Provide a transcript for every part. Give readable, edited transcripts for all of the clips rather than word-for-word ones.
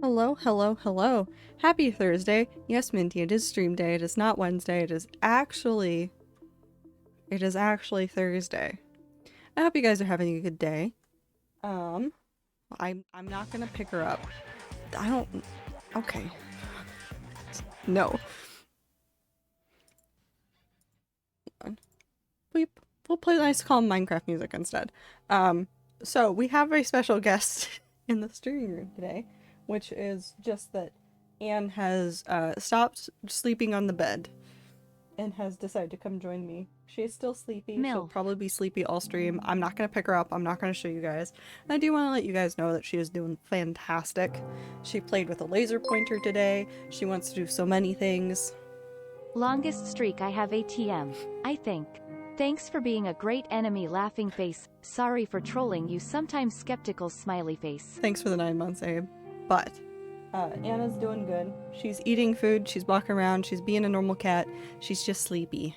Hello, hello, hello. Happy Thursday. Yes, Minty, it is stream day. It is not Wednesday. It is actually Thursday. I hope you guys are having a good day. I'm not gonna pick her up. I don't. Okay. No. We'll play nice, calm Minecraft music instead. So we have a special guest in the streaming room today, which is just that Anne has stopped sleeping on the bed and has decided to come join me. She is still sleepy. She'll probably be sleepy all stream. I'm not going to pick her up. I'm not going to show you guys. And I do want to let you guys know that she is doing fantastic. She played with a laser pointer today. She wants to do so many things. Longest streak I have ATM, I think. Thanks for being a great enemy laughing face. Sorry for trolling you sometimes skeptical smiley face. Thanks for the 9 months, Abe. But Anna's doing good. She's eating food, she's walking around, she's being a normal cat. She's just sleepy.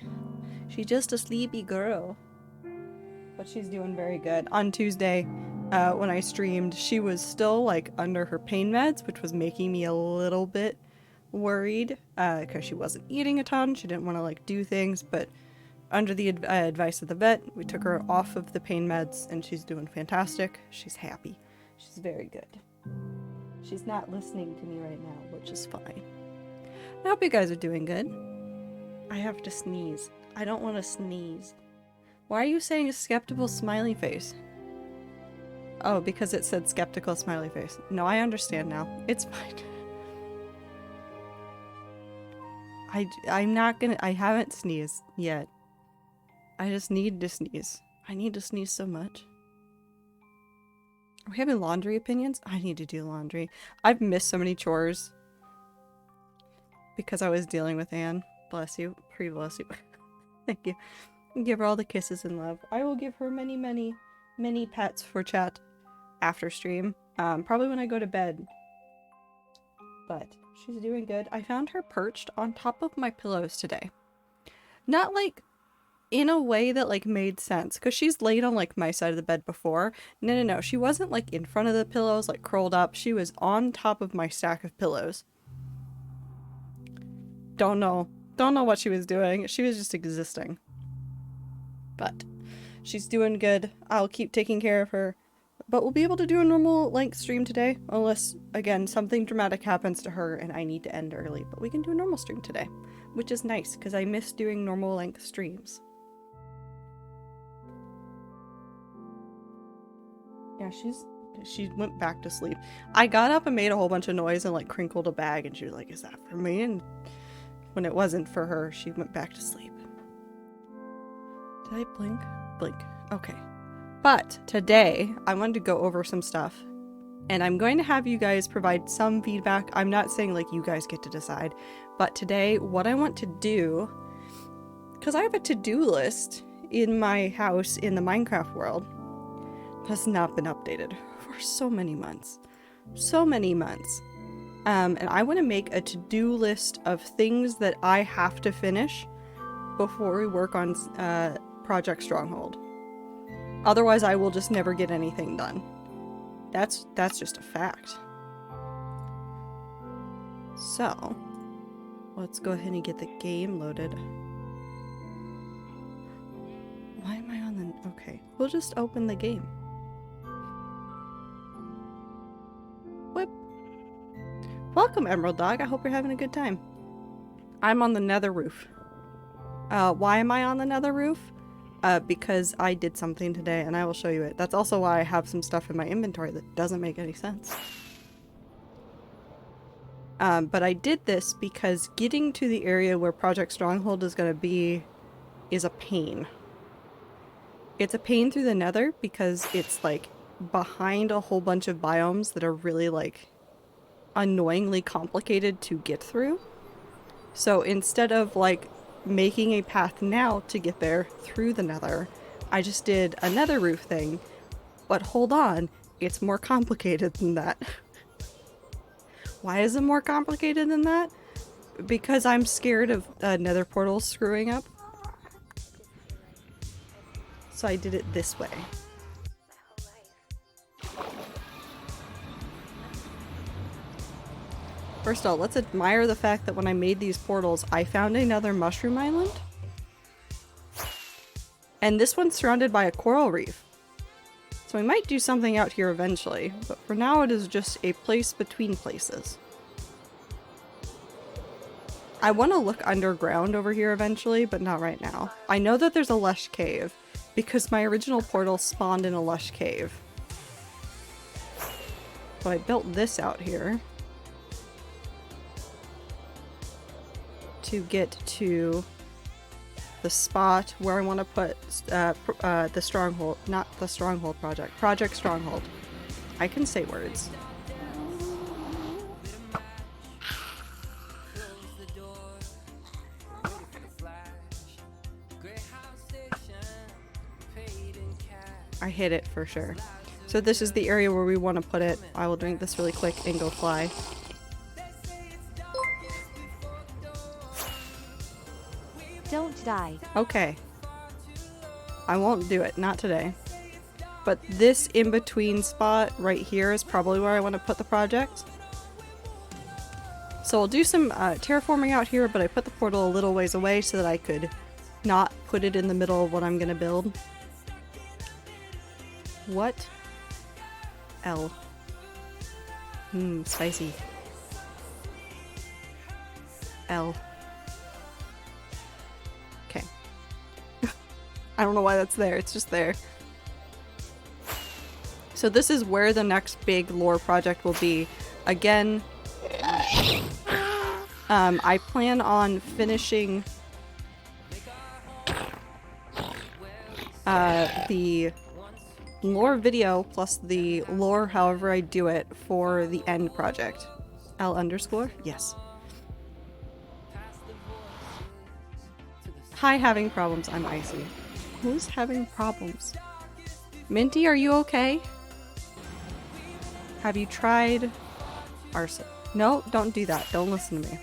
She's just a sleepy girl. But she's doing very good. On Tuesday, when I streamed, she was still like under her pain meds, which was making me a little bit worried because she wasn't eating a ton. She didn't want to like do things, but under the advice of the vet, we took her off of the pain meds and she's doing fantastic. She's happy. She's very good. She's not listening to me right now, which is fine. I hope you guys are doing good. I have to sneeze. I don't want to sneeze. Why are you saying a skeptical smiley face? Oh, because it said skeptical smiley face. No, I understand now. It's fine. I'm not gonna- I haven't sneezed yet. I just need to sneeze. I need to sneeze so much. Are we having laundry opinions? I need to do laundry. I've missed so many chores. Because I was dealing with Anne. Bless you. Pre-bless you. Thank you. Give her all the kisses and love. I will give her many, many, many pets for chat after stream. Probably when I go to bed. But she's doing good. I found her perched on top of my pillows today. Not like in a way that like made sense, because she's laid on like my side of the bed before. No. She wasn't like in front of the pillows, like curled up. She was on top of my stack of pillows. Don't know what she was doing. She was just existing. But she's doing good. I'll keep taking care of her. But we'll be able to do a normal length stream today, unless, again, something dramatic happens to her and I need to end early. But we can do a normal stream today, which is nice, because I miss doing normal length streams. Yeah, she went back to sleep. I got up and made a whole bunch of noise and like crinkled a bag, and she was like, "Is that for me?" And when it wasn't for her, she went back to sleep. Did I blink? Blink. Okay. But today, I wanted to go over some stuff, and I'm going to have you guys provide some feedback. I'm not saying like you guys get to decide, but today, what I want to do, because I have a to-do list in my house in the Minecraft world, has not been updated for so many months. So many months. And I want to make a to-do list of things that I have to finish before we work on Project Stronghold. Otherwise, I will just never get anything done. That's just a fact. So, let's go ahead and get the game loaded. Why am I on the... Okay, we'll just open the game. Whip. Welcome, Emerald Dog. I hope you're having a good time. I'm on the nether roof. Why am I on the nether roof? Because I did something today, and I will show you it. That's also why I have some stuff in my inventory that doesn't make any sense. But I did this because getting to the area where Project Stronghold is going to be is a pain. It's a pain through the nether because it's like behind a whole bunch of biomes that are really like annoyingly complicated to get through. So instead of like making a path now to get there through the nether, I just did a nether roof thing. But hold on, it's more complicated than that. Why is it more complicated than that? Because I'm scared of nether portals screwing up. So I did it this way. First of all, let's admire the fact that when I made these portals, I found another mushroom island. And this one's surrounded by a coral reef. So we might do something out here eventually, but for now it is just a place between places. I want to look underground over here eventually, but not right now. I know that there's a lush cave, because my original portal spawned in a lush cave. So I built this out here to get to the spot where I want to put the stronghold, not the stronghold project, Project Stronghold. I can say words. I hit it for sure. So this is the area where we want to put it. I will drink this really quick and go fly. Don't die. Okay. I won't do it. Not today. But this in-between spot right here is probably where I want to put the project. So I'll do some terraforming out here, but I put the portal a little ways away so that I could not put it in the middle of what I'm going to build. What? L. Spicy. L. Okay. I don't know why that's there, it's just there. So this is where the next big lore project will be. Again, I plan on finishing the lore video plus the lore however I do it for the end project. L underscore? Yes. Hi, having problems. I'm icy. Who's having problems? Minty, are you okay? Have you tried arson? No, don't do that. Don't listen to me.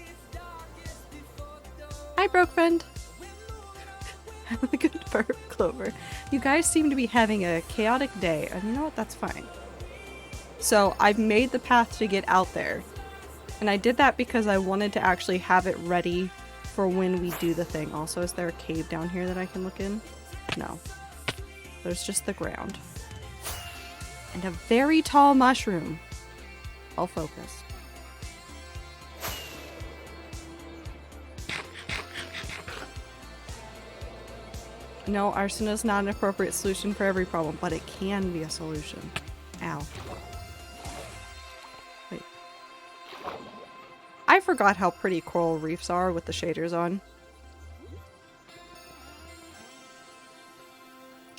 Hi, broke friend. Have a good burp, Clover. You guys seem to be having a chaotic day, and you know what? That's fine. So I've made the path to get out there, and I did that because I wanted to actually have it ready for when we do the thing. Also, is there a cave down here that I can look in? No. There's just the ground. And a very tall mushroom. I'll focus. No, arson is not an appropriate solution for every problem, but it can be a solution. Ow. Wait. I forgot how pretty coral reefs are with the shaders on.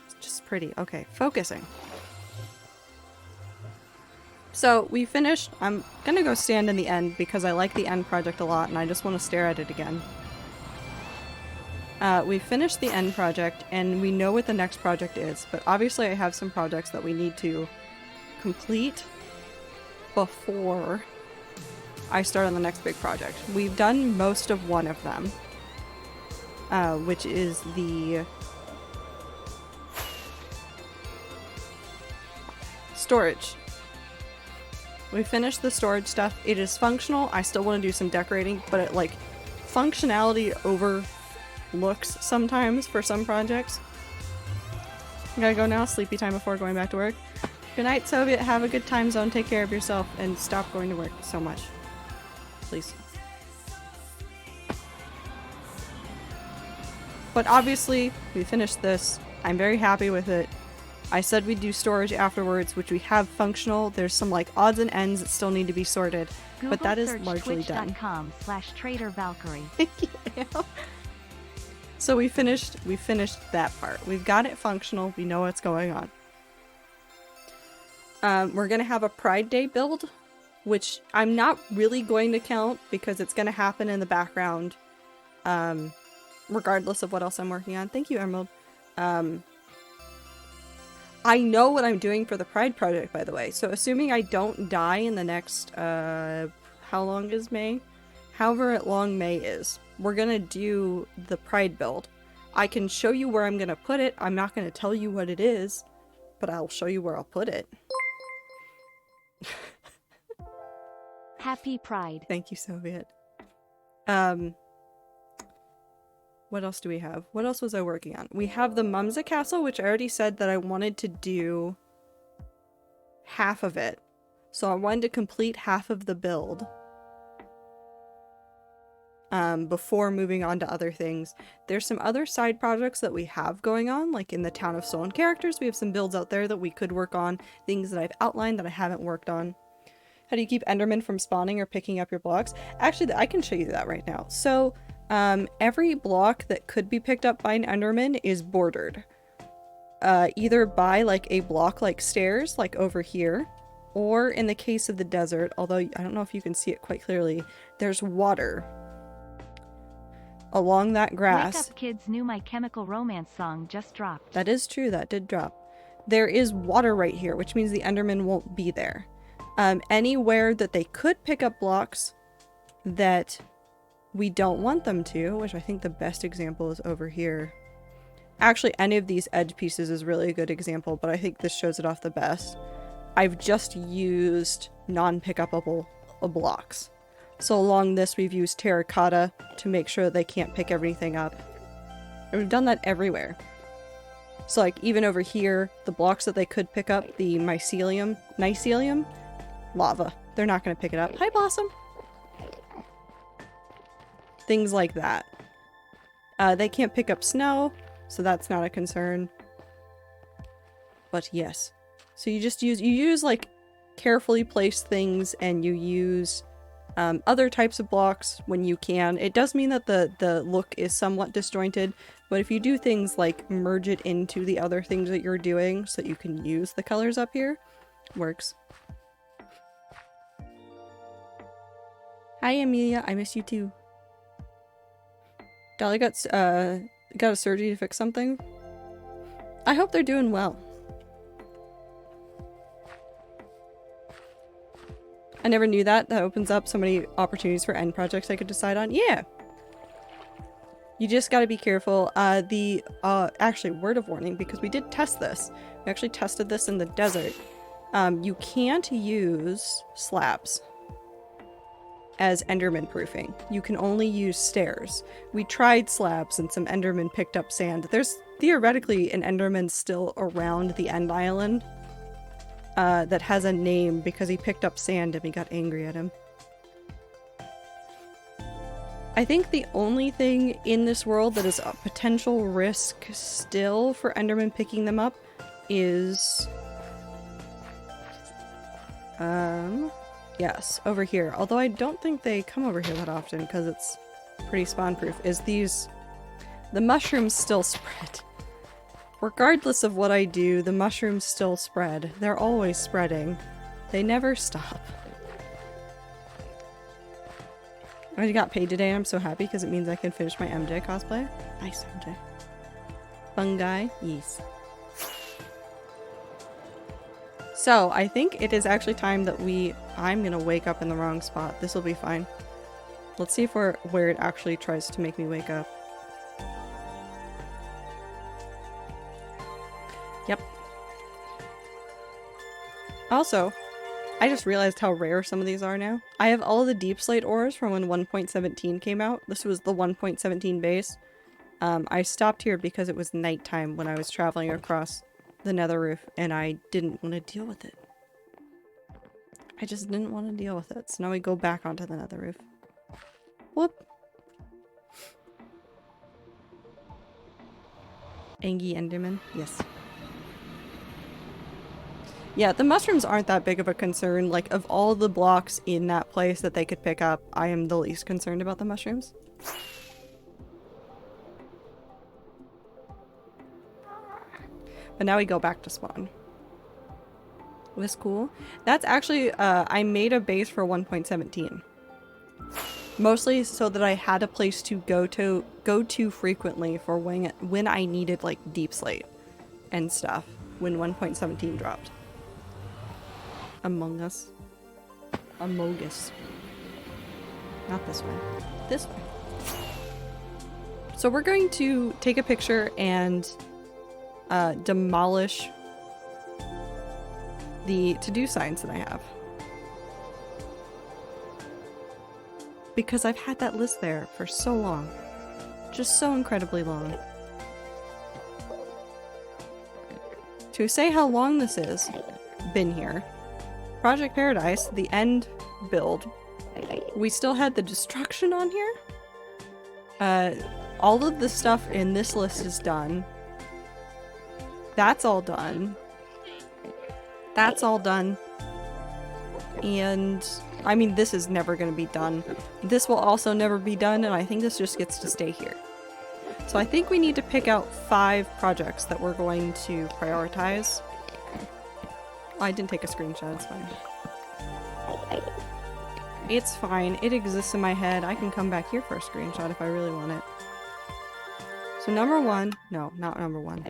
It's just pretty. Okay, focusing. So, we finished. I'm gonna go stand in the end because I like the end project a lot and I just want to stare at it again. We finished the end project and we know what the next project is, but obviously I have some projects that we need to complete before I start on the next big project. We've done most of one of them, which is the storage. We finished the storage stuff. It is functional. I still want to do some decorating, but it, like, functionality overlooks sometimes for some projects. I gotta go now. Sleepy time before going back to work. Good night, Soviet. Have a good time zone. Take care of yourself and stop going to work so much. Please. But obviously, we finished this. I'm very happy with it. I said we'd do storage afterwards, which we have functional. There's some like odds and ends that still need to be sorted, Google but that is search largely done. twitch.com/tradervalkyrie. Yeah. So we finished that part. We've got it functional. We know what's going on. We're gonna have a Pride Day build, which I'm not really going to count because it's gonna happen in the background, regardless of what else I'm working on. Thank you, Emerald. I know what I'm doing for the Pride project, by the way. So assuming I don't die in the next, how long is May? However long May is. We're gonna do the Pride build. I can show you where I'm gonna put it. I'm not gonna tell you what it is, but I'll show you where I'll put it. Happy Pride. Thank you, Soviet. What else do we have? What else was I working on? We have the Mumsa Castle, which I already said that I wanted to do half of it. So I wanted to complete half of the build before moving on to other things. There's some other side projects that we have going on, like in the Town of Stolen Characters. We have some builds out there that we could work on, things that I've outlined that I haven't worked on. How do you keep Enderman from spawning or picking up your blocks? Actually, I can show you that right now. So every block that could be picked up by an Enderman is bordered. Either by like a block like stairs, like over here, or in the case of the desert, although I don't know if you can see it quite clearly, there's water along that grass. Wake Up Kids' new My Chemical Romance song just dropped. That is true, that did drop. There is water right here, which means the Enderman won't be there. Anywhere that they could pick up blocks that we don't want them to, which I think the best example is over here. Actually, any of these edge pieces is really a good example, but I think this shows it off the best. I've just used non-pick-upable blocks. So along this, we've used terracotta to make sure that they can't pick everything up. And we've done that everywhere. So like even over here, the blocks that they could pick up, the mycelium, lava. They're not going to pick it up. Hi, Blossom! Things like that. They can't pick up snow, so that's not a concern. But yes. So you use like carefully placed things, and you use other types of blocks when you can. It does mean that the look is somewhat disjointed, but if you do things like merge it into the other things that you're doing so that you can use the colors up here, works. Hi, Amelia. I miss you too. Dolly got a surgery to fix something. I hope they're doing well. I never knew that. That opens up so many opportunities for end projects I could decide on. Yeah. You just gotta be careful. Actually, word of warning, because we did test this. We actually tested this in the desert. You can't use slabs as Enderman proofing. You can only use stairs. We tried slabs and some Enderman picked up sand. There's theoretically an Enderman still around the end island that has a name because he picked up sand and we got angry at him. I think the only thing in this world that is a potential risk still for Enderman picking them up is yes, over here. Although I don't think they come over here that often because it's pretty spawn-proof. The mushrooms still spread. Regardless of what I do, the mushrooms still spread. They're always spreading. They never stop. I got paid today. I'm so happy because it means I can finish my MJ cosplay. Nice, MJ. Fungi? Yes. So, I think it is actually time that I'm gonna wake up in the wrong spot. This will be fine. Let's see if where it actually tries to make me wake up. Yep. Also, I just realized how rare some of these are now. I have all of the deep slate ores from when 1.17 came out. This was the 1.17 base. I stopped here because it was nighttime when I was traveling across the nether roof, and I didn't want to deal with it. I just didn't want to deal with it, so now we go back onto the nether roof. Whoop. Angie Enderman, yes. Yeah, the mushrooms aren't that big of a concern. Like, of all the blocks in that place that they could pick up, I am the least concerned about the mushrooms. But now we go back to spawn. Was cool. That's actually, I made a base for 1.17. Mostly so that I had a place to go to frequently for when I needed like deep slate and stuff when 1.17 dropped. Among Us. Amogus. Not this way. This way. So we're going to take a picture and demolish the to-do signs that I have. because I've had that list there for so long. Just so incredibly long. To say how long this is, been here. Project Paradise, the end build. We still had the destruction on here. All of the stuff in this list is done. That's all done. That's all done. And I mean, this is never going to be done. This will also never be done, and I think this just gets to stay here. So I think we need to pick out 5 projects that we're going to prioritize. I didn't take a screenshot, it's fine. It's fine, it exists in my head. I can come back here for a screenshot if I really want it. So number 1, no, not number 1.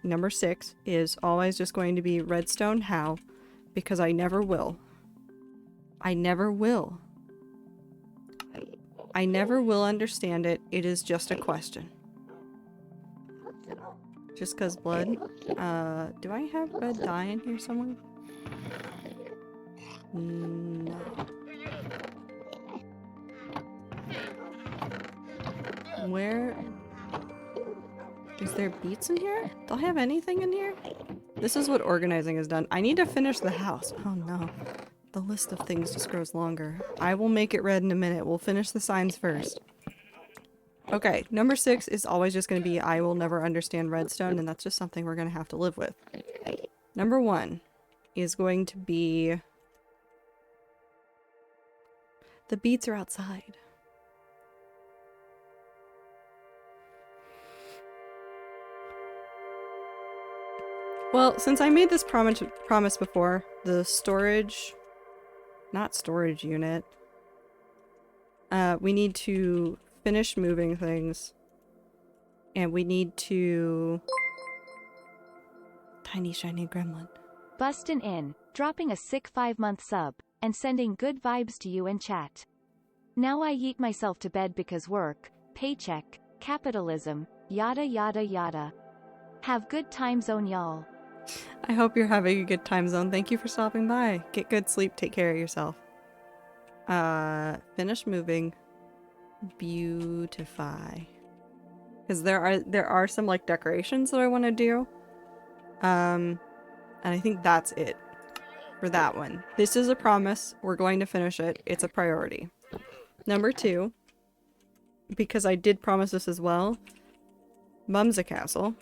Number 6 is always just going to be redstone how, because I never will. I never will. I never will understand it. It is just a question. Just cause blood. Do I have red dye in here somewhere? No. Where? Is there beets in here? Do I have anything in here? This is what organizing is done. I need to finish the house. Oh no. The list of things just grows longer. I will make it red in a minute. We'll finish the signs first. Okay, number 6 is always just going to be I will never understand redstone, and that's just something we're going to have to live with. Number 1 is going to be the beets are outside. Well, since I made this promise before, the storage... not storage unit. We need to finish moving things. And we need to... Tiny shiny gremlin. Bustin' in, dropping a sick 5-month sub, and sending good vibes to you in chat. Now I yeet myself to bed because work, paycheck, capitalism, yada yada yada. Have good time zone, y'all. I hope you're having a good time zone. Thank you for stopping by. Get good sleep. Take care of yourself. Finish moving. Beautify. Because there are some like decorations that I want to do. And I think that's it for that one. This is a promise. We're going to finish it. It's a priority. Number 2, because I did promise this as well, Mumsa Castle.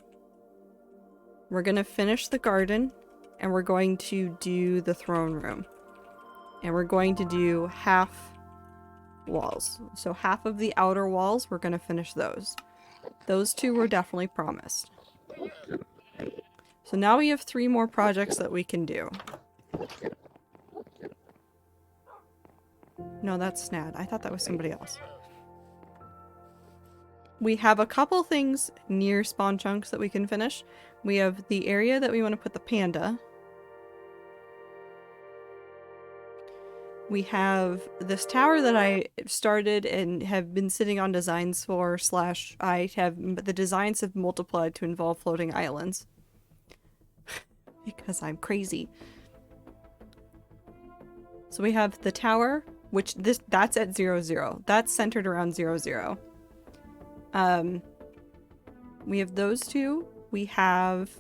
We're going to finish the garden, and we're going to do the throne room. And we're going to do half walls. So half of the outer walls, we're going to finish those. Those 2 were definitely promised. So now we have 3 more projects that we can do. No, that's Snad. I thought that was somebody else. We have a couple things near spawn chunks that we can finish. We have the area that we want to put the panda. We have this tower that I started and have been sitting on designs for, / the designs have multiplied to involve floating islands. Because I'm crazy. So we have the tower, which that's at 0, that's centered around 0. We have those 2. We have...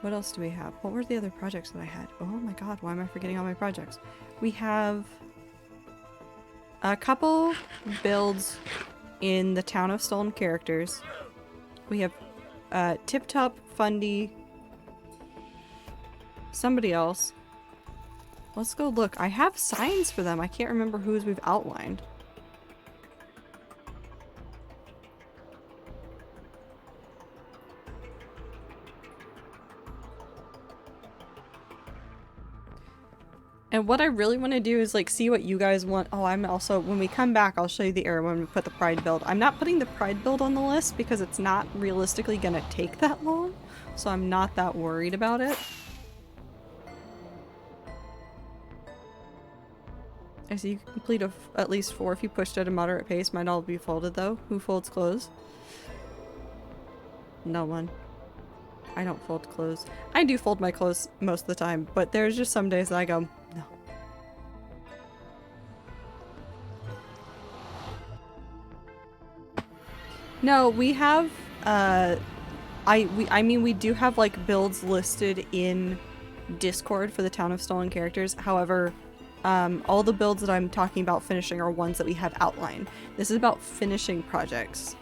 what else do we have? What were the other projects that I had? Oh my god, why am I forgetting all my projects? We have a couple builds in the Town of Stolen Characters. We have Tip Top, Fundy, somebody else. Let's go look. I have signs for them. I can't remember whose we've outlined. And what I really want to do is like see what you guys want. Oh, I'm also, when we come back, I'll show you the area when we put the Pride build. I'm not putting the Pride build on the list because it's not realistically going to take that long. So I'm not that worried about it. I see you can complete at least 4 if you pushed at a moderate pace. Might all be folded though. Who folds clothes? No one. I don't fold clothes. I do fold my clothes most of the time, but there's just some days that I go, no. No, we have, I mean, we do have, like, builds listed in Discord for the Town of Stolen Characters. However, all the builds that I'm talking about finishing are ones that we have outlined. This is about finishing projects.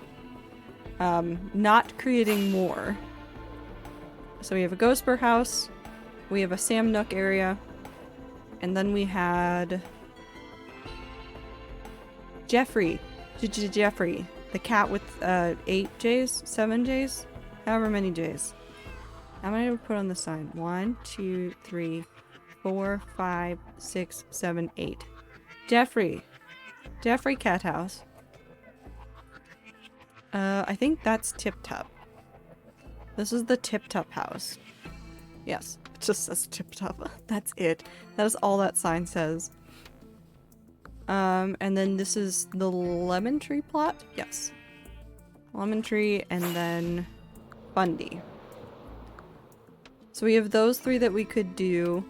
Not creating more. So we have a Ghostbur house, we have a Sam Nook area, and then we had Jeffrey. Jeffrey. The cat with 8 J's? 7 J's? However many J's. How many did we put on the sign? 1, 2, 3, 4, 5, 6, 7, 8. Jeffrey. Jeffrey Cat House. I think that's Tip Top. This is the Tip Top house. Yes, it just says Tip Top. That's it. That is all that sign says. And then this is the Lemon Tree plot? Yes. Lemon Tree and then Bundy. So we have those 3 that we could do.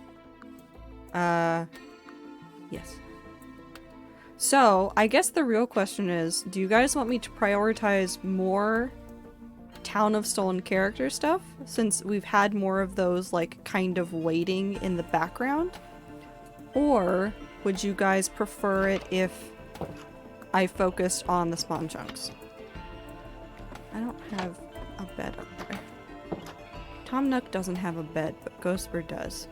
Yes. So, I guess the real question is, do you guys want me to prioritize more Town of Stolen Character stuff? Since we've had more of those, like, kind of waiting in the background? Or would you guys prefer it if I focused on the spawn chunks? I don't have a bed up there. Tom Nook doesn't have a bed, but Ghostbur does.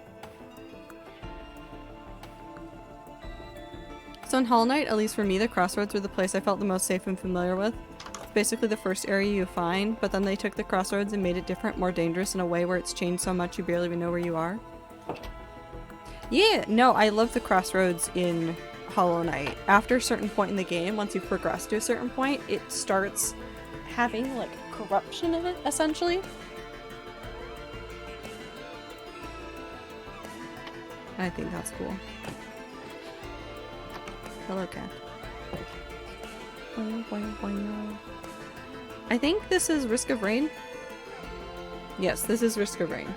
So in Hollow Knight, at least for me, the crossroads were the place I felt the most safe and familiar with. Basically the first area you find, but then they took the crossroads and made it different, more dangerous in a way where it's changed so much you barely even know where you are. Yeah, no, I love the crossroads in Hollow Knight. After a certain point in the game, once you progress to a certain point, it starts having, like, corruption in it, essentially. I think that's cool. Hello, cat. I think this is Risk of Rain. Yes, this is Risk of Rain.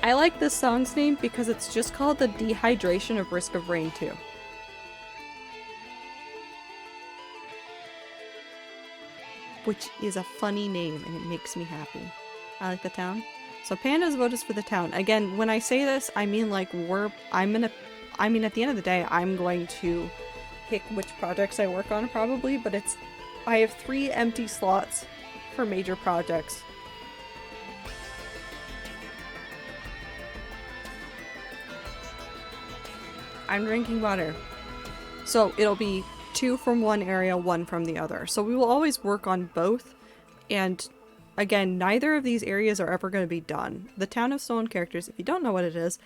I like this song's name because it's just called The Dehydration of Risk of Rain 2. Which is a funny name and it makes me happy. I like the town. So Panda's vote is for the town. Again, when I say this, I mean like at the end of the day, I'm going to pick which projects I work on probably, but I have 3 empty slots for major projects. I'm drinking water. So it'll be 2 from one area, 1 from the other. So we will always work on both. And again, neither of these areas are ever going to be done. The Town of Stolen Characters, if you don't know what it is,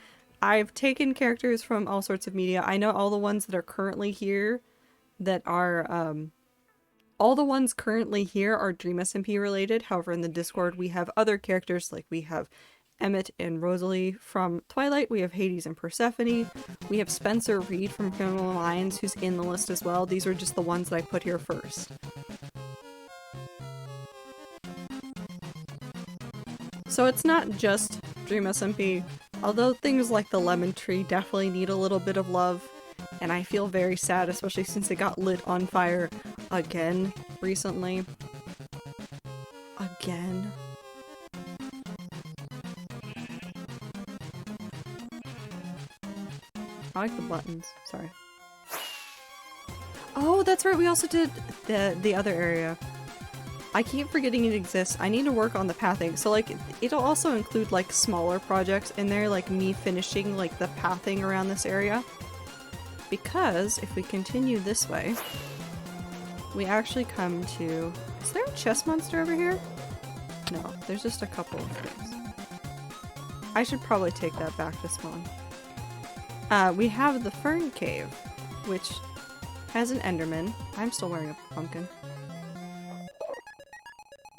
I've taken characters from all sorts of media. I know all the ones that are currently here that are, all the ones currently here are Dream SMP related. However, in the Discord, we have other characters, like we have Emmett and Rosalie from Twilight, we have Hades and Persephone, we have Spencer Reed from Criminal Minds, who's in the list as well. These are just the ones that I put here first. So it's not just Dream SMP, although things like the Lemon Tree definitely need a little bit of love, and I feel very sad, especially since it got lit on fire again recently. Again. I like the buttons, sorry. Oh, that's right, we also did the other area. I keep forgetting it exists. I need to work on the pathing. So like, it'll also include like smaller projects in there, like me finishing like the pathing around this area. Because if we continue this way, we actually come to... Is there a chest monster over here? No, there's just a couple of things. I should probably take that back to spawn. We have the Fern Cave, which has an Enderman. I'm still wearing a pumpkin.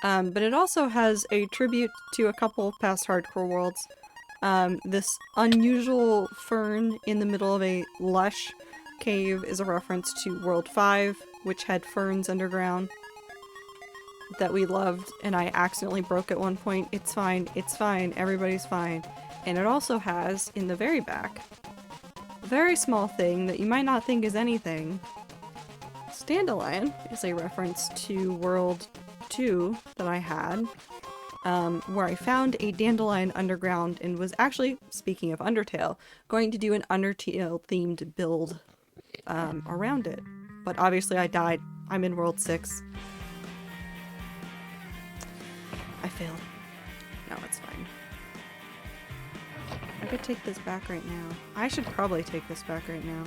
But it also has a tribute to a couple of past hardcore worlds. This unusual fern in the middle of a lush cave is a reference to World 5, which had ferns underground that we loved, and I accidentally broke at one point. It's fine, everybody's fine. And it also has, in the very back, a very small thing that you might not think is anything. It's Dandelion is a reference to World 2 that I had, where I found a dandelion underground and was actually, speaking of Undertale, going to do an Undertale themed build around it. But obviously I died. I'm in World 6. I failed. No, it's fine. I could take this back right now. I should probably take this back right now.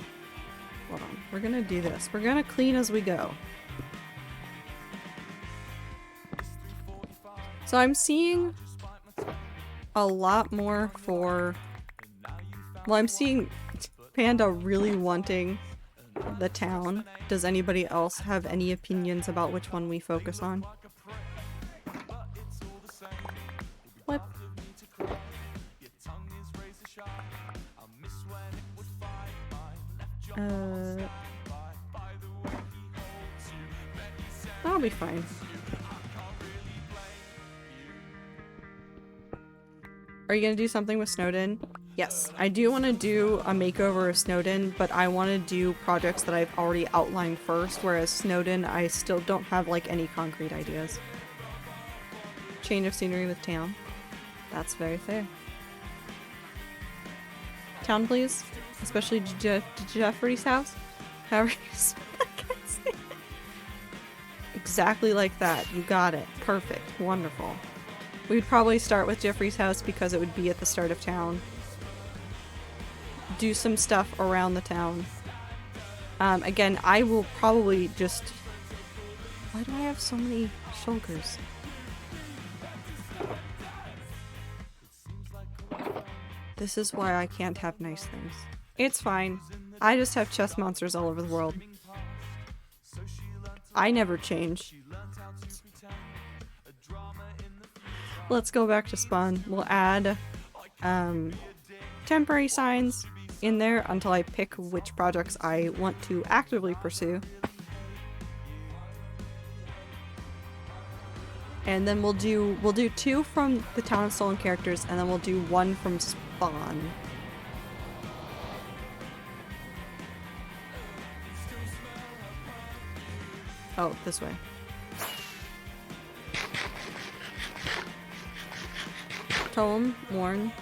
Hold on. We're gonna do this. We're gonna clean as we go. So I'm seeing a lot more for... Well, I'm seeing Panda really wanting the town. Does anybody else have any opinions about which one we focus on? What? That'll be fine. Are you gonna do something with Snowdin? Yes, I do want to do a makeover of Snowdin, but I want to do projects that I've already outlined first, whereas Snowdin, I still don't have like any concrete ideas. Change of scenery with town. That's very fair. Town, please. Especially Jeffrey's house. However you say it. Exactly like that. You got it. Perfect. Wonderful. We'd probably start with Jeffrey's house because it would be at the start of town. Do some stuff around the town. Again, I will probably just... Why do I have so many shulkers? This is why I can't have nice things. It's fine. I just have chest monsters all over the world. I never change. Let's go back to spawn. We'll add temporary signs in there until I pick which projects I want to actively pursue. And then we'll do 2 from the Town of Stolen Characters, and then we'll do 1 from Spawn. Oh, this way. Tome, Warn.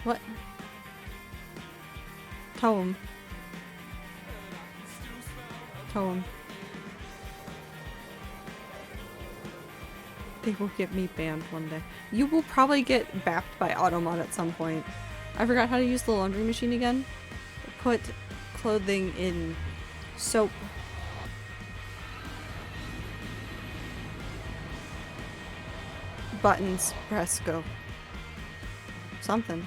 What? Tome. Tome. They will get me banned one day. You will probably get bapped by Automod at some point. I forgot how to use the laundry machine again. Put clothing in soap. Buttons, press, go. Something.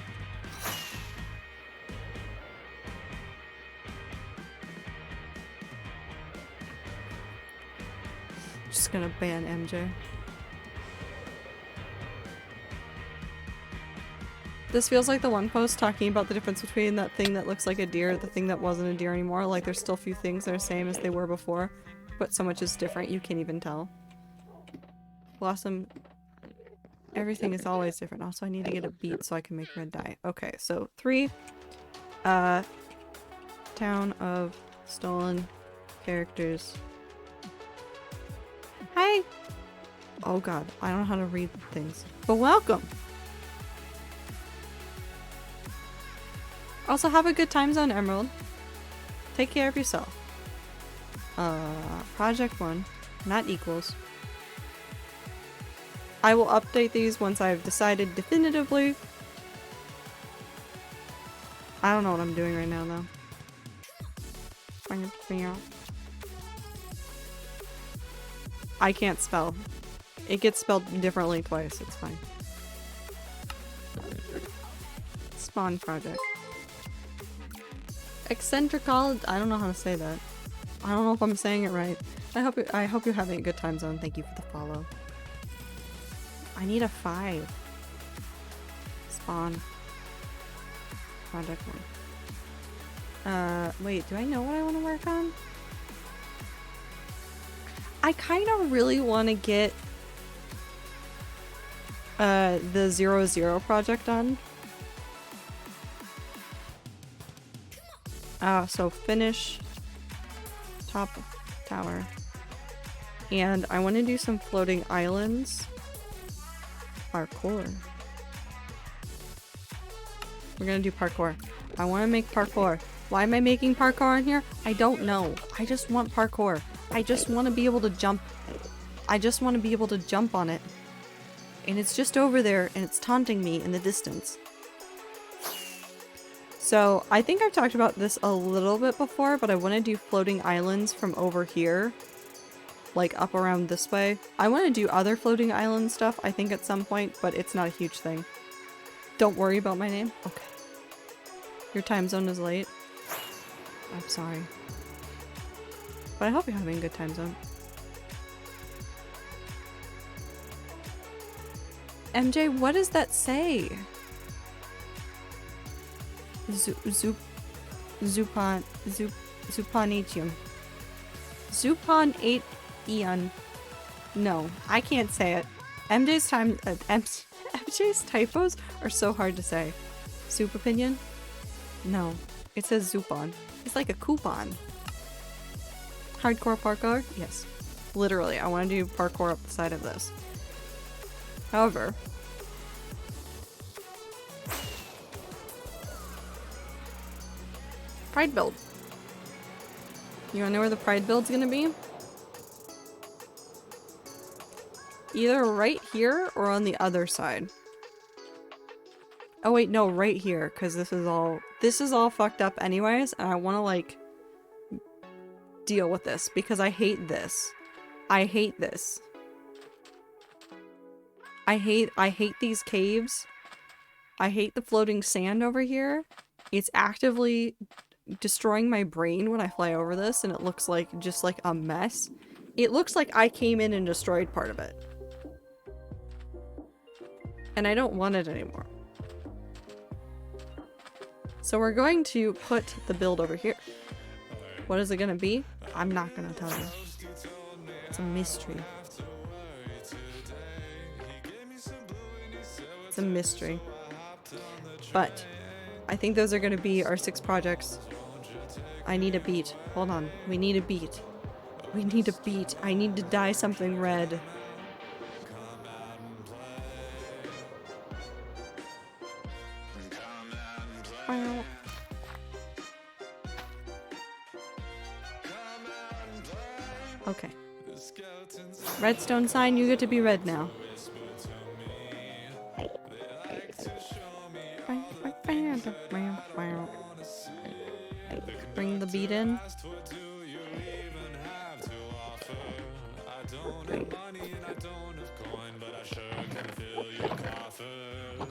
Just gonna ban MJ. This feels like the one post talking about the difference between that thing that looks like a deer, the thing that wasn't a deer anymore. Like there's still a few things that are the same as they were before, but so much is different you can't even tell. Blossom. Everything is always different. Also, I need to get a beat so I can make red dye. Okay, so 3. Town of Stolen Characters. Hi! Oh god, I don't know how to read things. But welcome! Also, have a good time zone, Emerald. Take care of yourself. Project 1. Not equals. I will update these once I've decided definitively. I don't know what I'm doing right now, though. I can't spell. It gets spelled differently twice. It's fine. Spawn project. Eccentrical. I don't know how to say that. I don't know if I'm saying it right. I hope you're having a good time zone. Thank you for the follow. I need a 5. Spawn. Project 1. Wait, do I know what I want to work on? I kind of really want to get the 0-0 project done. So finish top tower. And I want to do some floating islands. Parkour. We're gonna do parkour. I want to make parkour. Why am I making parkour in here? I don't know. I just want parkour. I just want to be able to jump. I just want to be able to jump on it. And it's just over there and it's taunting me in the distance. So I think I've talked about this a little bit before, but I want to do floating islands from over here. Like up around this way. I want to do other floating island stuff, I think, at some point, but it's not a huge thing. Don't worry about my name. Okay. Your time zone is late. I'm sorry. But I hope you're having a good time zone. MJ, what does that say? Zupanitium. Zupan8ion. No, I can't say it. MJ's typos are so hard to say. Soup opinion? No. It says Zupon. It's like a coupon. Hardcore parkour? Yes. Literally, I want to do parkour up the side of this. However, pride build. You wanna know where the pride build's gonna be? Either right here or on the other side. Oh wait, no, right here, because this is all fucked up anyways, and I wanna like deal with this because I hate this. I hate this. I hate these caves. I hate the floating sand over here. It's actively destroying my brain when I fly over this, and it looks like just like a mess. It looks like I came in and destroyed part of it. And I don't want it anymore. So we're going to put the build over here. What is it gonna be? I'm not gonna tell you. It's a mystery. It's a mystery. But I think those are going to be our 6 projects. I need a beat. Hold on. We need a beat. We need a beat. I need to dye something red. Okay. Redstone sign, you get to be red now. Bring the beat in.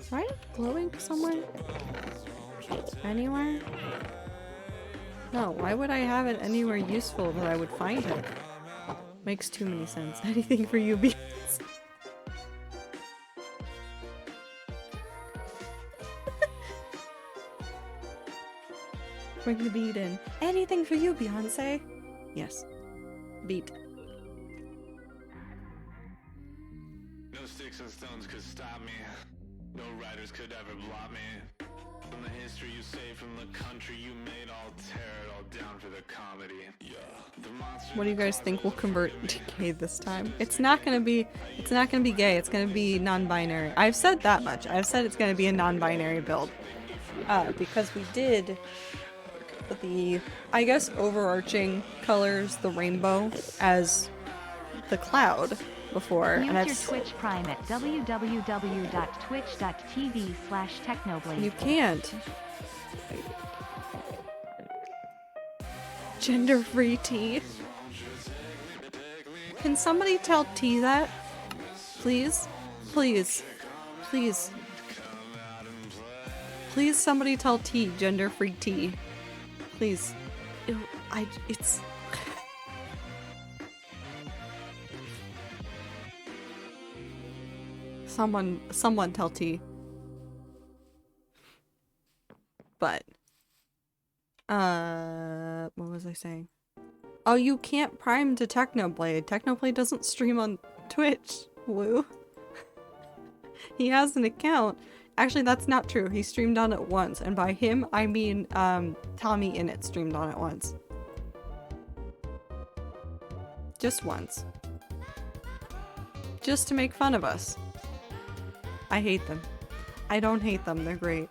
Right? Glowing somewhere? Anywhere? No, why would I have it anywhere useful that I would find it? Makes too many sense. Anything for you, beats. Bring the beat in. Anything for you, Beyonce? Yes. Beat. No sticks and stones could stop me. No riders could ever block me. From the history you saved, from the country you made, I'll tear it all down for the comedy. Yeah. The monster. What do you guys think will convert to gay this time? It's not gonna be gay, it's gonna be non-binary. I've said that much. I've said it's gonna be a non-binary build. Because we did the, I guess, overarching colors, the rainbow, as the cloud before. Use and your Twitch Prime at www.twitch.tv/technoblade. You can't. Gender-free T. Can somebody tell T that? Please? Please. Please. Please somebody tell T gender-free T. Please. It's... Someone tell T. But, what was I saying? Oh, you can't prime to Technoblade. Technoblade doesn't stream on Twitch, Lou. He has an account. Actually, that's not true. He streamed on it once, and by him, I mean, Tommy Innit streamed on it once. Just once. Just to make fun of us. I hate them. I don't hate them, they're great.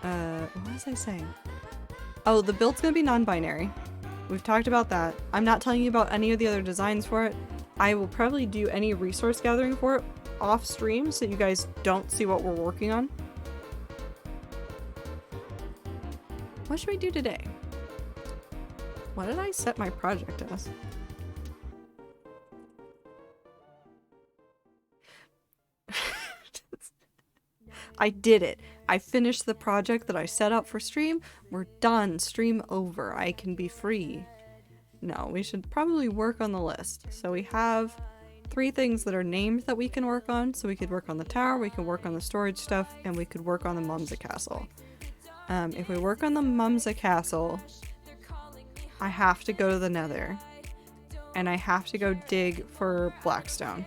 What was I saying? Oh, the build's gonna be non-binary. We've talked about that. I'm not telling you about any of the other designs for it. I will probably do any resource gathering for it off stream so you guys don't see what we're working on. What should we do today? What did I set my project as? I did it. I finished the project that I set up for stream. We're done. Stream over. I can be free. No, we should probably work on the list. So we have 3 things that are named that we can work on. So we could work on the tower, we can work on the storage stuff, and we could work on the Mumsa Castle. If we work on the Mumsa Castle, I have to go to the Nether. And I have to go dig for Blackstone.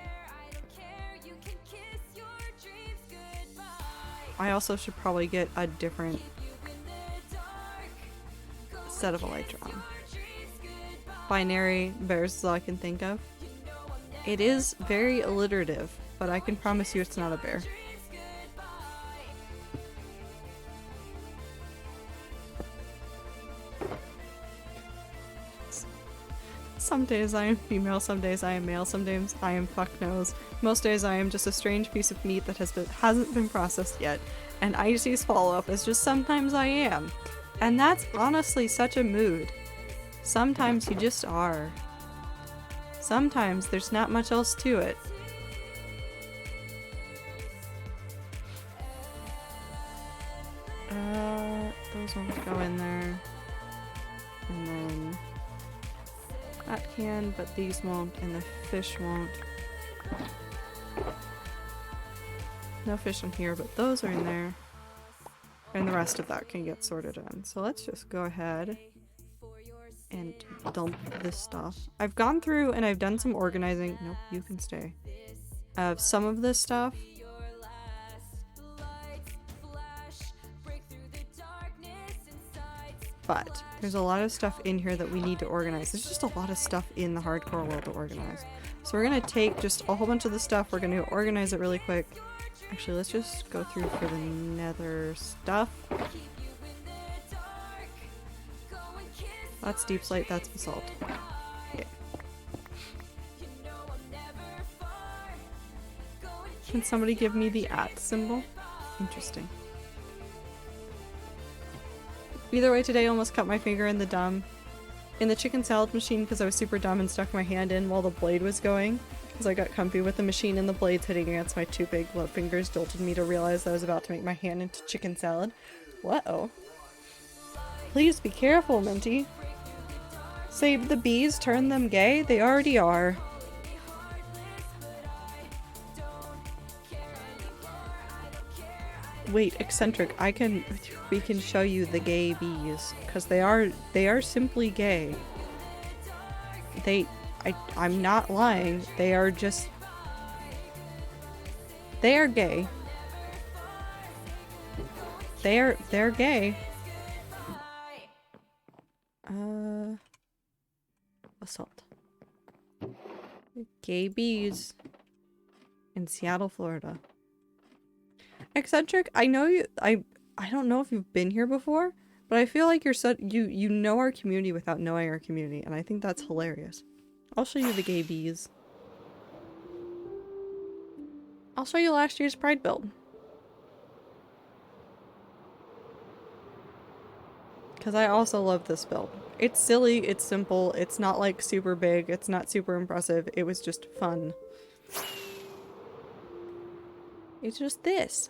I also should probably get a different set of Elytron. Binary bears is all I can think of. It is very alliterative, but I can promise you it's not a bear. Some days I am female, some days I am male, some days I am fuck knows. Most days I am just a strange piece of meat that hasn't been processed yet. And Icy's follow-up is just sometimes I am. And that's honestly such a mood. Sometimes you just are. Sometimes there's not much else to it. Those ones go in there. And then that can, but these won't, and the fish won't. No fish in here, but those are in there. And the rest of that can get sorted in. So let's just go ahead and dump this stuff. I've gone through and I've done some organizing. Nope, you can stay. Of some of this stuff. But there's a lot of stuff in here that we need to organize. There's just a lot of stuff in the hardcore world to organize. So we're gonna take just a whole bunch of the stuff. We're gonna organize it really quick. Actually, let's just go through for the nether stuff. That's deep slate, that's basalt. Okay. Can somebody give me the @ symbol? Interesting. Either way, today I almost cut my finger in the chicken salad machine because I was super dumb and stuck my hand in while the blade was going. Because I got comfy with the machine and the blades hitting against my 2 big glove fingers jolted me to realize that I was about to make my hand into chicken salad. Whoa. Please be careful, Minty. Save the bees, turn them gay? They already are. Wait, eccentric, we can show you the gay bees, because they are simply gay. I'm not lying, they are gay. They're gay. Assault. Gay bees in Seattle, Florida. Eccentric, I know you. I don't know if you've been here before, but I feel like you know our community without knowing our community, and I think that's hilarious. I'll show you the gay bees. I'll show you last year's Pride build. Because I also love this build. It's silly, it's simple, it's not like super big, it's not super impressive, it was just fun. It's just this.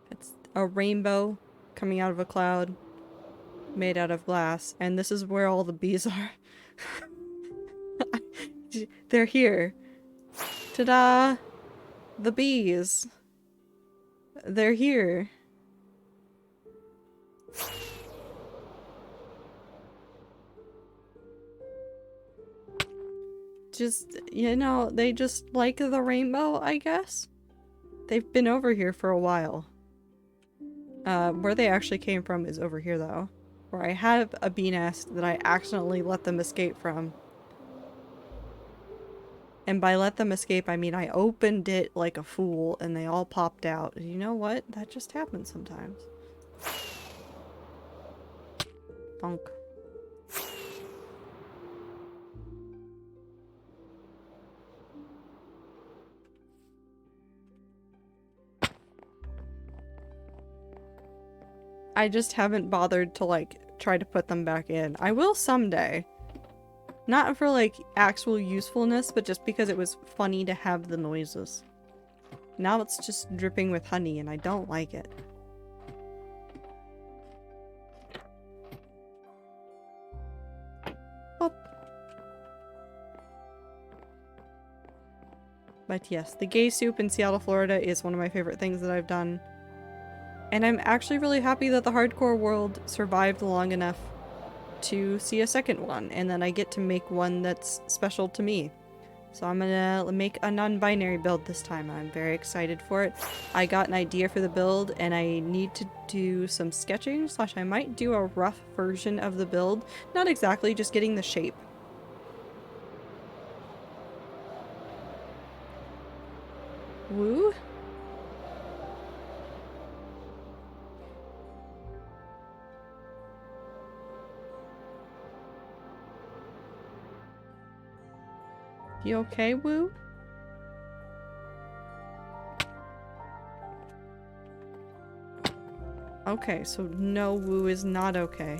It's a rainbow coming out of a cloud made out of glass, and this is where all the bees are. They're here. Ta-da! The bees. They're here. Just, you know, they just like the rainbow, I guess? They've been over here for a while. Where they actually came from is over here though, where I have a bee nest that I accidentally let them escape from. And by let them escape, I mean I opened it like a fool and they all popped out. You know what? That just happens sometimes. Bonk. I just haven't bothered to like try to put them back in. I will someday. Not for like actual usefulness, but just because it was funny to have the noises. Now it's just dripping with honey and I don't like it. Oh. But yes, the gay soup in Seattle, Florida is one of my favorite things that I've done. And I'm actually really happy that the hardcore world survived long enough to see a second one, and then I get to make one that's special to me. So I'm gonna make a non-binary build this time. I'm very excited for it. I got an idea for the build and I need to do some sketching, / I might do a rough version of the build. Not exactly, just getting the shape. Woo? You okay, Woo? Okay, so no, Woo is not okay.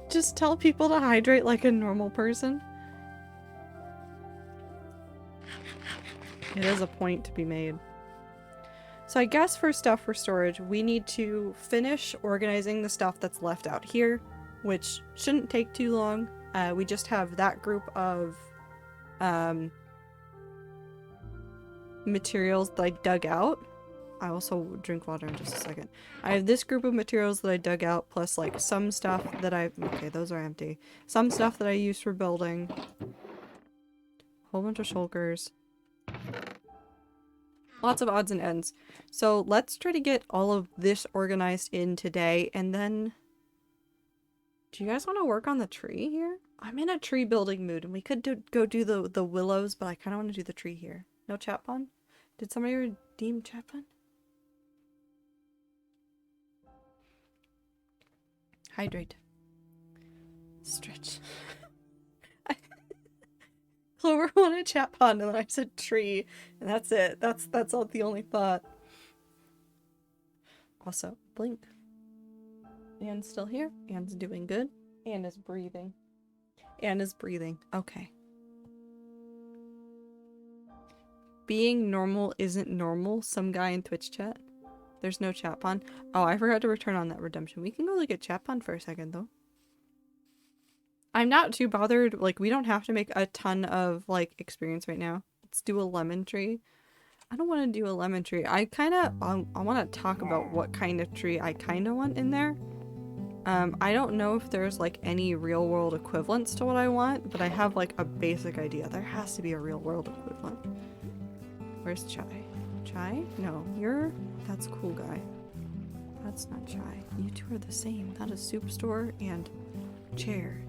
Just tell people to hydrate like a normal person. It is a point to be made. So I guess for stuff for storage, we need to finish organizing the stuff that's left out here, which shouldn't take too long. We just have that group of materials that I dug out. I also drink water in just a second. I have this group of materials that I dug out, plus like some stuff that okay, those are empty. Some stuff that I use for building. Whole bunch of shulkers. Lots of odds and ends. So let's try to get all of this organized in today, and then... Do you guys want to work on the tree here? I'm in a tree building mood, and we could go do the willows, but I kind of want to do the tree here. No chat pun? Did somebody redeem chat pun? Hydrate. Stretch. Clover wanted chat pun, and then I said tree, and that's it. That's all the only thought. Also, blink. Anne's still here. Anne's doing good. Anne is breathing. Anne is breathing. Okay. Being normal isn't normal. Some guy in Twitch chat. There's no chat pun. Oh, I forgot to return on that redemption. We can go look at chat pun for a second, though. I'm not too bothered. Like, we don't have to make a ton of, like, experience right now. Let's do a lemon tree. I don't want to do a lemon tree. I want to talk about what kind of tree I kind of want in there. I don't know if there's, like, any real-world equivalents to what I want, but I have, like, a basic idea. There has to be a real-world equivalent. Where's Chai? Chai? No, that's cool guy. That's not Chai. You two are the same. That is soup store and chair.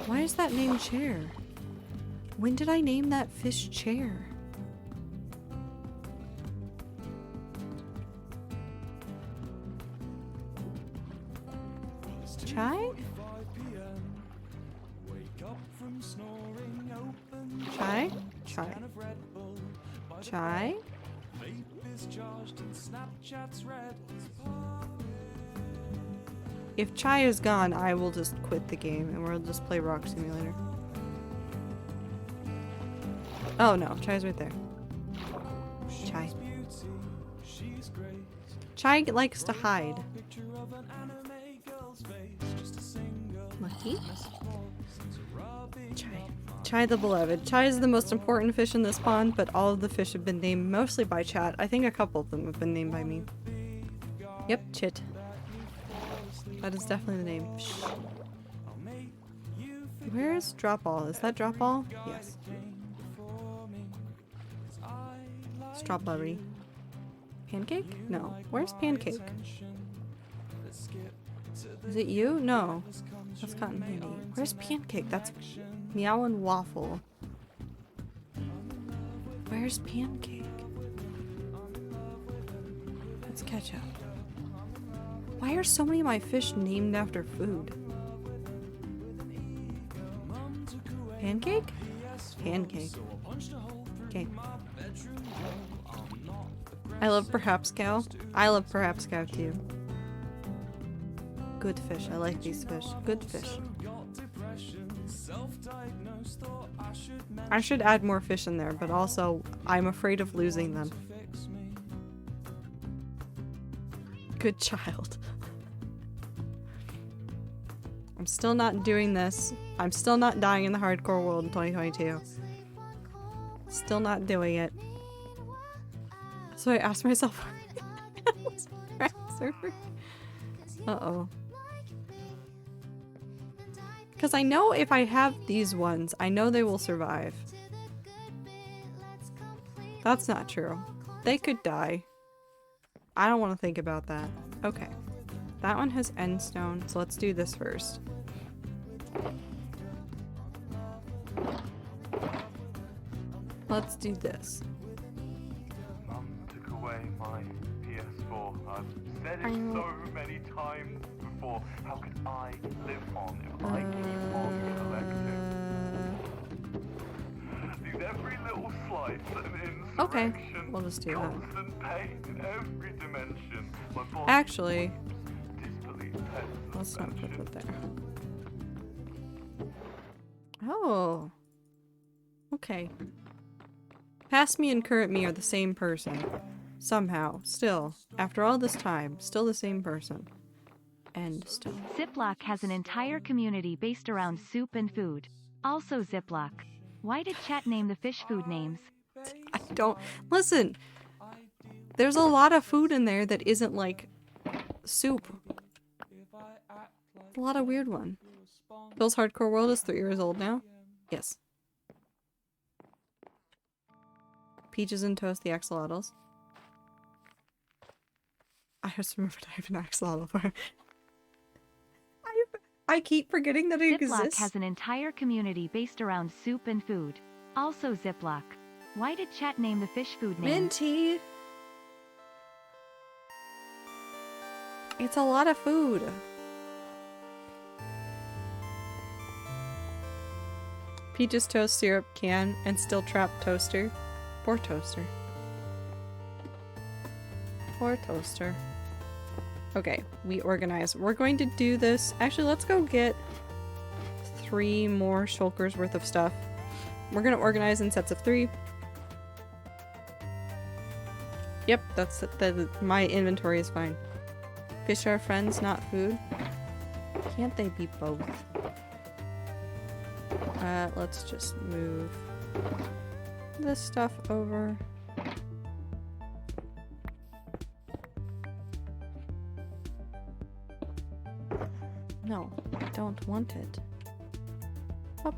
Why is that named Chair? When did I name that fish Chair? Chai? Chai? Chai. Chai? If Chai is gone, I will just quit the game and we'll just play Rock Simulator. Oh no, Chai's right there. Chai. Chai likes to hide. Lucky. Chai. Chai the beloved. Chai is the most important fish in this pond, but all of the fish have been named mostly by chat. I think a couple of them have been named by me. Yep, Chit. That is definitely the name. Shh. Where is Drop Ball? Is that Drop Ball? Yes. Strawberry. Pancake? No. Where's Pancake? Is it you? No. That's Cotton Candy. Where's Pancake? That's Meow and Waffle. Where's Pancake? That's Ketchup. Why are so many of my fish named after food? Pancake? Pancake. Okay. I love Perhaps Cow. I love Perhaps Cow too. Good fish. I like these fish. Good fish. I should add more fish in there, but also I'm afraid of losing them. Good child. I'm still not doing this. I'm still not dying in the hardcore world in 2022. Still not doing it. So I asked myself, uh-oh. Because I know if I have these ones, I know they will survive. That's not true. They could die. I don't want to think about that. Okay. That one has end stone, so let's do this first. Let's do this. Mum took away my PS4. I've said it so many times before. How can I live on if I keep on collecting? These every little slice and insurrection. Okay, we'll just do that. Constant pain in every dimension. My body Actually, disbelief pets let's not put suspension. that there. Oh. Okay. Past me and current me are the same person. Somehow. Still. After all this time. Still the same person. End stone. Ziploc has an entire community based around soup and food. Also Ziploc. Why did chat name the fish food names? I don't... Listen! There's a lot of food in there that isn't like... soup. A lot of weird one. Bill's Hardcore World is 3 years old now? Yes. Peaches and Toast, the axolotls. I just remembered I have an axolotl farm. I keep forgetting that it Ziploc exists. has an entire community based around soup and food. Also Ziploc. Why did chat name the fish food names? Minty! It's a lot of food. Peaches Toast Syrup can and still trap toaster. Poor toaster. Poor toaster. Okay, we organize. We're going to do this. Actually, let's go get 3 more shulkers worth of stuff. We're gonna organize in sets of 3. Yep, that's my inventory is fine. Fish are friends, not food. Can't they be both? Let's just move this stuff over. No, I don't want it. Up.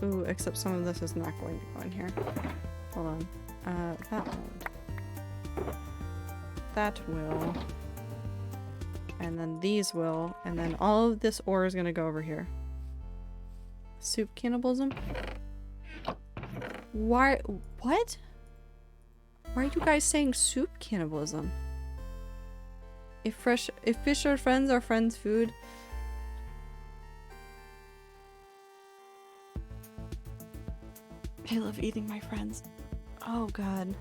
Ooh, except some of this is not going to go in here. Hold on. That won't. That will. And then these will. And then all of this ore is going to go over here. Soup cannibalism? Why? What? Why are you guys saying soup cannibalism? If fish are friends food. I love eating my friends. Oh god.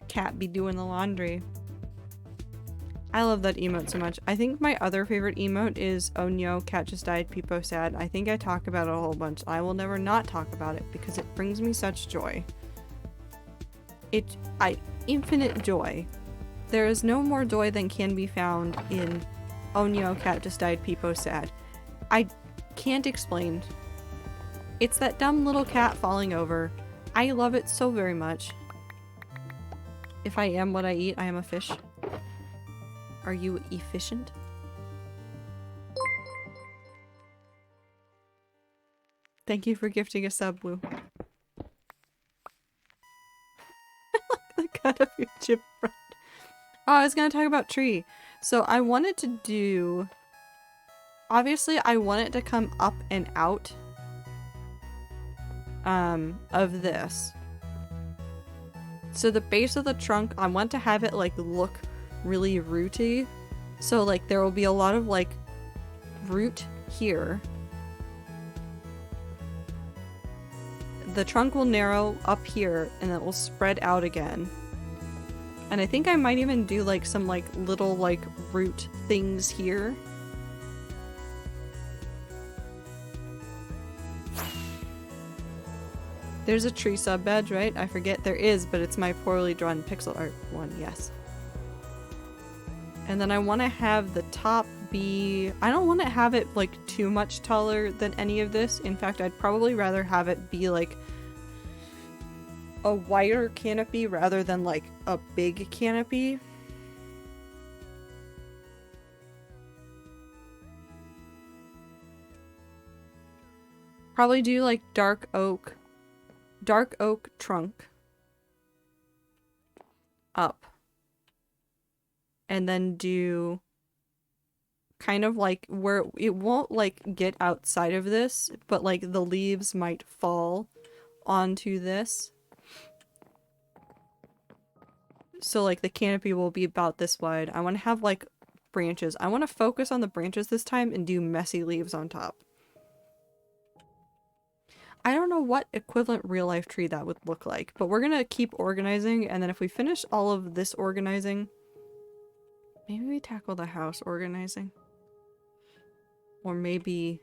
Cat be doing the laundry. I love that emote so much. I think my other favorite emote is oh no, cat just died, Peepo sad. I think I talk about it a whole bunch. I will never not talk about it because it brings me such joy. Infinite joy. There is no more joy than can be found in oh no, cat just died, Peepo sad. I can't explain. It's that dumb little cat falling over I love it so very much. If I am what I eat, I am a fish. Are you efficient? Thank you for gifting a sub, Woo. The cut of your chip friend. Oh, I was gonna talk about tree. So I wanted to do... Obviously, I want it to come up and out of this. So the base of the trunk, I want to have it like look really rooty. So like there will be a lot of like root here. The trunk will narrow up here and it will spread out again. And I think I might even do like some like little like root things here. There's a tree sub badge, right? I forget there is, but it's my poorly drawn pixel art one, yes. And then I want to have the top be... I don't want to have it like too much taller than any of this. In fact, I'd probably rather have it be like a wider canopy rather than like a big canopy. Probably do like dark oak trunk up. And then do kind of like where it won't like get outside of this, but like the leaves might fall onto this. So like the canopy will be about this wide. I want to have like branches. I want to focus on the branches this time and do messy leaves on top. I don't know what equivalent real life tree that would look like, but we're gonna keep organizing, and then if we finish all of this organizing, maybe we tackle the house organizing. Or maybe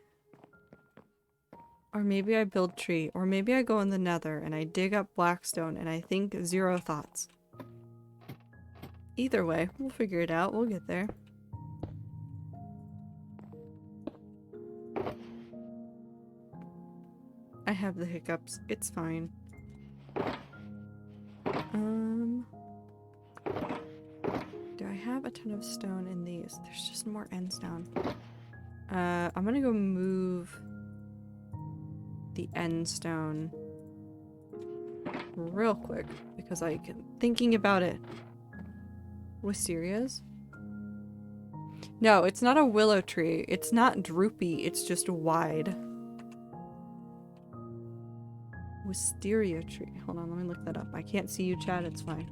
I build tree, or maybe I go in the nether and I dig up blackstone and I think 0 thoughts. Either way, we'll figure it out, we'll get there. I have the hiccups. It's fine. Do I have a ton of stone in these? There's just more end stone. I'm gonna go move the end stone real quick because I'm thinking about it. Wisterias? No, it's not a willow tree. It's not droopy. It's just wide. Wisteria tree. Hold on, let me look that up. I can't see you, chat. It's fine.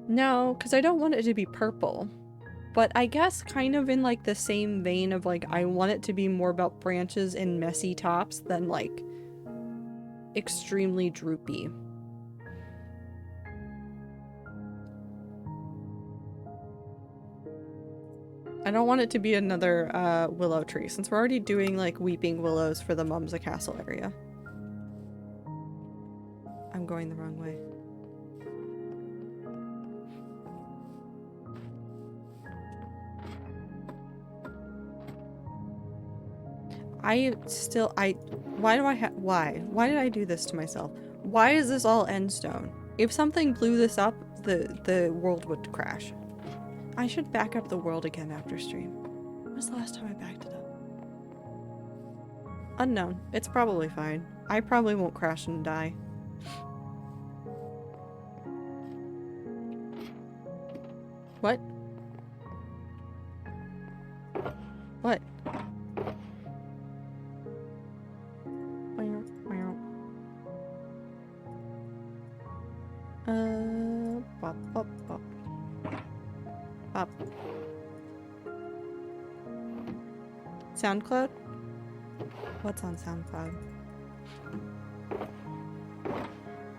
No, because I don't want it to be purple. But I guess kind of in like the same vein of like I want it to be more about branches and messy tops than like extremely droopy. I don't want it to be another willow tree, since we're already doing like weeping willows for the Mumsa Castle area. I'm going the wrong way. Why did I do this to myself? Why is this all end stone? If something blew this up, the world would crash. I should back up the world again after stream. When was the last time I backed it up? Unknown. It's probably fine. I probably won't crash and die. What? What? Bop, bop, bop. Up. SoundCloud? What's on SoundCloud?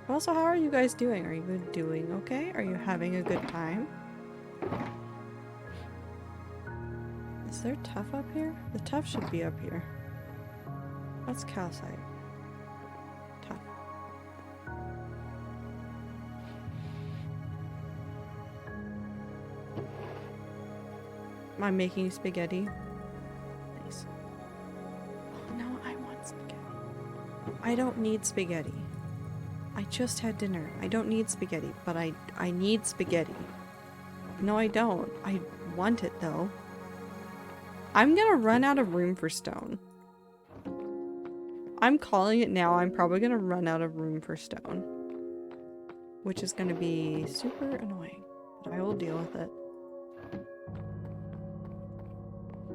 Also, how are you guys doing? Are you doing okay? Are you having a good time? Is there tuff up here? The tuff should be up here. That's calcite. Tuff. I'm making spaghetti. Nice. Oh no, I want spaghetti. I don't need spaghetti. I just had dinner. I don't need spaghetti, but I need spaghetti. No, I don't. I want it, though. I'm gonna run out of room for stone. I'm calling it now. I'm probably gonna run out of room for stone. Which is gonna be super annoying. But I will deal with it.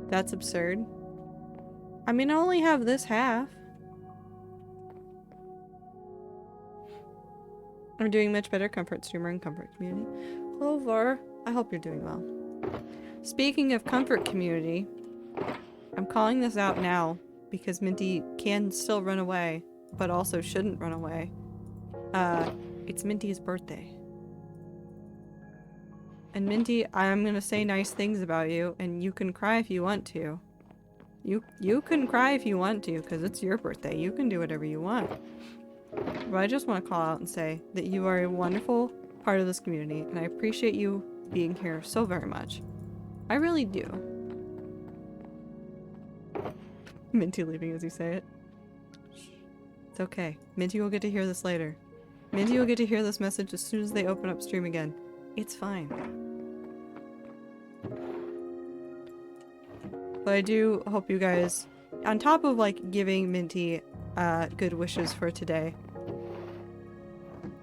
That's absurd. I mean, I only have this half. I'm doing much better, comfort streamer and comfort community. Clover, I hope you're doing well. Speaking of comfort community, I'm calling this out now because Minty can still run away, but also shouldn't run away. It's Minty's birthday. And Minty, I'm gonna say nice things about you, and you can cry if you want to. You can cry if you want to, because it's your birthday. You can do whatever you want. But I just want to call out and say that you are a wonderful part of this community, and I appreciate you being here so very much. I really do. Minty leaving as you say it. It's okay. Minty will get to hear this later. Minty will get to hear this message as soon as they open up stream again. It's fine. But I do hope you guys, on top of like giving Minty good wishes for today,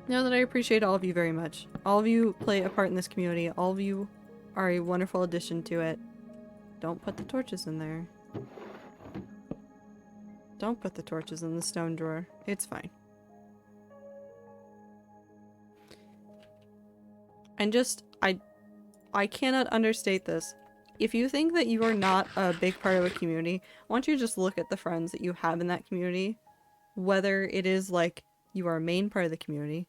know that I appreciate all of you very much. All of you play a part in this community. All of you are a wonderful addition to it. Don't put the torches in there. Don't put the torches in the stone drawer. It's fine. And just, I cannot understate this. If you think that you are not a big part of a community, why don't you just look at the friends that you have in that community? Whether it is like you are a main part of the community.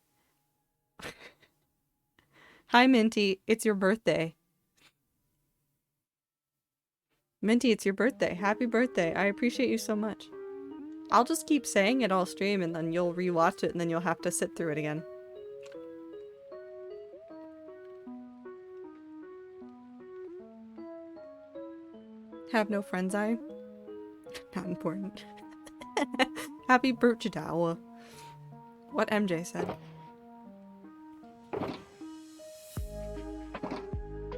Hi Minty, it's your birthday. Minty, it's your birthday. Happy birthday. I appreciate you so much. I'll just keep saying it all stream and then you'll rewatch it and then you'll have to sit through it again. Have no friends, I? Not important. Happy birthday. What MJ said.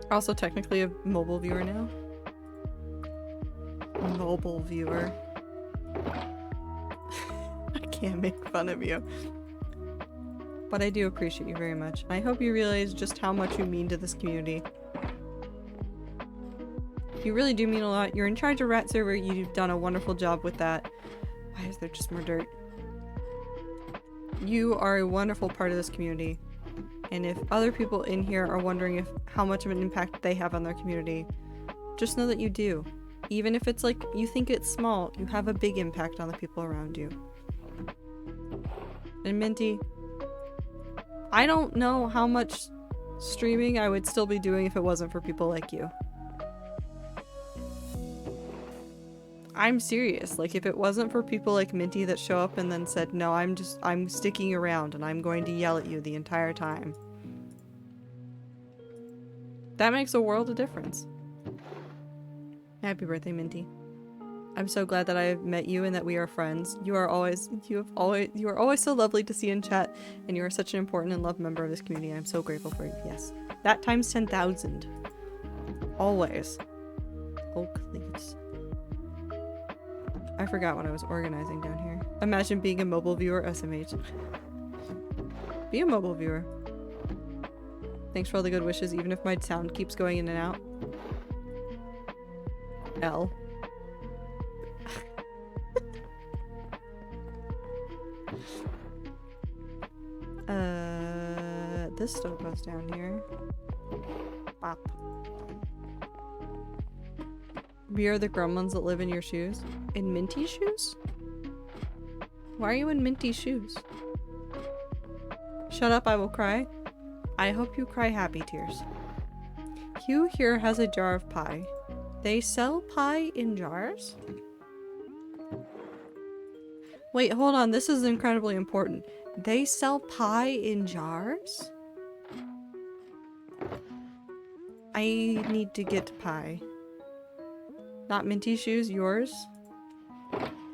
Also technically a mobile viewer now. Mobile viewer. I can't make fun of you. But I do appreciate you very much. I hope you realize just how much you mean to this community. You really do mean a lot. You're in charge of Rat Server. You've done a wonderful job with that. Why is there just more dirt? You are a wonderful part of this community. And if other people in here are wondering how much of an impact they have on their community, just know that you do. Even if it's like, you think it's small, you have a big impact on the people around you. And Minty, I don't know how much streaming I would still be doing if it wasn't for people like you. I'm serious. Like, if it wasn't for people like Minty that show up and then said, no, I'm sticking around and I'm going to yell at you the entire time. That makes a world of difference. Happy birthday, Minty. I'm so glad that I've met you and that we are friends. You are always so lovely to see in chat, and you are such an important and loved member of this community. I'm so grateful for you. Yes. That times 10,000. Always. Oak leaves. I forgot what I was organizing down here. Imagine being a mobile viewer, SMH. Be a mobile viewer. Thanks for all the good wishes, even if my sound keeps going in and out. L. This still goes down here. Bop. We are the gremlins that live in your shoes. In Minty's shoes? Why are you in Minty's shoes? Shut up, I will cry. I hope you cry happy tears. Hugh here has a jar of pie. They sell pie in jars? Wait, hold on. This is incredibly important. They sell pie in jars? I need to get pie. Not Minty shoes, yours?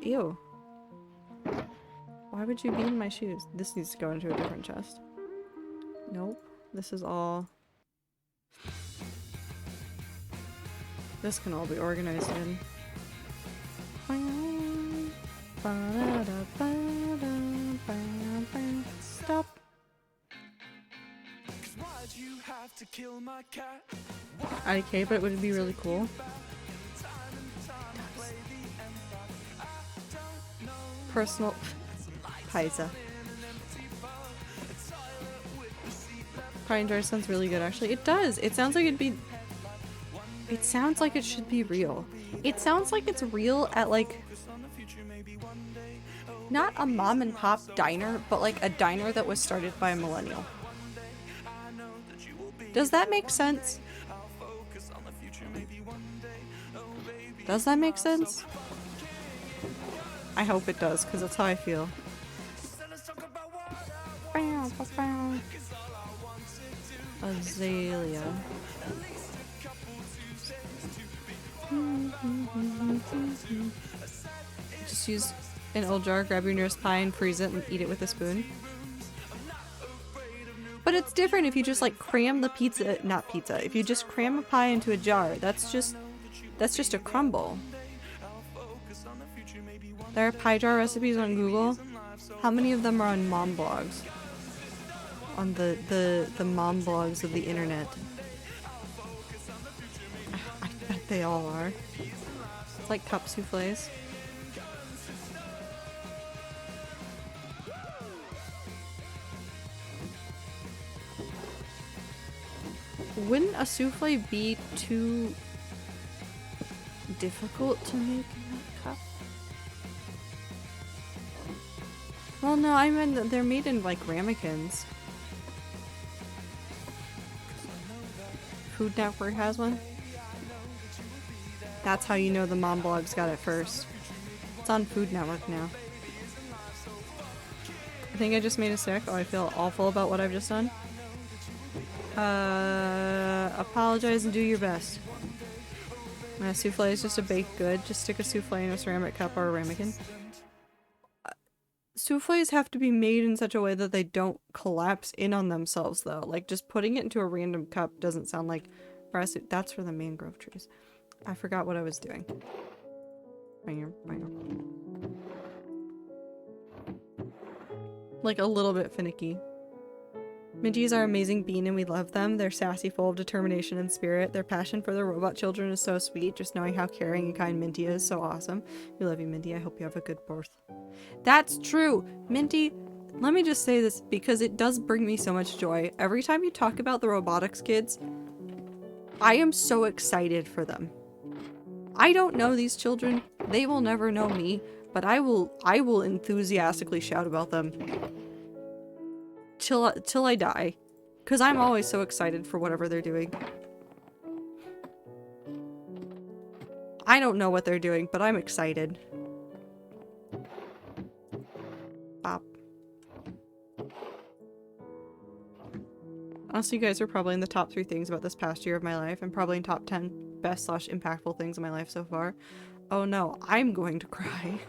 Ew. Why would you be in my shoes? This needs to go into a different chest. Nope. This is all... This can all be organized in. Stop. IDK, but it would be really cool. Personal Pizza. Pine Jar sounds really good actually. It does. It sounds like it'd be... It sounds like it should be real. It sounds like it's real at like... Not a mom and pop diner, but like a diner that was started by a millennial. Does that make sense? Does that make sense? I hope it does, because that's how I feel. Azalea. Just use an old jar, grab your nearest pie and freeze it and eat it with a spoon. But it's different if you just like cram the pizza, not pizza, if you just cram a pie into a jar, that's just a crumble. There are pie jar recipes on Google. How many of them are on mom blogs? On the mom blogs of the internet. I bet they all are. It's like cup souffles. Wouldn't a souffle be too difficult to make in that cup? Well, no, I meant they're made in like ramekins. Food Network has one. That's how you know the mom blogs got it first. It's on Food Network now. I think I just made a sick. Oh, I feel awful about what I've just done. Apologize and do your best. A souffle is just a baked good. Just stick a souffle in a ceramic cup or a ramekin. Souffles have to be made in such a way that they don't collapse in on themselves, though. Like, just putting it into a random cup doesn't sound like... That's for the mangrove trees. I forgot what I was doing. Like, a little bit finicky. Minties are amazing bean and we love them. They're sassy, full of determination and spirit. Their passion for their robot children is so sweet. Just knowing how caring and kind Minty is so awesome. We love you, Minty. I hope you have a good birth. That's true! Minty, let me just say this because it does bring me so much joy. Every time you talk about the robotics kids, I am so excited for them. I don't know these children. They will never know me, but I will enthusiastically shout about them. Till I die. Because I'm always so excited for whatever they're doing. I don't know what they're doing, but I'm excited. Bop. Honestly, you guys are probably in the top 3 things about this past year of my life, and probably in top 10 best/impactful things in my life so far. Oh no, I'm going to cry.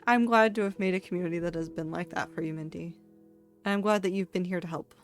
I'm glad to have made a community that has been like that for you, Minty. And I'm glad that you've been here to help.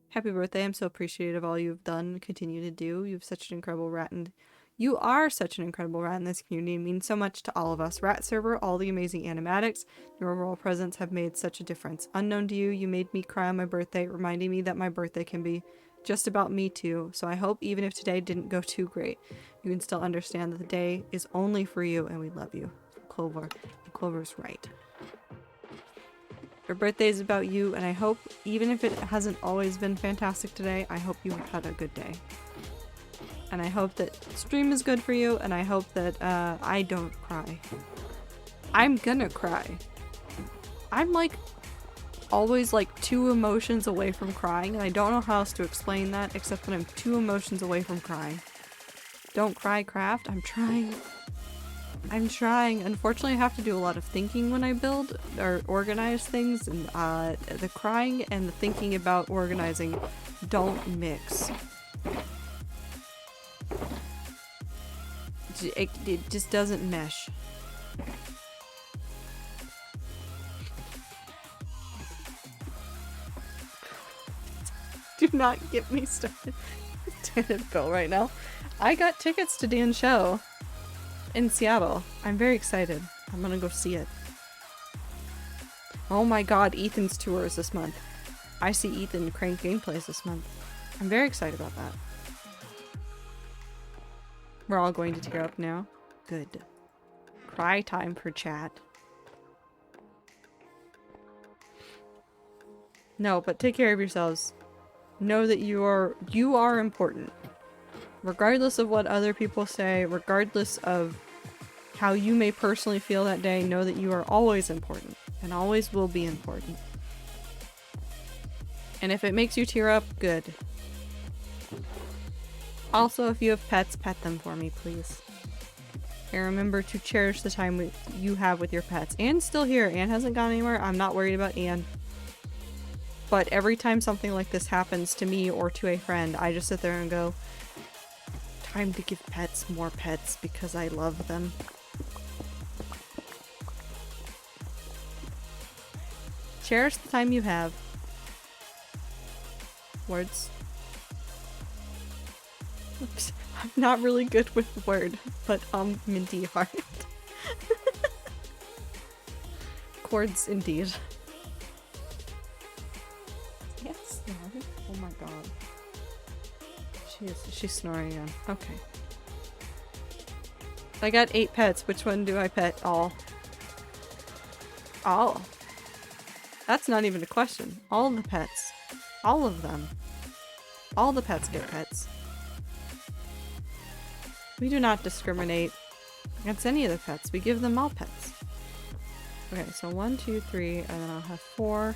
Happy birthday, I'm so appreciative of all you've done and continue to do. You have such an incredible rat, and you are such an incredible rat in this community. It means so much to all of us. Rat Server, all the amazing animatics, your overall presence have made such a difference. Unknown to you, you made me cry on my birthday, reminding me that my birthday can be just about me too. So I hope even if today didn't go too great, you can still understand that the day is only for you and we love you. Clover. Clover's right. Your birthday is about you, and I hope, even if it hasn't always been fantastic today, I hope you have had a good day. And I hope that stream is good for you, and I hope that I don't cry. I'm gonna cry. I'm like always like 2 emotions away from crying, and I don't know how else to explain that except that I'm 2 emotions away from crying. Don't cry, Craft. I'm trying. I'm trying. Unfortunately, I have to do a lot of thinking when I build or organize things, and the crying and the thinking about organizing don't mix. it just doesn't mesh. Do not get me started with Dan and Bill right now. I got tickets to Dan's show in Seattle. I'm very excited. I'm gonna go see it. Oh my god, Ethan's tour is this month. I see Ethan Crank Gameplays this month. I'm very excited about that. We're all going to tear up now. Good. Cry time for chat. No, but take care of yourselves. Know that you are important. Regardless of what other people say, regardless of how you may personally feel that day, know that you are always important and always will be important. And if it makes you tear up, good. Also, if you have pets, pet them for me, please. And remember to cherish the time you have with your pets. Anne's still here. Anne hasn't gone anywhere. I'm not worried about Anne. But every time something like this happens to me or to a friend, I just sit there and go, time to give pets more pets because I love them. Cherish the time you have. Words. Oops. I'm not really good with word, but minty heart. Chords indeed. Yes, snoring. Oh my god. She's snoring again. Okay. I got 8 pets. Which one do I pet? All. All. That's not even a question. All of the pets. All of them. All the pets get pets. We do not discriminate against any of the pets. We give them all pets. Okay, so 1, 2, 3, and then I'll have 4,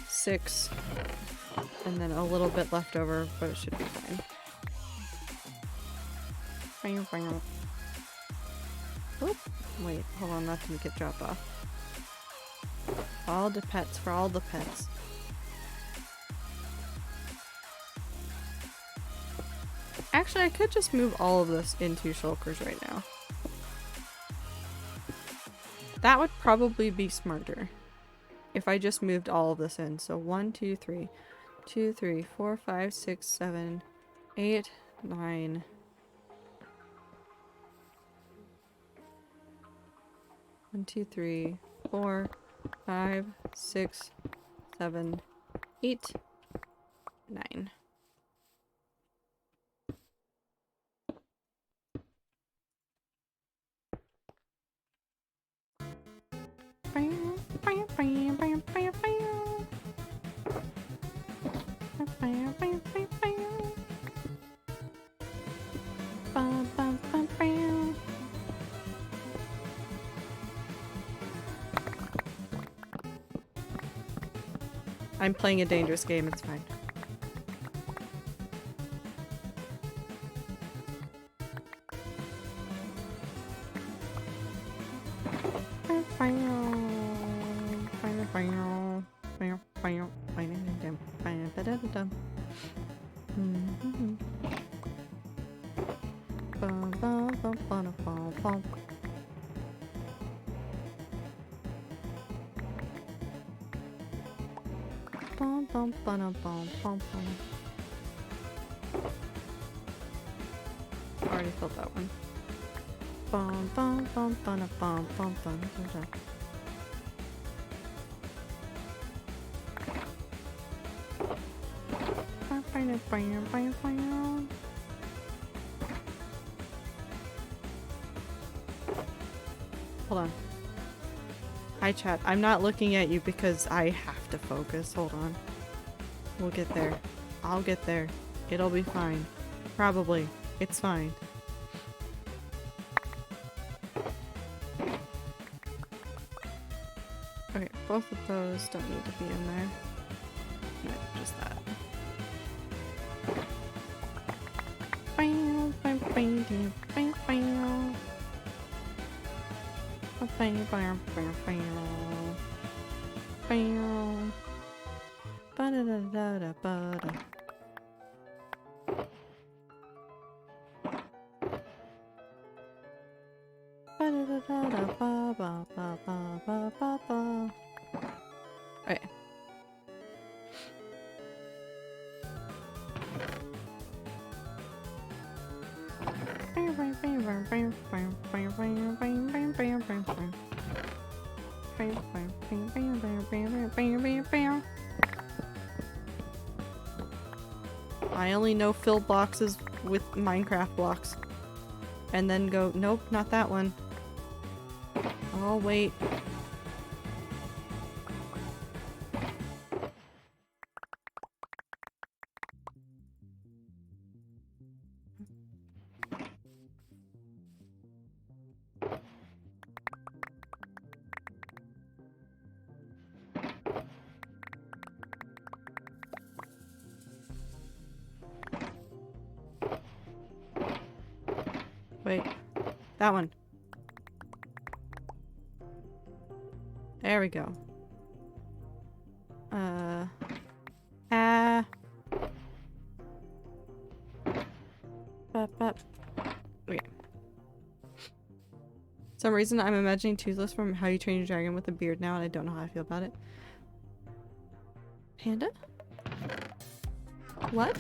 6, and then a little bit left over, but it should be fine. Oop. Wait, hold on, that didn't get dropped off. All the pets, for all the pets. Actually, I could just move all of this into shulkers right now. That would probably be smarter if I just moved all of this in. So 1, 2, 3, 2, 3, 4, 5, 6, 7, 8, 9. 1, 2, 3, 4, 5, 6, 7, 8, 9. I'm playing a dangerous game, it's fine. Already filled that one. Hold on. Hi chat. I'm not looking at you because I have to focus. Hold on. We'll get there. I'll get there. It'll be fine. Probably. It's fine. Okay, both of those don't need to be in there. Yeah, just that. Alright. I only know fill boxes with Minecraft blocks. And then go, nope, not that one. Oh, wait. Wait, that one. There we go. Okay. Some reason I'm imagining Toothless from How You Train Your Dragon with a beard now, and I don't know how I feel about it. Panda? What?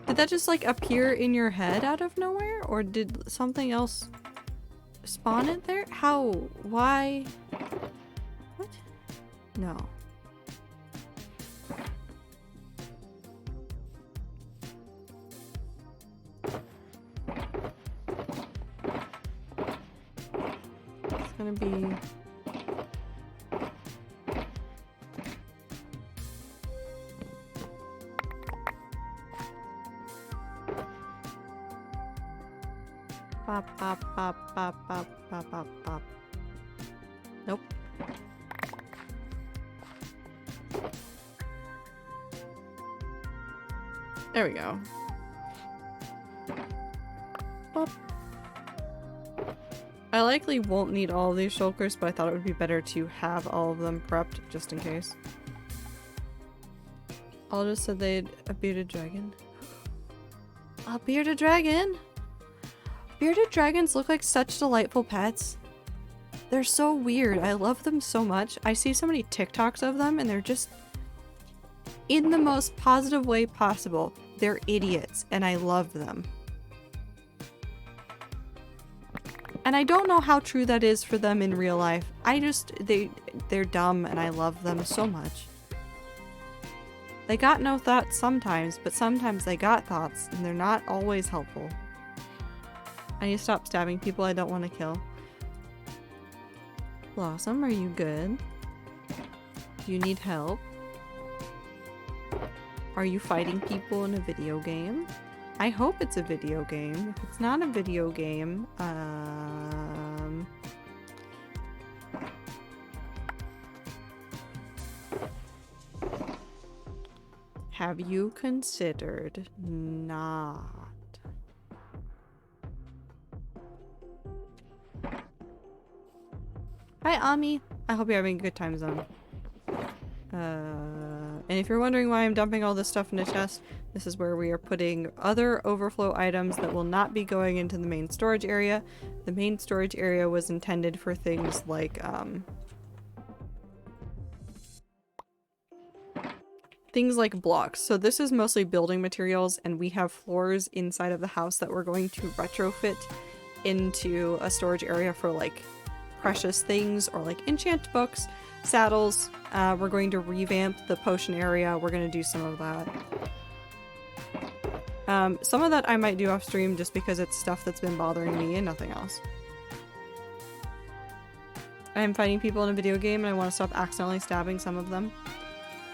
Did that just like appear in your head out of nowhere? Or did something else spawn it there? How? Why? What? No. It's gonna be... Bop, bop, bop, bop, bop, bop, bop, bop. Nope. There we go. Bop. I likely won't need all of these shulkers, but I thought it would be better to have all of them prepped just in case. Aldous said they'd a bearded dragon. A bearded dragon? Bearded dragons look like such delightful pets. They're so weird. I love them so much. I see so many TikToks of them and they're just in the most positive way possible. They're idiots and I love them. And I don't know how true that is for them in real life. They're dumb and I love them so much. They got no thoughts sometimes, but sometimes they got thoughts and they're not always helpful. I need to stop stabbing people I don't want to kill. Blossom, are you good? Do you need help? Are you fighting people in a video game? I hope it's a video game. If it's not a video game, have you considered not? Hi, Ami. I hope you're having a good time zone. And if you're wondering why I'm dumping all this stuff in a chest, this is where we are putting other overflow items that will not be going into the main storage area. The main storage area was intended for things like, things like blocks. So this is mostly building materials, and we have floors inside of the house that we're going to retrofit into a storage area for like precious things or like enchant books, saddles. We're going to revamp the potion area. We're going to do some of that. Some of that I might do off stream just because it's stuff that's been bothering me and nothing else. I'm fighting people in a video game and I want to stop accidentally stabbing some of them.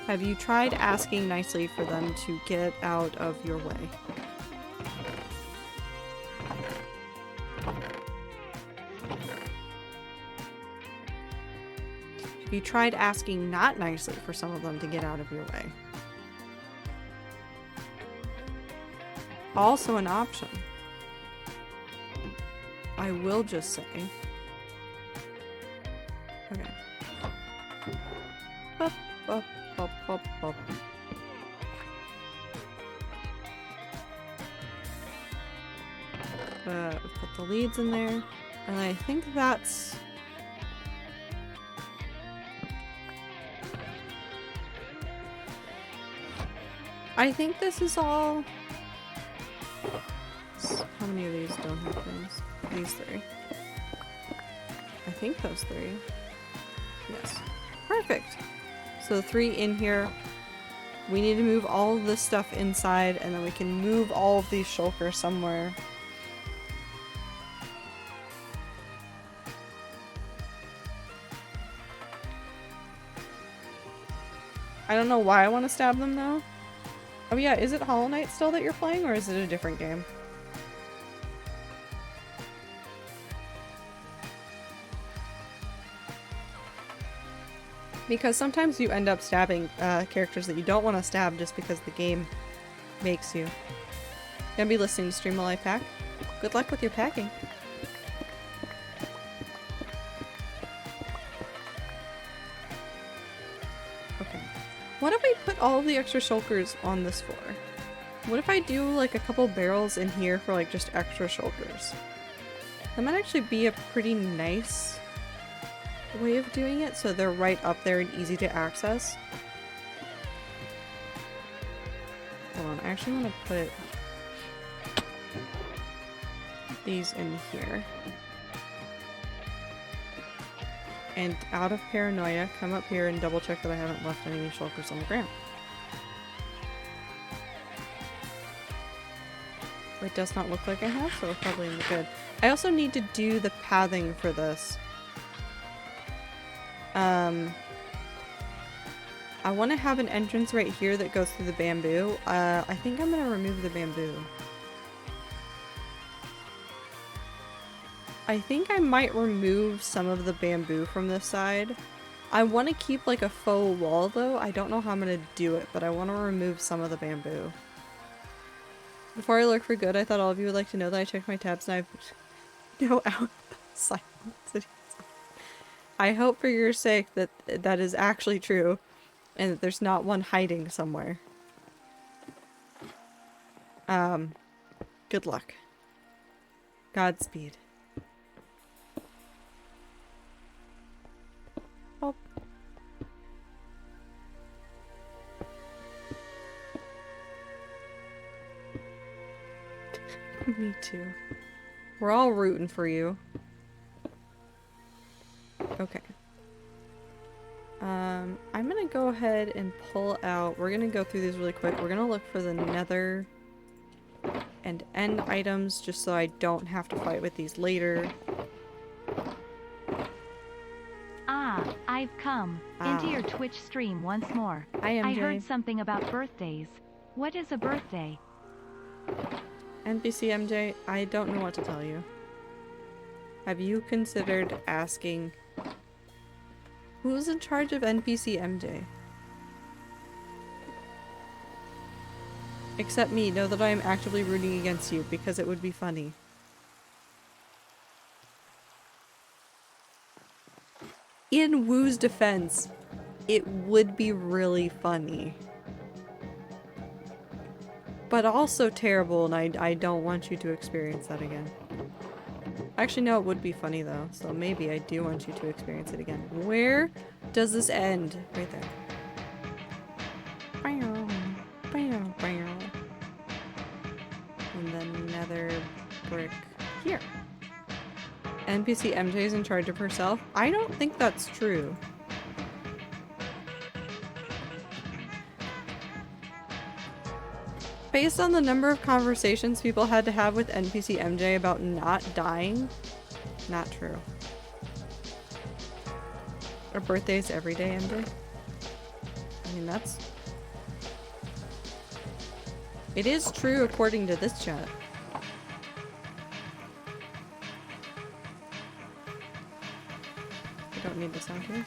Have you tried asking nicely for them to get out of your way? Have you tried asking not nicely for some of them to get out of your way? Also an option. I will just say. Okay. Bop, bop, bop, bop, bop. Put the leads in there. And I think that's... I think this is all... How many of these don't have things? These 3. I think those 3. Yes. Perfect. So 3 in here. We need to move all of this stuff inside, and then we can move all of these shulkers somewhere. I don't know why I want to stab them though. Oh yeah, is it Hollow Knight still that you're playing, or is it a different game? Because sometimes you end up stabbing characters that you don't want to stab just because the game makes you. Gonna be listening to stream while I pack. Good luck with your packing. Okay. What if I put all of the extra shulkers on this floor? What if I do like a couple barrels in here for like just extra shulkers? That might actually be a pretty nice way of doing it, so they're right up there and easy to access. Hold on, I actually want to put these in here. And out of paranoia, come up here and double check that I haven't left any shulkers on the ground. It does not look like I have, so it's probably in the good. I also need to do the pathing for this. I want to have an entrance right here that goes through the bamboo. I think I'm going to remove the bamboo. I think I might remove some of the bamboo from this side. I want to keep like a faux wall though. I don't know how I'm going to do it, but I want to remove some of the bamboo. Before I lurk for good, I thought all of you would like to know that I checked my tabs and I've no out silence. I hope for your sake that that is actually true and that there's not one hiding somewhere. Good luck. Godspeed. Oh. Me too. We're all rooting for you. Okay. I'm gonna go ahead and pull out. We're gonna go through these really quick. We're gonna look for the nether and end items just so I don't have to fight with these later. Ah, I've come into your Twitch stream once more. I heard something about birthdays. What is a birthday? NPC MJ, I don't know what to tell you. Have you considered asking who's in charge of NPC MJ? Except me, know that I am actively rooting against you because it would be funny. In Woo's defense, it would be really funny. But also terrible, and I don't want you to experience that again. Actually, no, it would be funny though, so maybe I do want you to experience it again. Where does this end? Right there. And then nether brick here. NPC MJ is in charge of herself? I don't think that's true. Based on the number of conversations people had to have with NPC MJ about not dying, not true. Our birthdays every day, MJ? I mean, that's... It is true according to this chat. I don't need the sound here.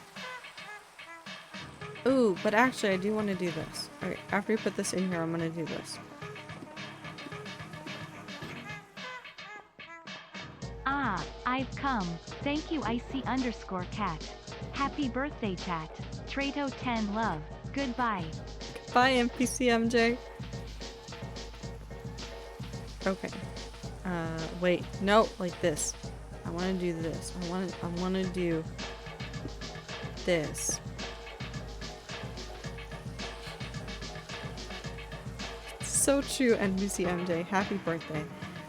Ooh, but actually I do want to do this. Alright, after we put this in here, I'm gonna do this. Ah, I've come. Thank you icy_cat. Happy birthday chat. Trato 10 love. Goodbye. Bye NPC MJ. Okay. Wait. No, like this. I want to do this. I want to do this. So true, NBC MJ. Happy birthday.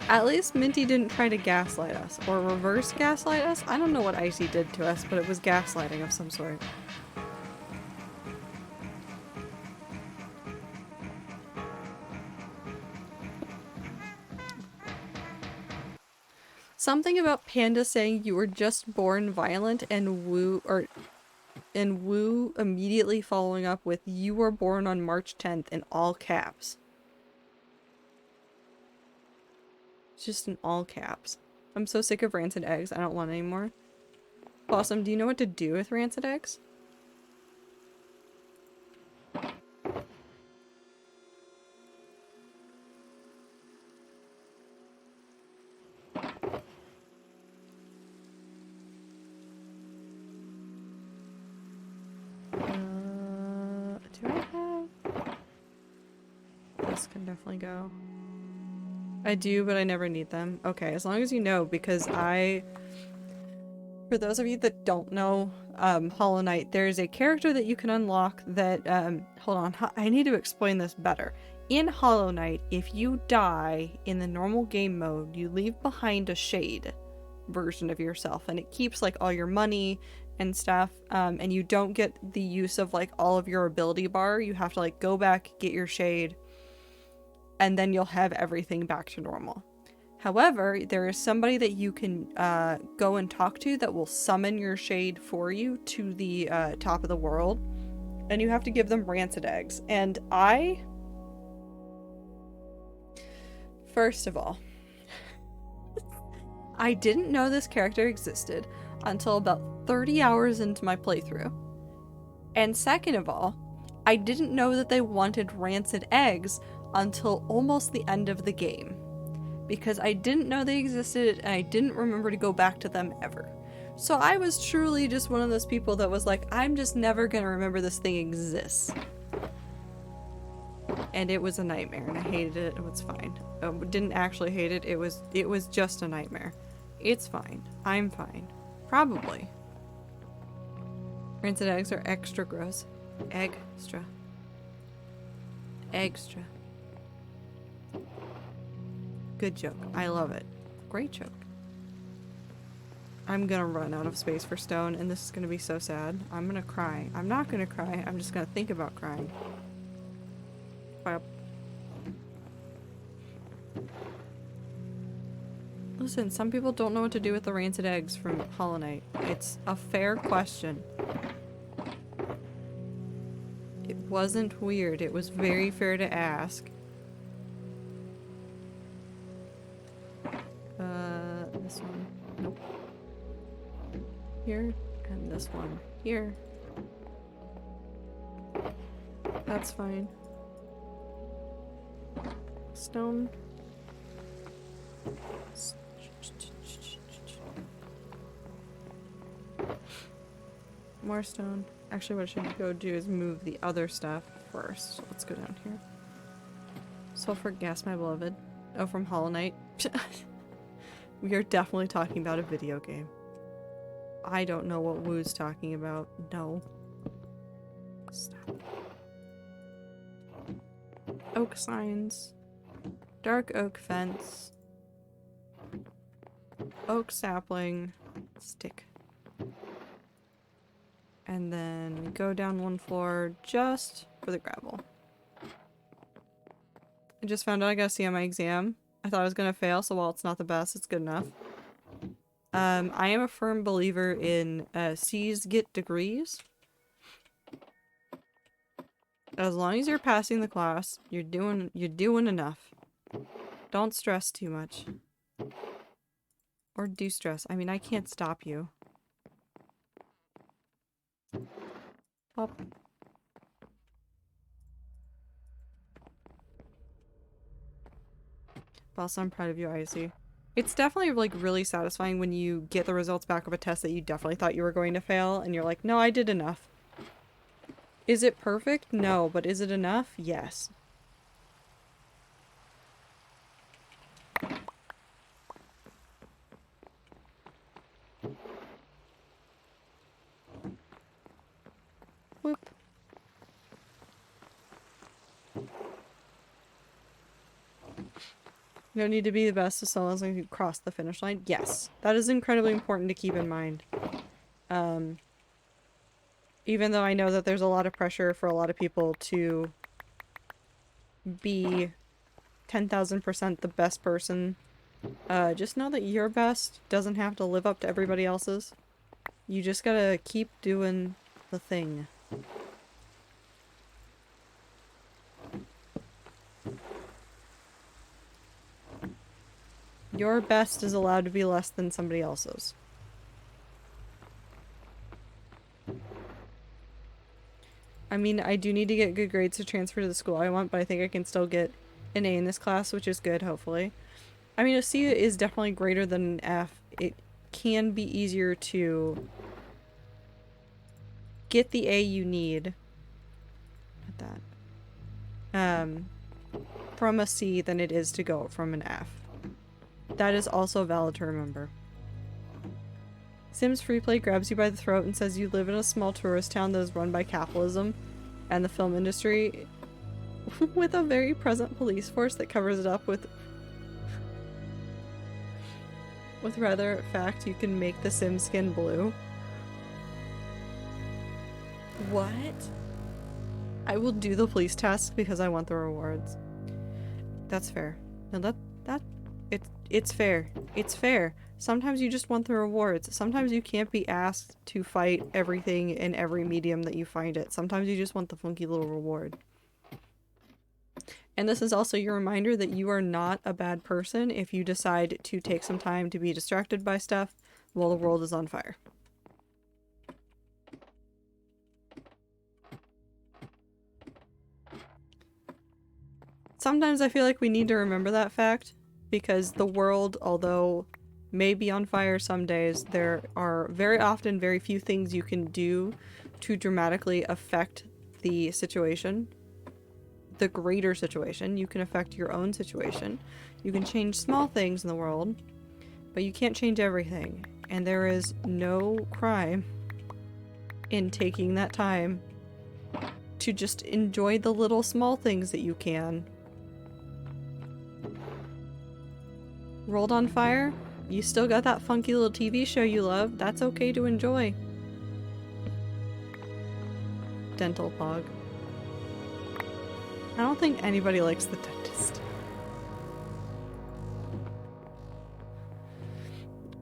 At least Minty didn't try to gaslight us. Or reverse gaslight us. I don't know what Icy did to us, but it was gaslighting of some sort. Something about Panda saying you were just born violent and Woo immediately following up with you were born on March 10th in all caps. Just in all caps. I'm so sick of rancid eggs. I don't want any more. Blossom, do you know what to do with rancid eggs? Do I have... This can definitely go. I do, but I never need them. Okay, as long as you know, because for those of you that don't know, Hollow Knight, there's a character that you can unlock that, hold on, I need to explain this better. In Hollow Knight, if you die in the normal game mode, you leave behind a shade version of yourself, and it keeps, like, all your money and stuff, and you don't get the use of, like, all of your ability bar. You have to, like, go back, get your shade, and then you'll have everything back to normal. However, there is somebody that you can go and talk to that will summon your shade for you to the top of the world, and you have to give them rancid eggs. And first of all, I didn't know this character existed until about 30 hours into my playthrough. And second of all, I didn't know that they wanted rancid eggs until almost the end of the game, because I didn't know they existed and I didn't remember to go back to them ever. So I was truly just one of those people that was like, I'm just never gonna remember this thing exists. And it was a nightmare and I hated it. It was fine. Didn't actually hate it. It was just a nightmare. It's fine. I'm fine. Probably. Rancid eggs are extra gross. Extra. Good joke. I love it. Great joke. I'm gonna run out of space for stone, and this is gonna be so sad. I'm gonna cry. I'm not gonna cry. I'm just gonna think about crying. Well. Listen, some people don't know what to do with the rancid eggs from Hollow Knight. It's a fair question. It wasn't weird. It was very fair to ask. This one. Nope. Here, and this one. Here. That's fine. Stone. More stone. Actually, what I should go do is move the other stuff first. So let's go down here. Sulfur gas, my beloved. Oh, from Hollow Knight. We are definitely talking about a video game. I don't know what Woo's talking about. No. Stop. Oak signs. Dark oak fence. Oak sapling. Stick. And then we go down one floor just for the gravel. I just found out I got a C on my exam. I thought I was gonna fail, so while it's not the best, it's good enough. I am a firm believer in C's get degrees. As long as you're passing the class, you're doing enough. Don't stress too much. Or do stress. I mean, I can't stop you. Pop. Also, I'm proud of you, Icy. It's definitely, like, really satisfying when you get the results back of a test that you definitely thought you were going to fail, and you're like, no, I did enough. Is it perfect? No, but is it enough? Yes. You don't need to be the best as long as you cross the finish line. Yes, that is incredibly important to keep in mind. Even though I know that there's a lot of pressure for a lot of people to be 10,000% the best person, just know that your best doesn't have to live up to everybody else's. You just gotta keep doing the thing. Your best is allowed to be less than somebody else's. I mean, I do need to get good grades to transfer to the school I want, but I think I can still get an A in this class, which is good, hopefully. I mean, a C is definitely greater than an F. It can be easier to get the A you need at that from a C than it is to go from an F. That is also valid to remember. Sims Freeplay grabs you by the throat and says you live in a small tourist town that is run by capitalism and the film industry with a very present police force that covers it up with rather fact you can make the Sim skin blue. What? I will do the police task because I want the rewards. That's fair. No, it's fair. It's fair. Sometimes you just want the rewards. Sometimes you can't be asked to fight everything in every medium that you find it. Sometimes you just want the funky little reward. And this is also your reminder that you are not a bad person if you decide to take some time to be distracted by stuff while the world is on fire. Sometimes I feel like we need to remember that fact because the world, although may be on fire some days, there are very often very few things you can do to dramatically affect the situation. The greater situation. You can affect your own situation. You can change small things in the world, but you can't change everything. And there is no crime in taking that time to just enjoy the little small things that you can. World on fire? You still got that funky little TV show you love. That's okay to enjoy. Dental pog. I don't think anybody likes the dentist.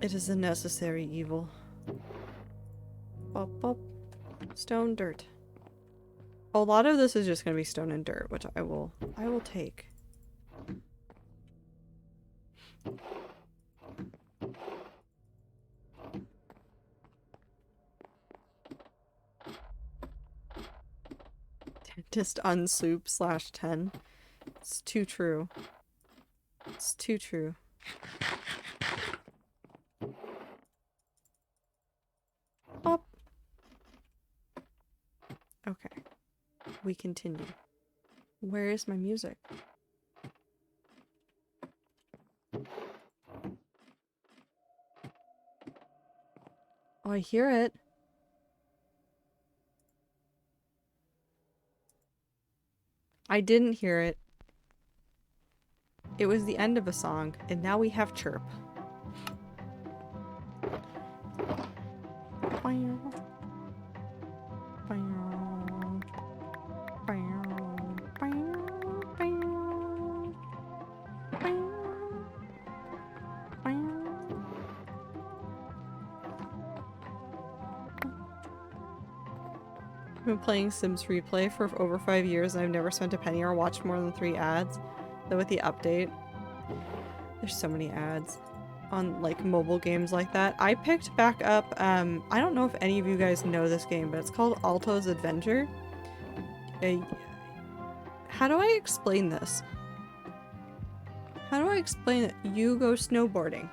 It is a necessary evil. Bop, bop. Stone, dirt. A lot of this is just gonna be stone and dirt, which I will take. Dentist unsoup /10. It's too true. It's too true. Up. Okay. We continue. Where is my music? Oh, I hear it. I didn't hear it. It was the end of a song, and now we have chirp. I've been playing Sims Freeplay for over 5 years and I've never spent a penny or watched more than 3 ads. Though with the update, there's so many ads on like mobile games like that. I picked back up, I don't know if any of you guys know this game, but it's called Alto's Adventure. How do I explain this? How do I explain it? You go snowboarding.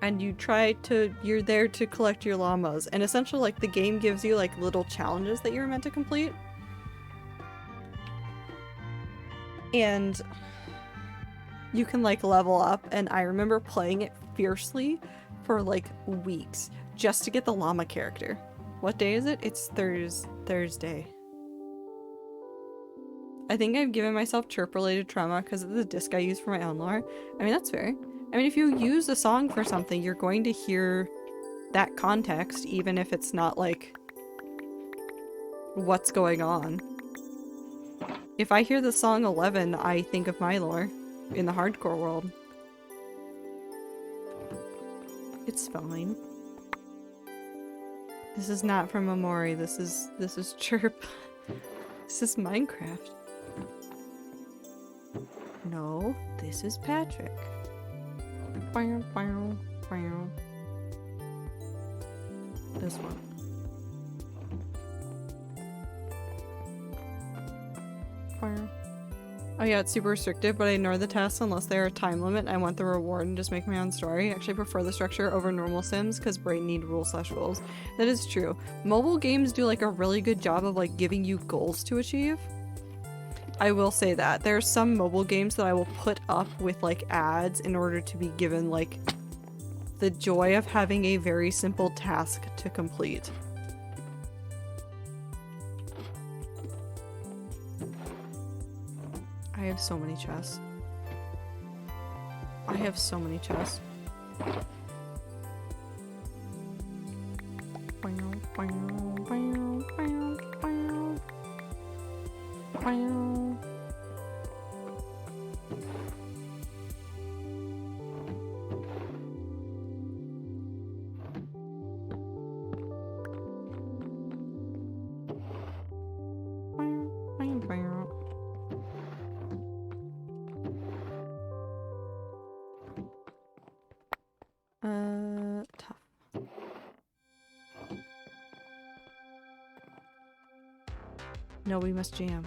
And you're there to collect your llamas, and essentially like the game gives you like little challenges that you're meant to complete. And you can like level up, and I remember playing it fiercely for like weeks just to get the llama character. What day is it? It's Thursday. I think I've given myself chirp-related trauma because of the disc I use for my own lore. I mean, that's fair. I mean, if you use a song for something, you're going to hear that context, even if it's not, like, what's going on. If I hear the song 11, I think of my lore in the hardcore world. It's fine. This is not from Omori, this is Chirp. This is Minecraft. No, this is Patrick. This one. Oh yeah, it's super restrictive, but I ignore the tests unless they're a time limit. I want the reward and just make my own story. I actually prefer the structure over normal Sims because brain need rules/goals. That is true. Mobile games do like a really good job of like giving you goals to achieve. I will say that. There are some mobile games that I will put up with like ads in order to be given like the joy of having a very simple task to complete. I have so many chests. I have so many chests. Tough. No, we must jam.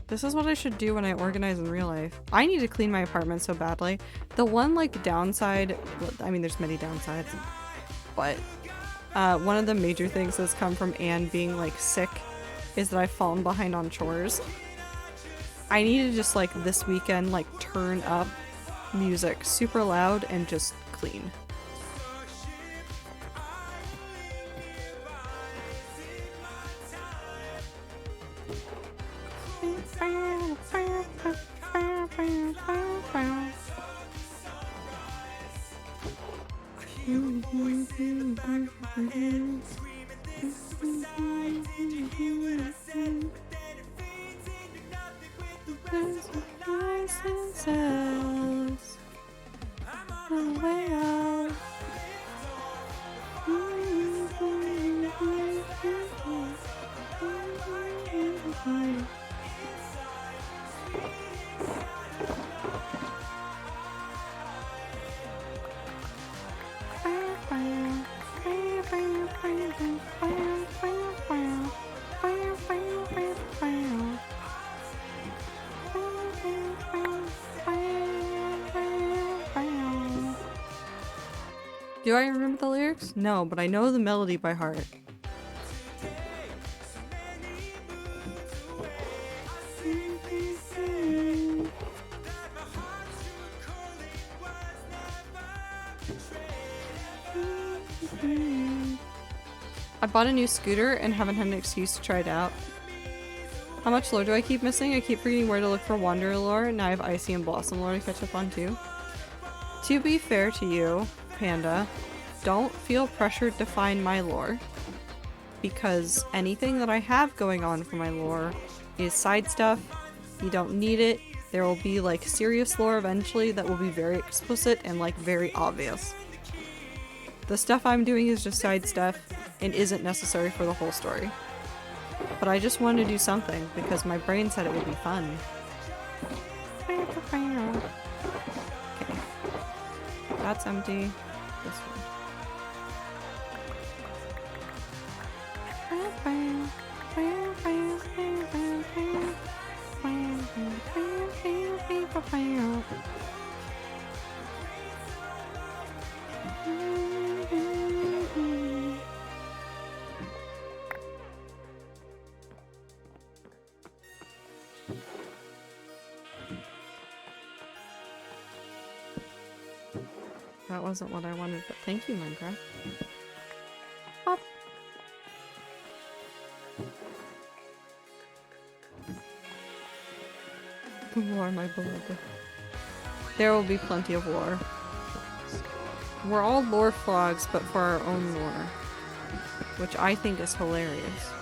This is what I should do when I organize in real life. I need to clean my apartment so badly. The one, like, downside... I mean, there's many downsides. But one of the major things that's come from Anne being, like, sick is that I've fallen behind on chores. I need to just, like, this weekend, like, turn up music super loud and just clean. Do I remember the lyrics? No, but I know the melody by heart. I bought a new scooter and haven't had an excuse to try it out. How much lore do I keep missing? I keep forgetting where to look for Wanderer lore, and now I have Icy and Blossom lore to catch up on too. To be fair to you, Panda, don't feel pressured to find my lore, because anything that I have going on for my lore is side stuff. You don't need it. There will be like serious lore eventually that will be very explicit and like very obvious. The stuff I'm doing is just side stuff and isn't necessary for the whole story. But I just wanted to do something because my brain said it would be fun. Okay. That's empty. This one. That wasn't what I wanted, but thank you, Minecraft. War, my beloved. There will be plenty of war. We're all lore frogs, but for our own lore. Which I think is hilarious.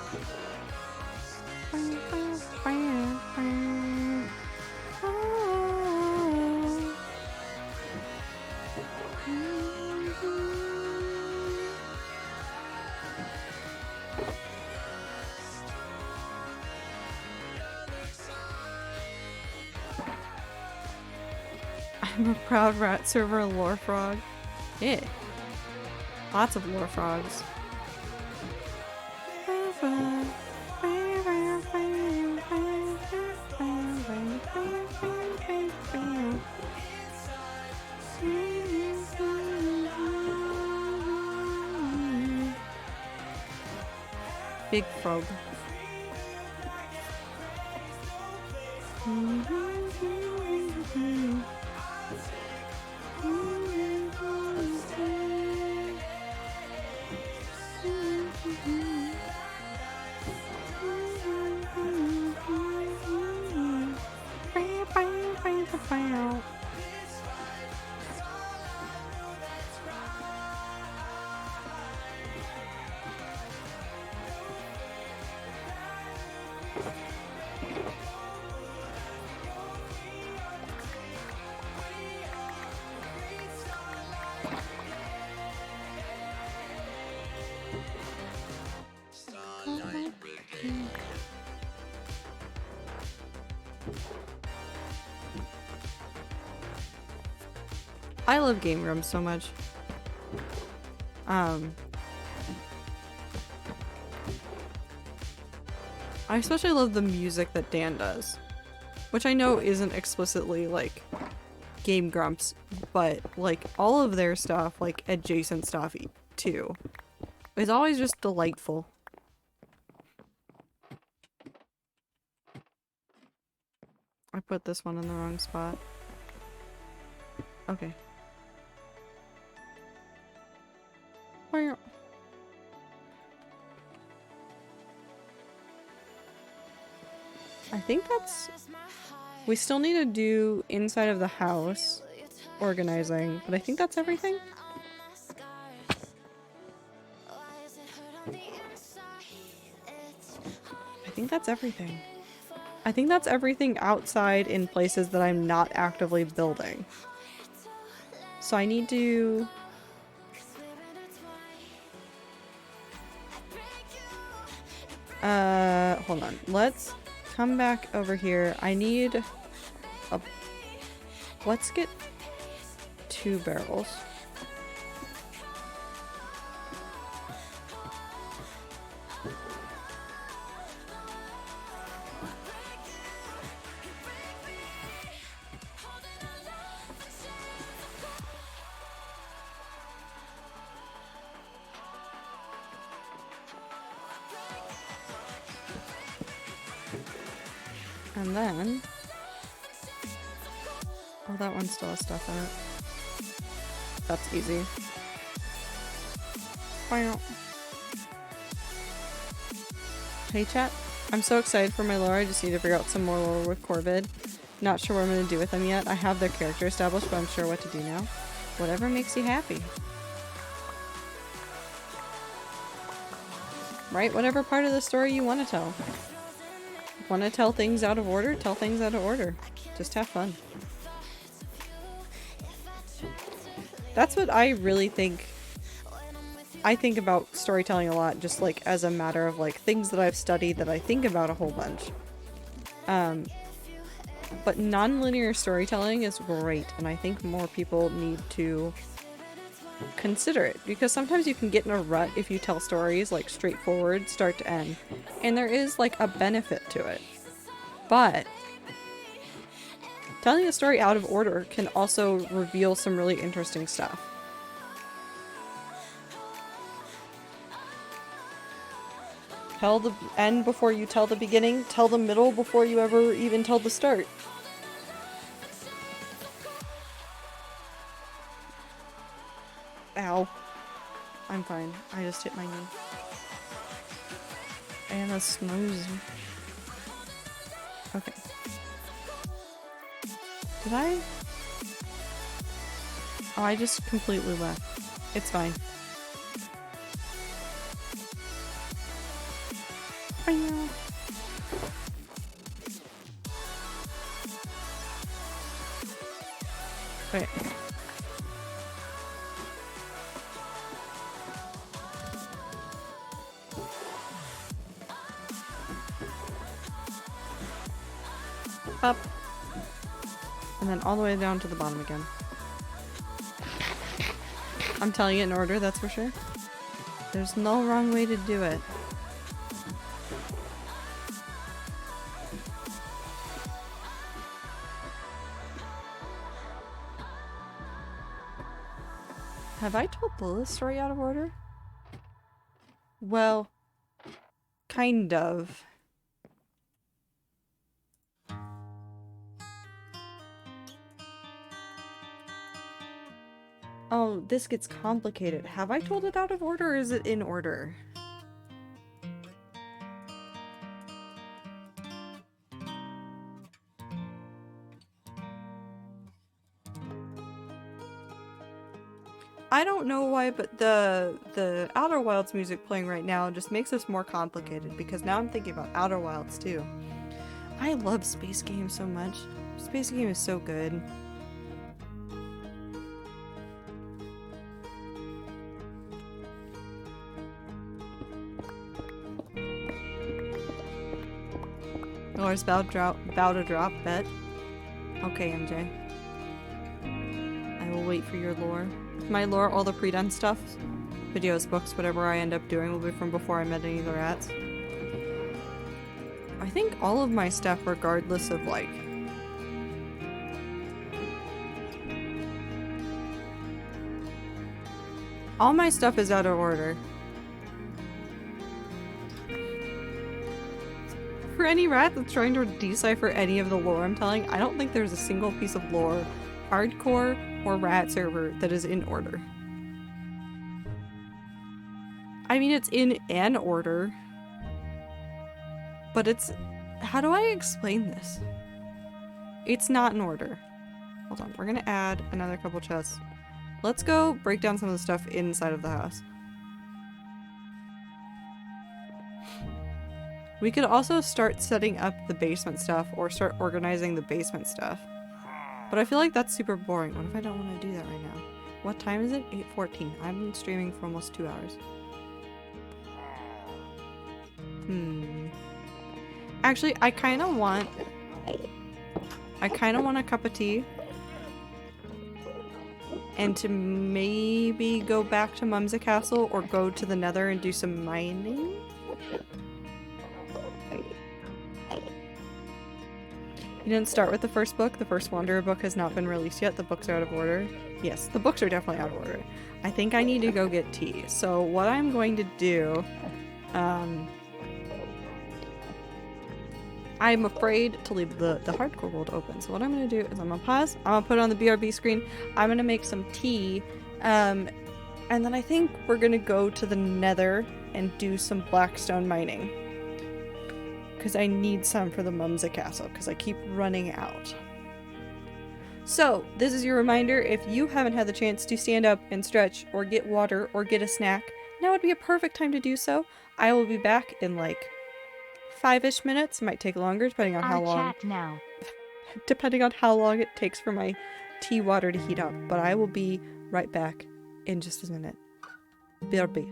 I'm a proud rat server lore frog. Yeah. Lots of lore frogs. Big frog. I love game rooms so much. I especially love the music that Dan does, which I know isn't explicitly like Game Grumps, but like all of their stuff, like adjacent stuff too, is always just delightful. I put this one in the wrong spot. Okay. I think that's... We still need to do inside of the house organizing, but I think that's everything. I think that's everything. I think that's everything outside in places that I'm not actively building. So I need to... hold on. Let's come back over here. I need a... Let's get 2 barrels. And then... Oh, that one still has stuff in it. That's easy. Wow. Hey chat, I'm so excited for my lore. I just need to figure out some more lore with Corvid. Not sure what I'm going to do with them yet. I have their character established, but I'm sure what to do now. Whatever makes you happy. Right? Whatever part of the story you want to tell. Want to tell things out of order? Tell things out of order. Just have fun. That's what I really think. I think about storytelling a lot, just like as a matter of like things that I've studied that I think about a whole bunch. But non-linear storytelling is great, and I think more people need to consider it, because sometimes you can get in a rut if you tell stories like straightforward, start to end, and there is like a benefit to it. But telling a story out of order can also reveal some really interesting stuff. Tell the end before you tell the beginning, tell the middle before you ever even tell the start. Ow. I'm fine. I just hit my knee. Anna's snoozing. Okay. Did I? Oh, I just completely left. It's fine. Hiya. Wait. Up. And then all the way down to the bottom again. I'm telling it in order, that's for sure. There's no wrong way to do it. Have I told the story out of order? Well, kind of. Oh, this gets complicated. Have I told it out of order or is it in order? I don't know why, but the Outer Wilds music playing right now just makes this more complicated because now I'm thinking about Outer Wilds too. I love Space Game so much. Space Game is so good. Lore's about to drop, bet. Okay, MJ. I will wait for your lore. My lore, all the pre-done stuff, videos, books, whatever I end up doing will be from before I met any of the rats. I think all of my stuff, regardless of like... all my stuff is out of order. For any rat that's trying to decipher any of the lore I'm telling, I don't think there's a single piece of lore, hardcore or rat server, that is in order. I mean, it's in an order, but it's... how do I explain this? It's not in order. Hold on, we're gonna add another couple chests. Let's go break down some of the stuff inside of the house. We could also start setting up the basement stuff or start organizing the basement stuff. But I feel like that's super boring. What if I don't want to do that right now? What time is it? 8:14. I've been streaming for almost 2 hours. Actually, I kind of want a cup of tea. And to maybe go back to Mumsy Castle or go to the Nether and do some mining? You didn't start with the first book? The first Wanderer book has not been released yet. The books are out of order. Yes, the books are definitely out of order. I think I need to go get tea. So what I'm going to do... I'm afraid to leave the hardcore world open. So what I'm going to do is I'm going to pause. I'm going to put it on the BRB screen. I'm going to make some tea. And then I think we're going to go to the Nether and do some blackstone mining. Because I need some for the Mumsy Castle, because I keep running out. So, this is your reminder, if you haven't had the chance to stand up and stretch, or get water, or get a snack, now would be a perfect time to do so. I will be back in like 5-ish minutes, might take longer depending on how long. Chat now. Depending on how long it takes for my tea water to heat up, but I will be right back in just a minute. BRB.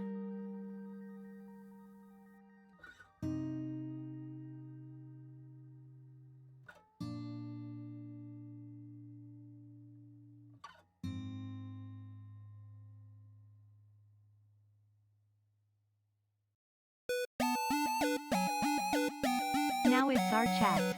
Now it's our chat.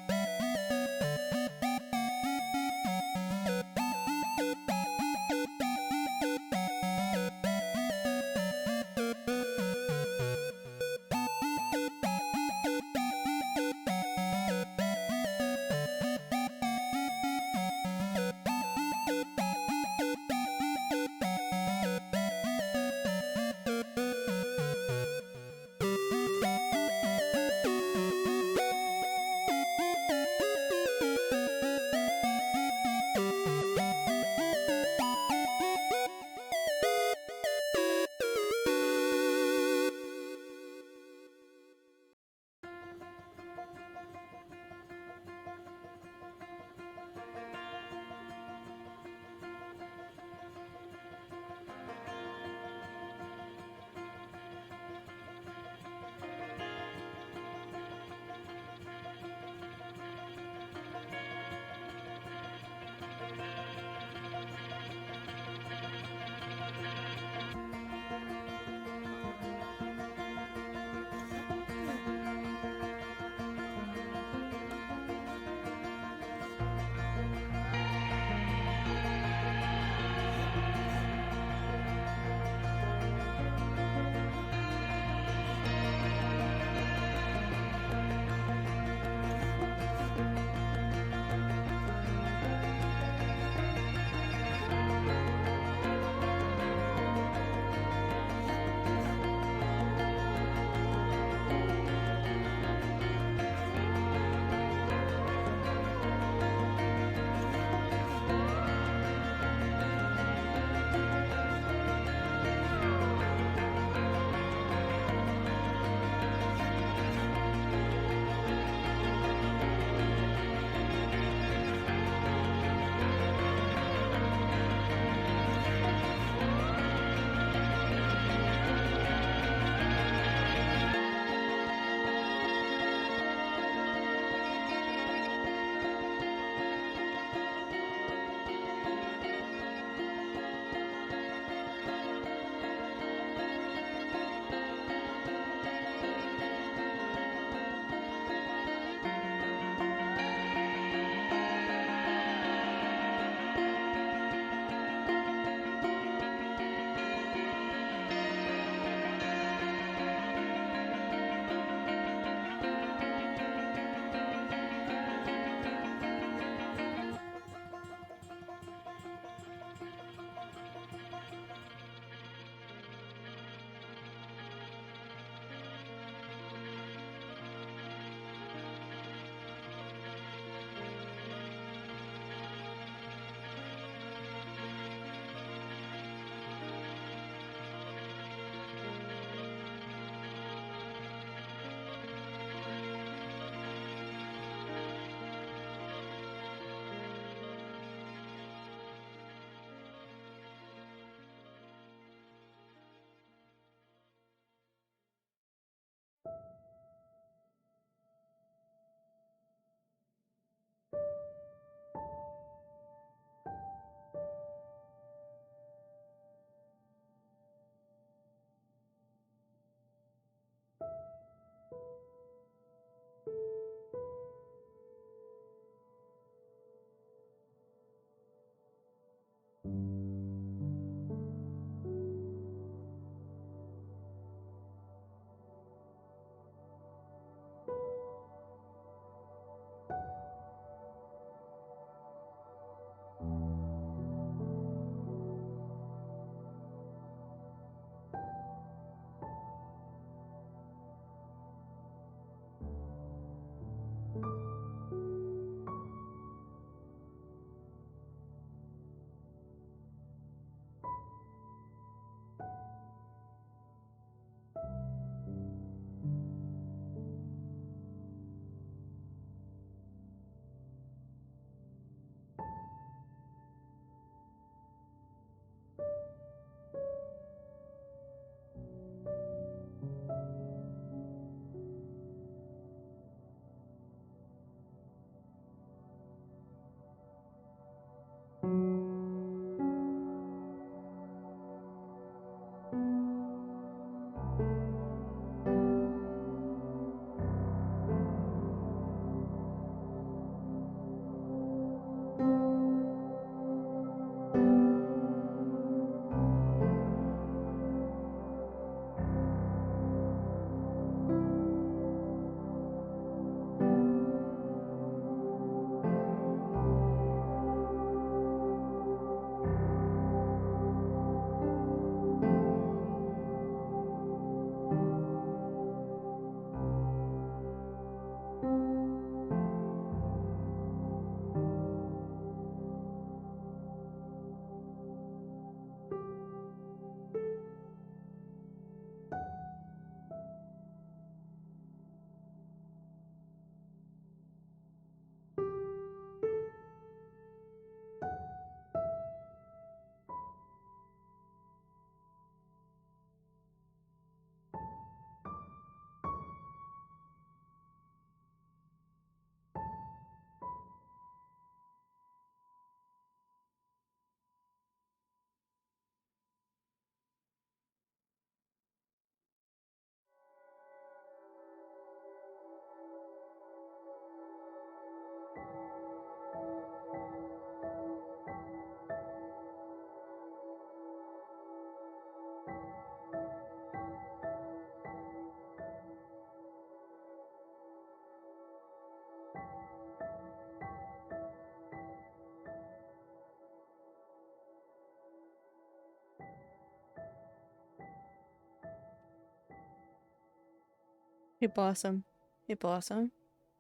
Hey, Blossom. Hey, Blossom.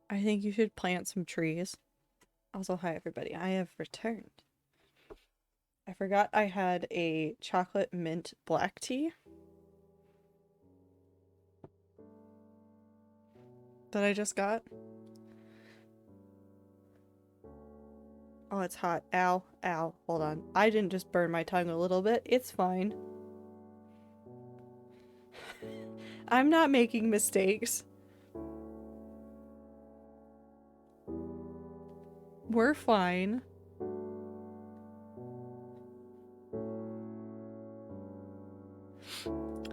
I think you should plant some trees. Also, hi, everybody. I have returned. I forgot I had a chocolate mint black tea that I just got. Oh, it's hot. Ow. Ow. Hold on. I didn't just burn my tongue a little bit. It's fine. I'm not making mistakes. We're fine.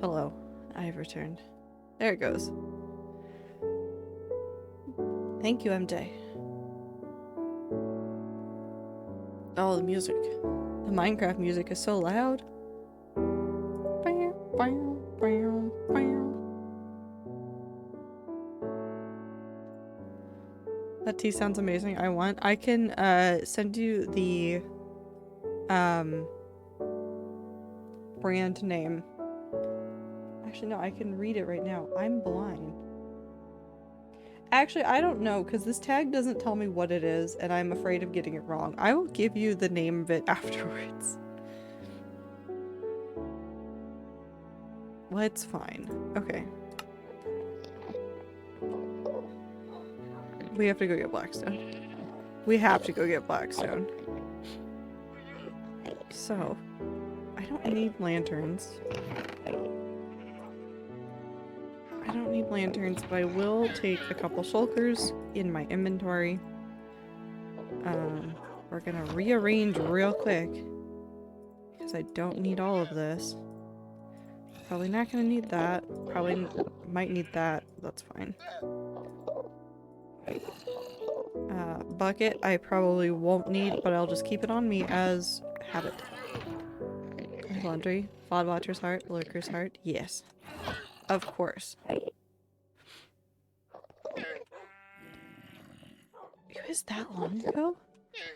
Hello. I have returned. There it goes. Thank you, MJ. Oh, the music. The Minecraft music is so loud. That tea sounds amazing. I can send you the brand name. Actually, no, I can read it right now. I'm blind. Actually, I don't know, because this tag doesn't tell me what it is, and I'm afraid of getting it wrong. I will give you the name of it afterwards. Well, it's fine. Okay. We have to go get Blackstone. We have to go get Blackstone. So, I don't need lanterns. I don't need lanterns, but I will take a couple shulkers in my inventory. We're gonna rearrange real quick because I don't need all of this. Probably not gonna need that. Probably might need that. That's fine. Bucket I probably won't need, but I'll just keep it on me as habit. Laundry. VOD Watcher's heart. Lurker's heart. Yes. Of course. It was that long ago?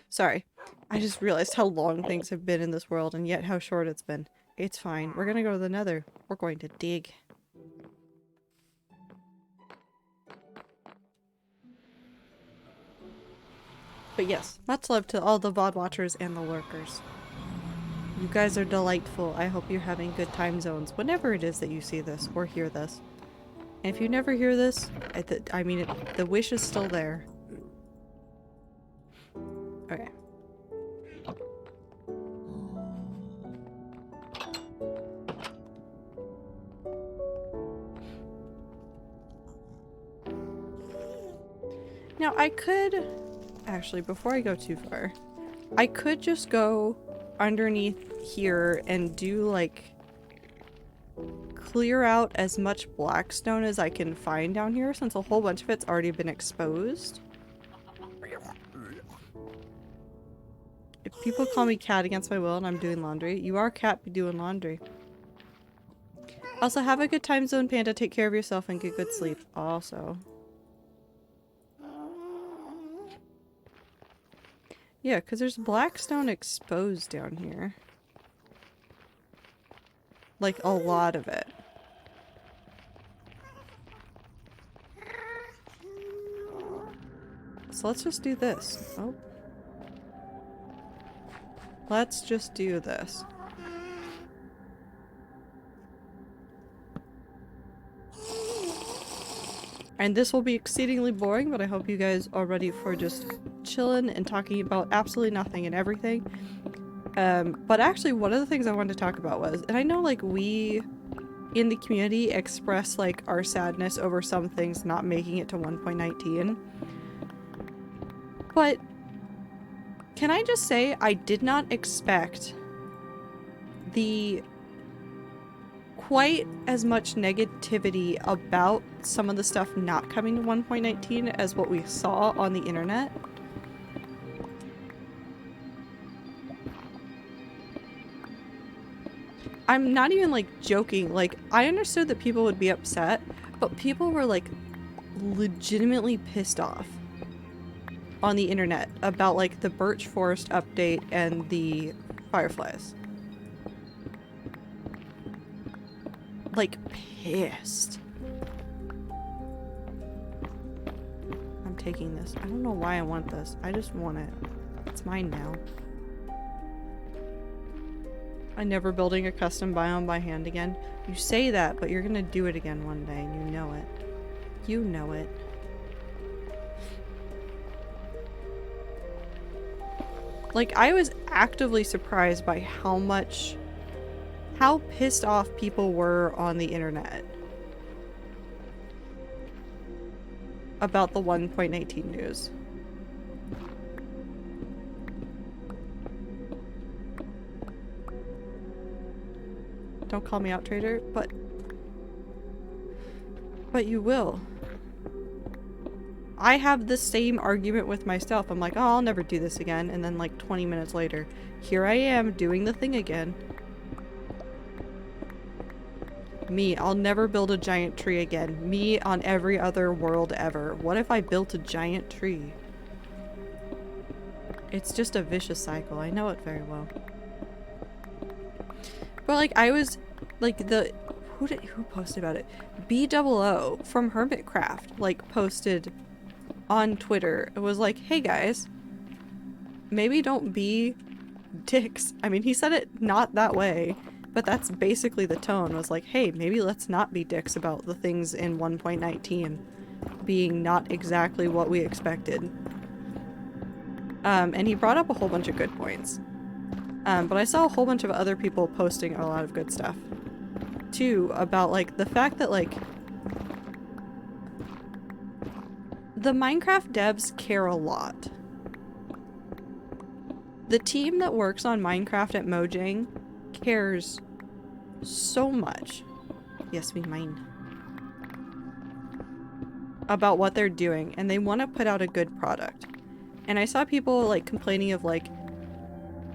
Sorry. I just realized how long things have been in this world and yet how short it's been. It's fine. We're gonna go to the Nether. We're going to dig. But yes, much love to all the VOD watchers and the lurkers. You guys are delightful. I hope you're having good time zones whenever it is that you see this or hear this. And if you never hear this, I mean, the wish is still there. Okay. Now, I could... Actually, before I go too far, I could just go underneath here and do, like, clear out as much blackstone as I can find down here, since a whole bunch of it's already been exposed. If people call me cat against my will and I'm doing laundry, you are cat be doing laundry. Also, have a good time zone, Panda. Take care of yourself and get good sleep. Also. Yeah, because there's blackstone exposed down here. Like, a lot of it. So let's just do this. Oh. Let's just do this. And this will be exceedingly boring, but I hope you guys are ready for just chilling and talking about absolutely nothing and everything. But actually, one of the things I wanted to talk about was, and I know, like, we in the community express, like, our sadness over some things not making it to 1.19. But can I just say, I did not expect the quite as much negativity about some of the stuff not coming to 1.19 as what we saw on the internet. I'm not even, like, joking. Like, I understood that people would be upset, but people were, like, legitimately pissed off on the internet about, like, the Birch Forest update and the Fireflies. Like, pissed. I'm taking this. I don't know why I want this. I just want it. It's mine now. I'm never building a custom biome by hand again. You say that, but you're gonna do it again one day, and you know it. You know it. Like, I was actively surprised by how pissed off people were on the internet about the 1.19 news. Don't call me out, trader, but you will. I have the same argument with myself. I'm like, oh, I'll never do this again. And then like 20 minutes later, here I am doing the thing again. Me, I'll never build a giant tree again. Me on every other world ever. What if I built a giant tree? It's just a vicious cycle. I know it very well. But like, I was like who posted about it? BOO from Hermitcraft like posted on Twitter. It was like, hey guys, maybe don't be dicks. I mean, he said it not that way, but that's basically the tone. Was like, hey, maybe let's not be dicks about the things in 1.19 being not exactly what we expected. And he brought up a whole bunch of good points. But I saw a whole bunch of other people posting a lot of good stuff too about like the fact that like the Minecraft devs care a lot. The team that works on Minecraft at Mojang cares so much. Yes, we mine. About what they're doing, and they want to put out a good product. And I saw people like complaining of like,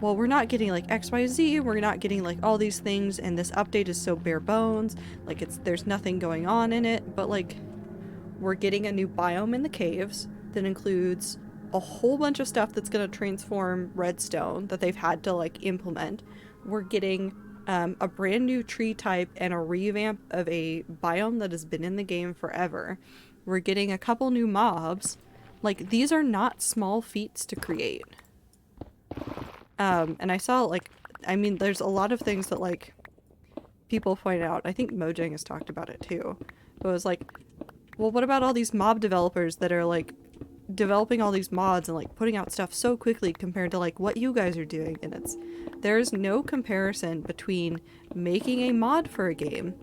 well, we're not getting like XYZ, we're not getting like all these things, and this update is so bare bones, like there's nothing going on in it, but like we're getting a new biome in the caves that includes a whole bunch of stuff that's going to transform redstone that they've had to like implement. We're getting a brand new tree type and a revamp of a biome that has been in the game forever. We're getting a couple new mobs. Like, these are not small feats to create. And I saw, like, I mean, there's a lot of things that, like, people point out. I think Mojang has talked about it, too. But it was like, well, what about all these mob developers that are, like, developing all these mods and, like, putting out stuff so quickly compared to, like, what you guys are doing? And there's no comparison between making a mod for a game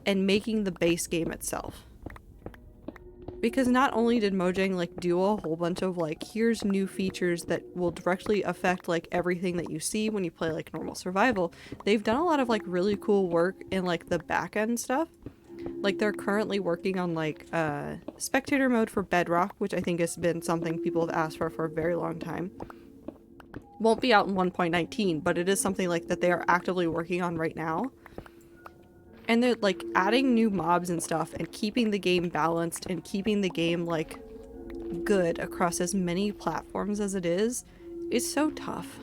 and making the base game itself. Because not only did Mojang like do a whole bunch of like, here's new features that will directly affect like everything that you see when you play like normal survival, they've done a lot of like really cool work in like the back end stuff. Like they're currently working on like spectator mode for Bedrock, which I think has been something people have asked for a very long time. Won't be out in 1.19, but it is something like that they are actively working on right now. And they're like adding new mobs and stuff and keeping the game balanced and keeping the game like good across as many platforms as it is so tough.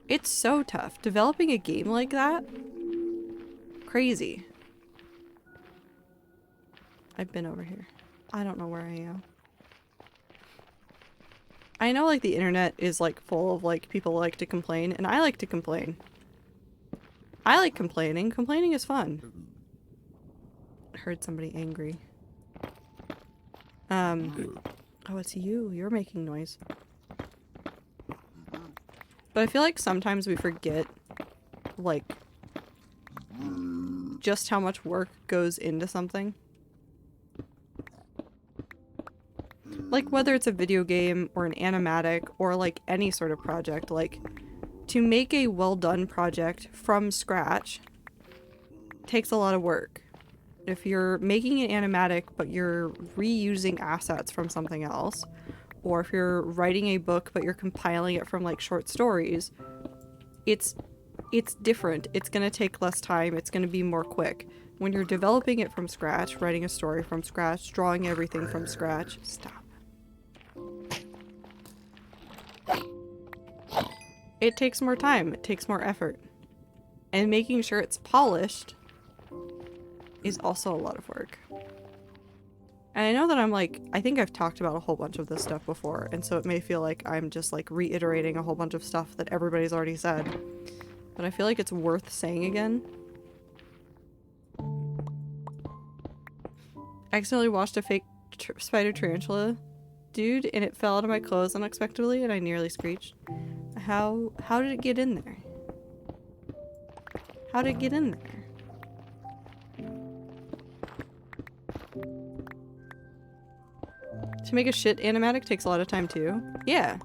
It's so tough. Developing a game like that, crazy. I've been over here. I don't know where I am. I know like the internet is like full of like people like to complain, and I like to complain. I like complaining. Complaining is fun. I heard somebody angry. Oh, it's you. You're making noise. But I feel like sometimes we forget, like, just how much work goes into something. Like, whether it's a video game or an animatic or, like, any sort of project, like, to make a well-done project from scratch takes a lot of work. If you're making an animatic but you're reusing assets from something else, or if you're writing a book but you're compiling it from like short stories, it's different. It's gonna take less time. It's gonna be more quick. When you're developing it from scratch, writing a story from scratch, drawing everything from scratch, stop. It takes more time, it takes more effort. And making sure it's polished is also a lot of work. And I know that I'm like, I think I've talked about a whole bunch of this stuff before, and so it may feel like I'm just like reiterating a whole bunch of stuff that everybody's already said. But I feel like it's worth saying again. I accidentally washed a fake spider tarantula, dude, and it fell out of my clothes unexpectedly, and I nearly screeched. How did it get in there? How did it get in there? To make a shit animatic takes a lot of time too. Yeah.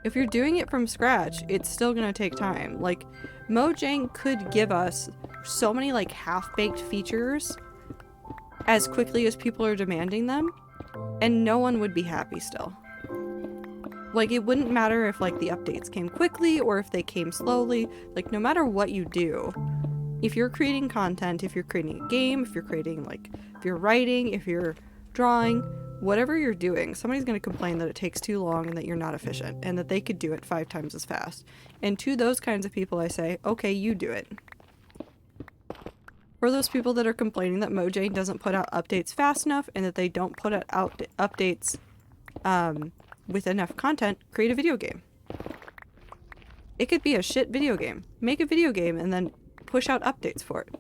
If you're doing it from scratch, it's still gonna take time. Like, Mojang could give us so many like half-baked features as quickly as people are demanding them, and no one would be happy still. Like, it wouldn't matter if like the updates came quickly or if they came slowly. Like, no matter what you do, if you're creating content, if you're creating a game, if you're creating like, if you're writing, if you're drawing, whatever you're doing, somebody's going to complain that it takes too long and that you're not efficient and that they could do it 5 times as fast. And to those kinds of people, I say, okay, you do it. For those people that are complaining that Mojang doesn't put out updates fast enough and that they don't put out updates with enough content, create a video game. It could be a shit video game. Make a video game and then push out updates for it.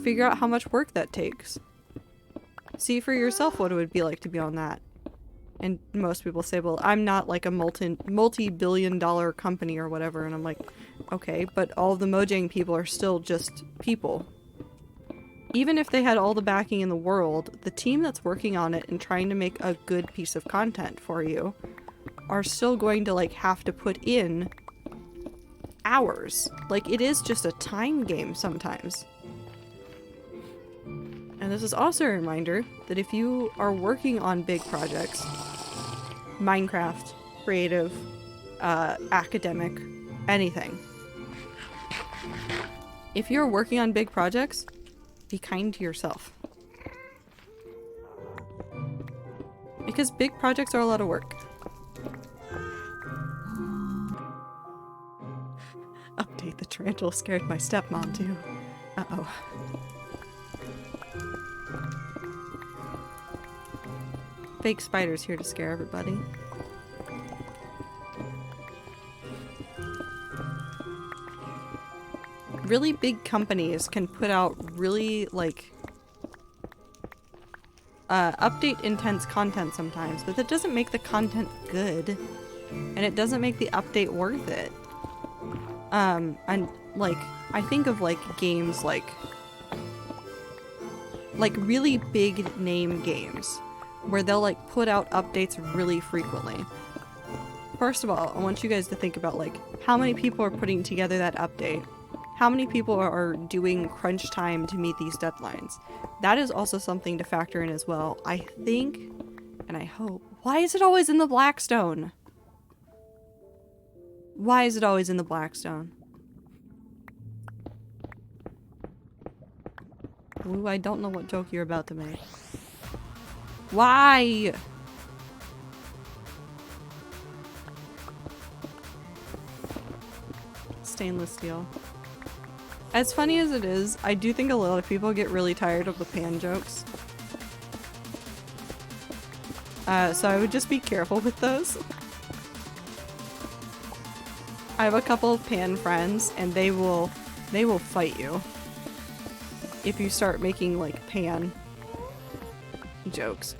Figure out how much work that takes. See for yourself what it would be like to be on that. And most people say, well, I'm not like a multi-billion-dollar company or whatever. And I'm like, okay, but all the Mojang people are still just people. Even if they had all the backing in the world, the team that's working on it and trying to make a good piece of content for you are still going to like have to put in hours. Like, it is just a time game sometimes. And this is also a reminder that if you are working on big projects, Minecraft, creative, academic, anything. If you're working on big projects, be kind to yourself. Because big projects are a lot of work. Update, the tarantula scared my stepmom too. Uh-oh. Fake spiders here to scare everybody. Really big companies can put out really, like, update intense content sometimes, but that doesn't make the content good. And it doesn't make the update worth it. And, like, I think of, like, games like really big name games, where they'll, like, put out updates really frequently. First of all, I want you guys to think about, like, how many people are putting together that update? How many people are doing crunch time to meet these deadlines? That is also something to factor in as well. I think, and I hope. Why is it always in the Blackstone? Why is it always in the Blackstone? Ooh, I don't know what joke you're about to make. Why? Stainless steel. As funny as it is, I do think a lot of people get really tired of the pan jokes. So I would just be careful with those. I have a couple of pan friends, and they will fight you if you start making like pan jokes.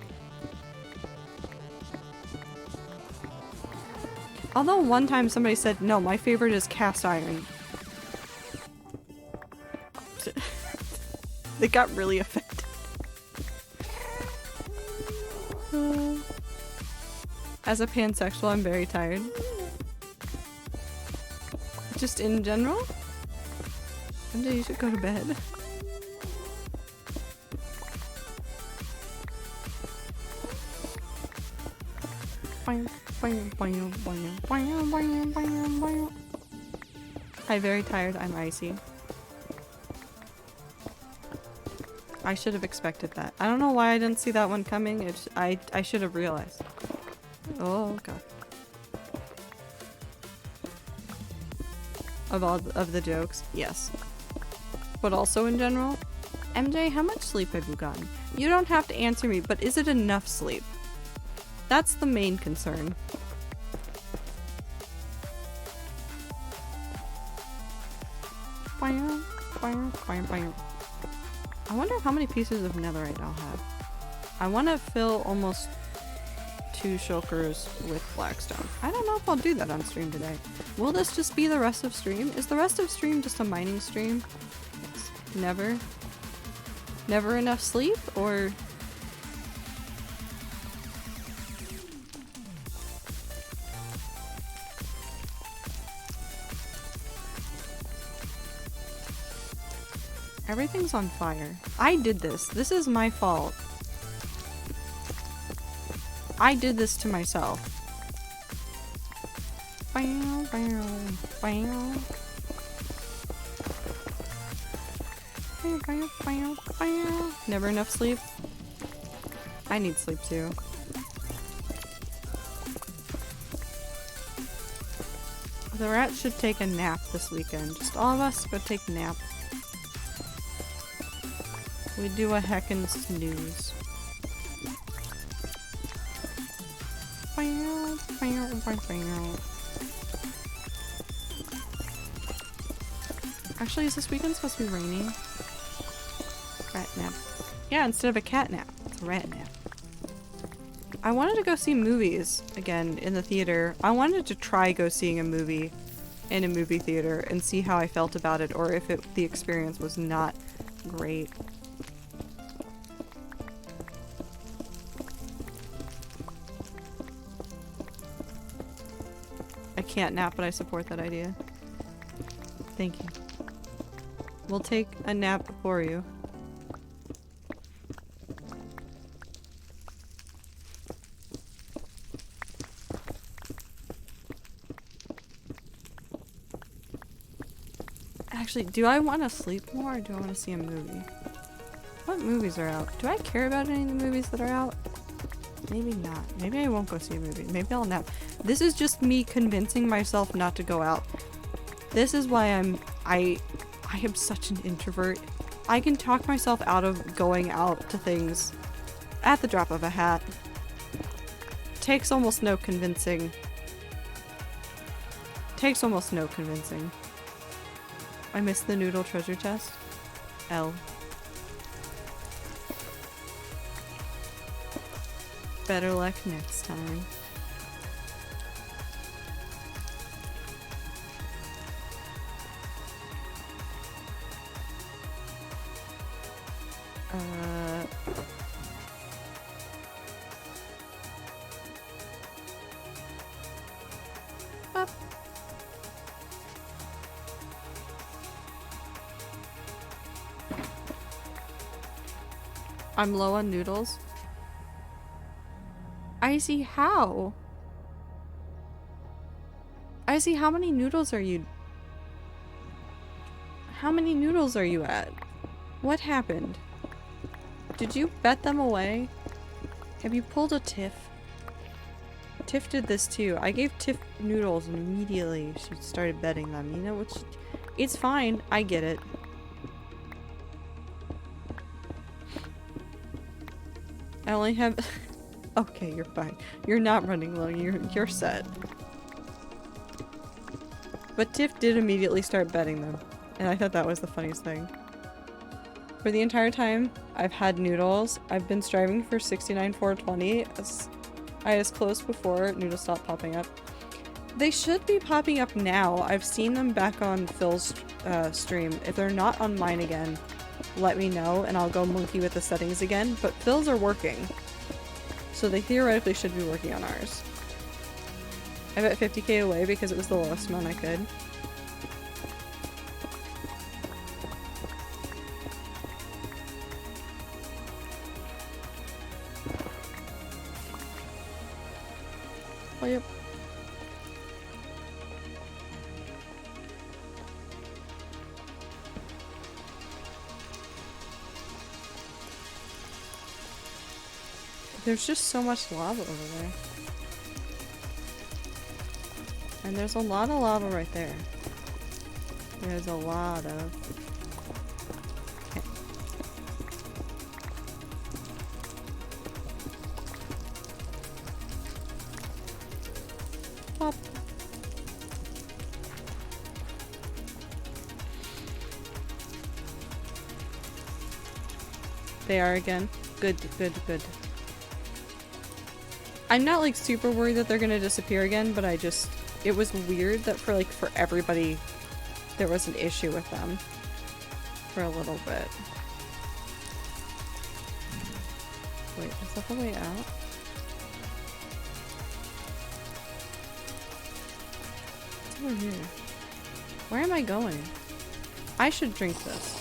Although one time somebody said, no, my favorite is cast iron. They got really offended. As a pansexual, I'm very tired. Just in general? Someday you should go to bed. Hi, very tired. I'm icy. I should have expected that. I don't know why I didn't see that one coming. I should have realized. Oh god. Of all of the jokes, yes. But also in general, MJ, how much sleep have you gotten? You don't have to answer me, but is it enough sleep? That's the main concern. I wonder how many pieces of netherite I'll have. I want to fill almost 2 shulkers with blackstone. I don't know if I'll do that on stream today. Will this just be the rest of stream? Is the rest of stream just a mining stream? Never? Never enough sleep? Or... Everything's on fire. I did this. This is my fault. I did this to myself. Never enough sleep? I need sleep too. The rats should take a nap this weekend. Just all of us go take a nap. We do a heckin' snooze. Actually, is this weekend supposed to be raining? Rat nap. Yeah, instead of a cat nap, it's a rat nap. I wanted to go see movies again in the theater. I wanted to try go seeing a movie in a movie theater and see how I felt about it, or if the experience was not great. I can't nap, but I support that idea. Thank you. We'll take a nap for you. Actually, do I want to sleep more or do I want to see a movie? What movies are out? Do I care about any of the movies that are out? Maybe not. Maybe I won't go see a movie. Maybe I'll nap. This is just me convincing myself not to go out. This is why I am such an introvert. I can talk myself out of going out to things at the drop of a hat. Takes almost no convincing. Takes almost no convincing. I missed the noodle treasure chest. L. Better luck next time. Up. I'm low on noodles. Icy, how? Icy, how many noodles are you? How many noodles are you at? What happened? Did you bet them away? Have you pulled a Tiff? Tiff did this too. I gave Tiff noodles and immediately she started betting them. You know, which it's fine. I get it. I only have okay, you're fine. You're not running low. You're set. But Tiff did immediately start betting them. And I thought that was the funniest thing. For the entire time I've had noodles, I've been striving for 69,420. I was close before noodles stopped popping up. They should be popping up now. I've seen them back on Phil's stream. If they're not on mine again, let me know and I'll go monkey with the settings again. But Phil's are working. So they theoretically should be working on ours. I bet 50k away because it was the lowest amount I could. Oh, yep. There's just so much lava over there. And there's a lot of lava right there. There's a lot of... Okay. They are again. Good, good, good. I'm not like super worried that they're gonna disappear again, but it was weird that for everybody there was an issue with them for a little bit. Wait, is that the way out? What's over here? Where am I going? I should drink this.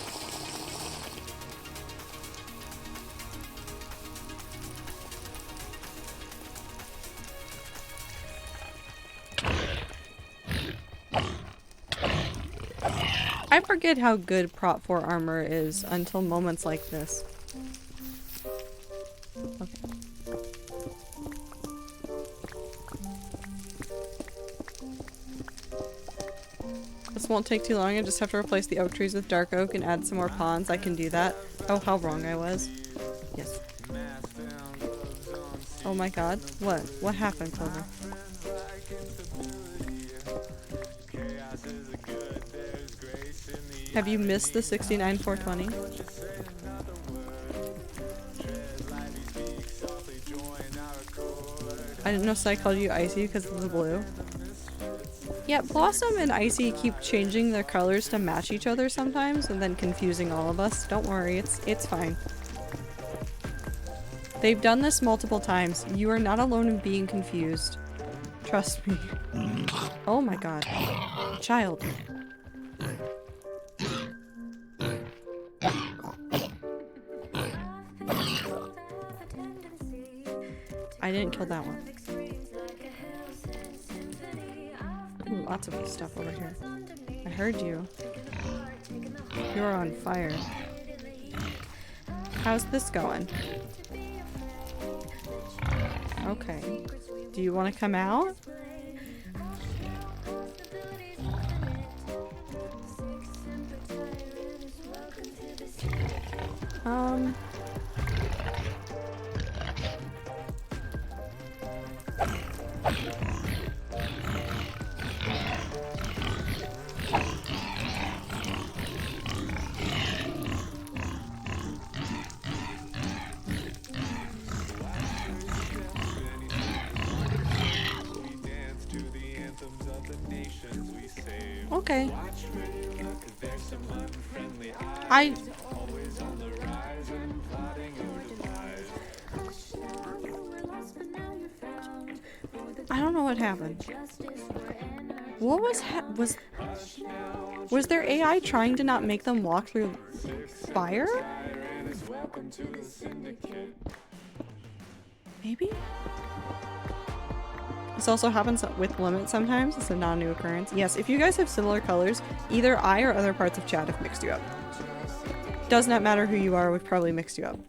I forget how good Prot 4 armor is until moments like this. Okay. This won't take too long. I just have to replace the oak trees with dark oak and add some more pawns. I can do that. Oh, how wrong I was. Yes. Oh my god. What? What happened, Clover? Have you missed the 69-420? I didn't know so I called you Icy because of the blue. Yeah, Blossom and Icy keep changing their colors to match each other sometimes and then confusing all of us. Don't worry, it's fine. They've done this multiple times. You are not alone in being confused. Trust me. Oh my god. Child. I didn't kill that one. Ooh, lots of stuff over here. I heard you. You are on fire. How's this going? Okay. Do you want to come out? Okay. I don't know what happened. What was their AI trying to not make them walk through fire? Maybe? This also happens with limit sometimes. It's a non-new occurrence. Yes, if you guys have similar colors, either I or other parts of chat have mixed you up. Does not matter who you are, we've probably mixed you up.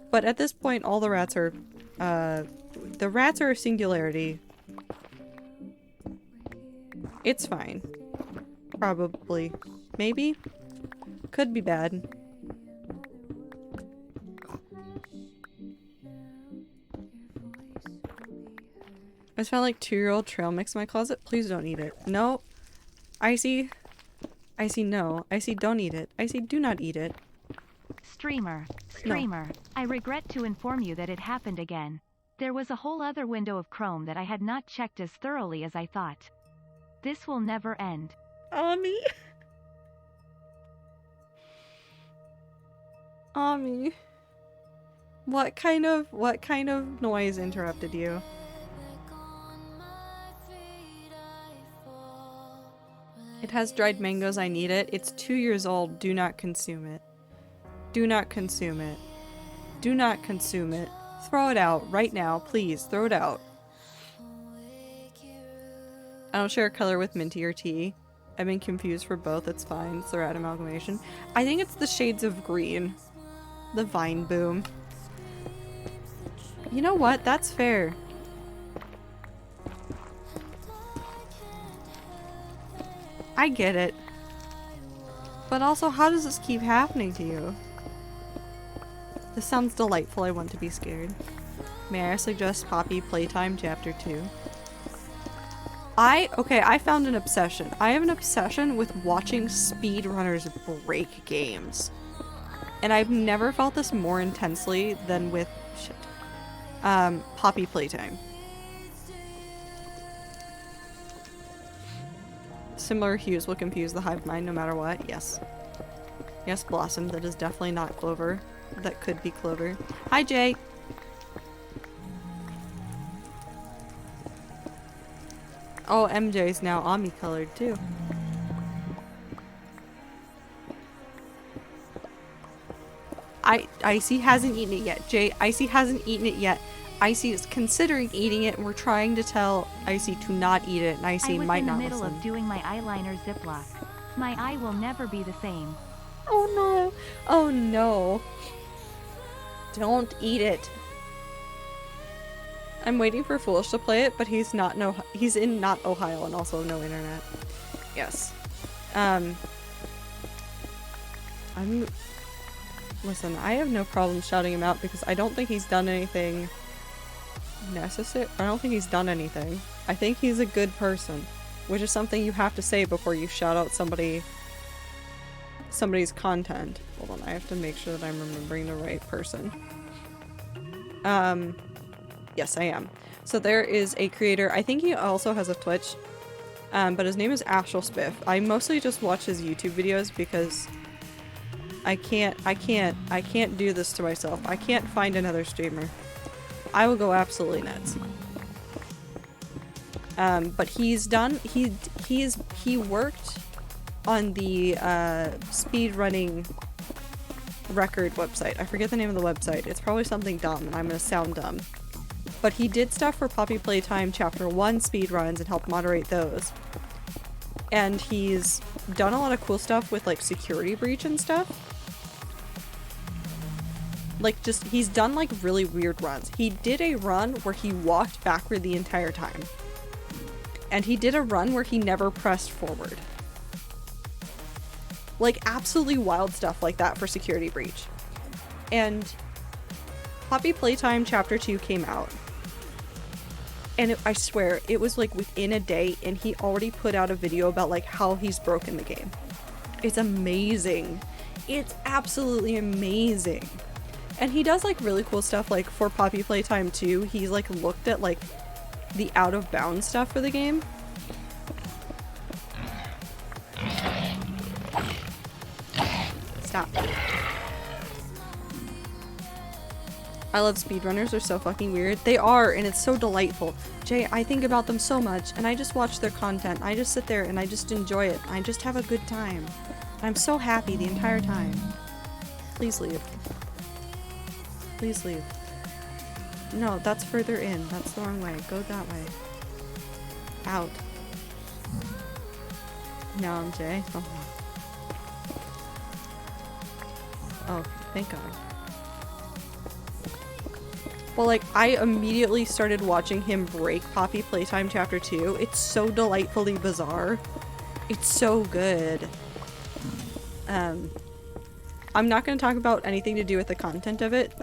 But at this point, all the rats are, the rats are a singularity. It's fine. Probably. Maybe? Could be bad. I just found like 2-year-old trail mix in my closet. Please don't eat it. No. Icy. Icy, no. Icy, don't eat it. Icy, do not eat it. Streamer. No. I regret to inform you that it happened again. There was a whole other window of Chrome that I had not checked as thoroughly as I thought. This will never end. Ami. Ami. What kind of noise interrupted you? It has dried mangoes. I need it. It's 2 years old. Do not consume it. Do not consume it. Do not consume it. Throw it out right now. Please, throw it out. I don't share a color with Minty or tea. I've been confused for both. It's fine. It's the rat amalgamation. I think it's the shades of green. The vine boom. You know what? That's fair. I get it. But also, how does this keep happening to you? This sounds delightful. I want to be scared. May I suggest Poppy Playtime Chapter 2? Okay, I found an obsession. I have an obsession with watching speedrunners break games. And I've never felt this more intensely than with Poppy Playtime. Similar hues will confuse the hive mind no matter what. Yes. Yes, Blossom. That is definitely not Clover. That could be Clover. Hi, Jay. Oh, MJ's now Ami colored too. Icy hasn't eaten it yet. Jay, Icy hasn't eaten it yet. Icy is considering eating it, and we're trying to tell Icy to not eat it, and Icy might not listen. I was in the middle of doing my eyeliner Ziploc. My eye will never be the same. Oh no. Oh no. Don't eat it. I'm waiting for Foolish to play it, but he's in not Ohio and also no internet. Yes. Listen, I have no problem shouting him out because I don't think he's done anything necessary. I don't think he's done anything. I think he's a good person, which is something you have to say before you shout out somebody's content. Hold on, I have to make sure that I'm remembering the right person. Yes, I am. So there is a creator, I think he also has a Twitch, but his name is Ashel Spiff. I mostly just watch his YouTube videos because I can't do this to myself. I can't find another streamer. I will go absolutely nuts. But he worked on the speedrunning record website. I forget the name of the website. It's probably something dumb and I'm gonna sound dumb. But he did stuff for Poppy Playtime Chapter 1 speedruns and helped moderate those. And he's done a lot of cool stuff with like Security Breach and stuff. Like he's done like really weird runs. He did a run where he walked backward the entire time. And he did a run where he never pressed forward. Like absolutely wild stuff like that for Security Breach. And Poppy Playtime Chapter 2 came out. And I swear, it was like within a day and he already put out a video about like how he's broken the game. It's amazing. It's absolutely amazing. And he does like really cool stuff like for Poppy Playtime 2. He's like looked at like the out of bounds stuff for the game. Stop. I love speedrunners, they're so fucking weird. They are, and it's so delightful. Jay, I think about them so much, and I just watch their content. I just sit there and I just enjoy it. I just have a good time. I'm so happy the entire time. Please leave. Please leave. No, that's further in. That's the wrong way. Go that way. Out. No, I'm Jay. Oh, thank God. Well, like, I immediately started watching him break Poppy Playtime Chapter 2. It's so delightfully bizarre. It's so good. I'm not going to talk about anything to do with the content of it.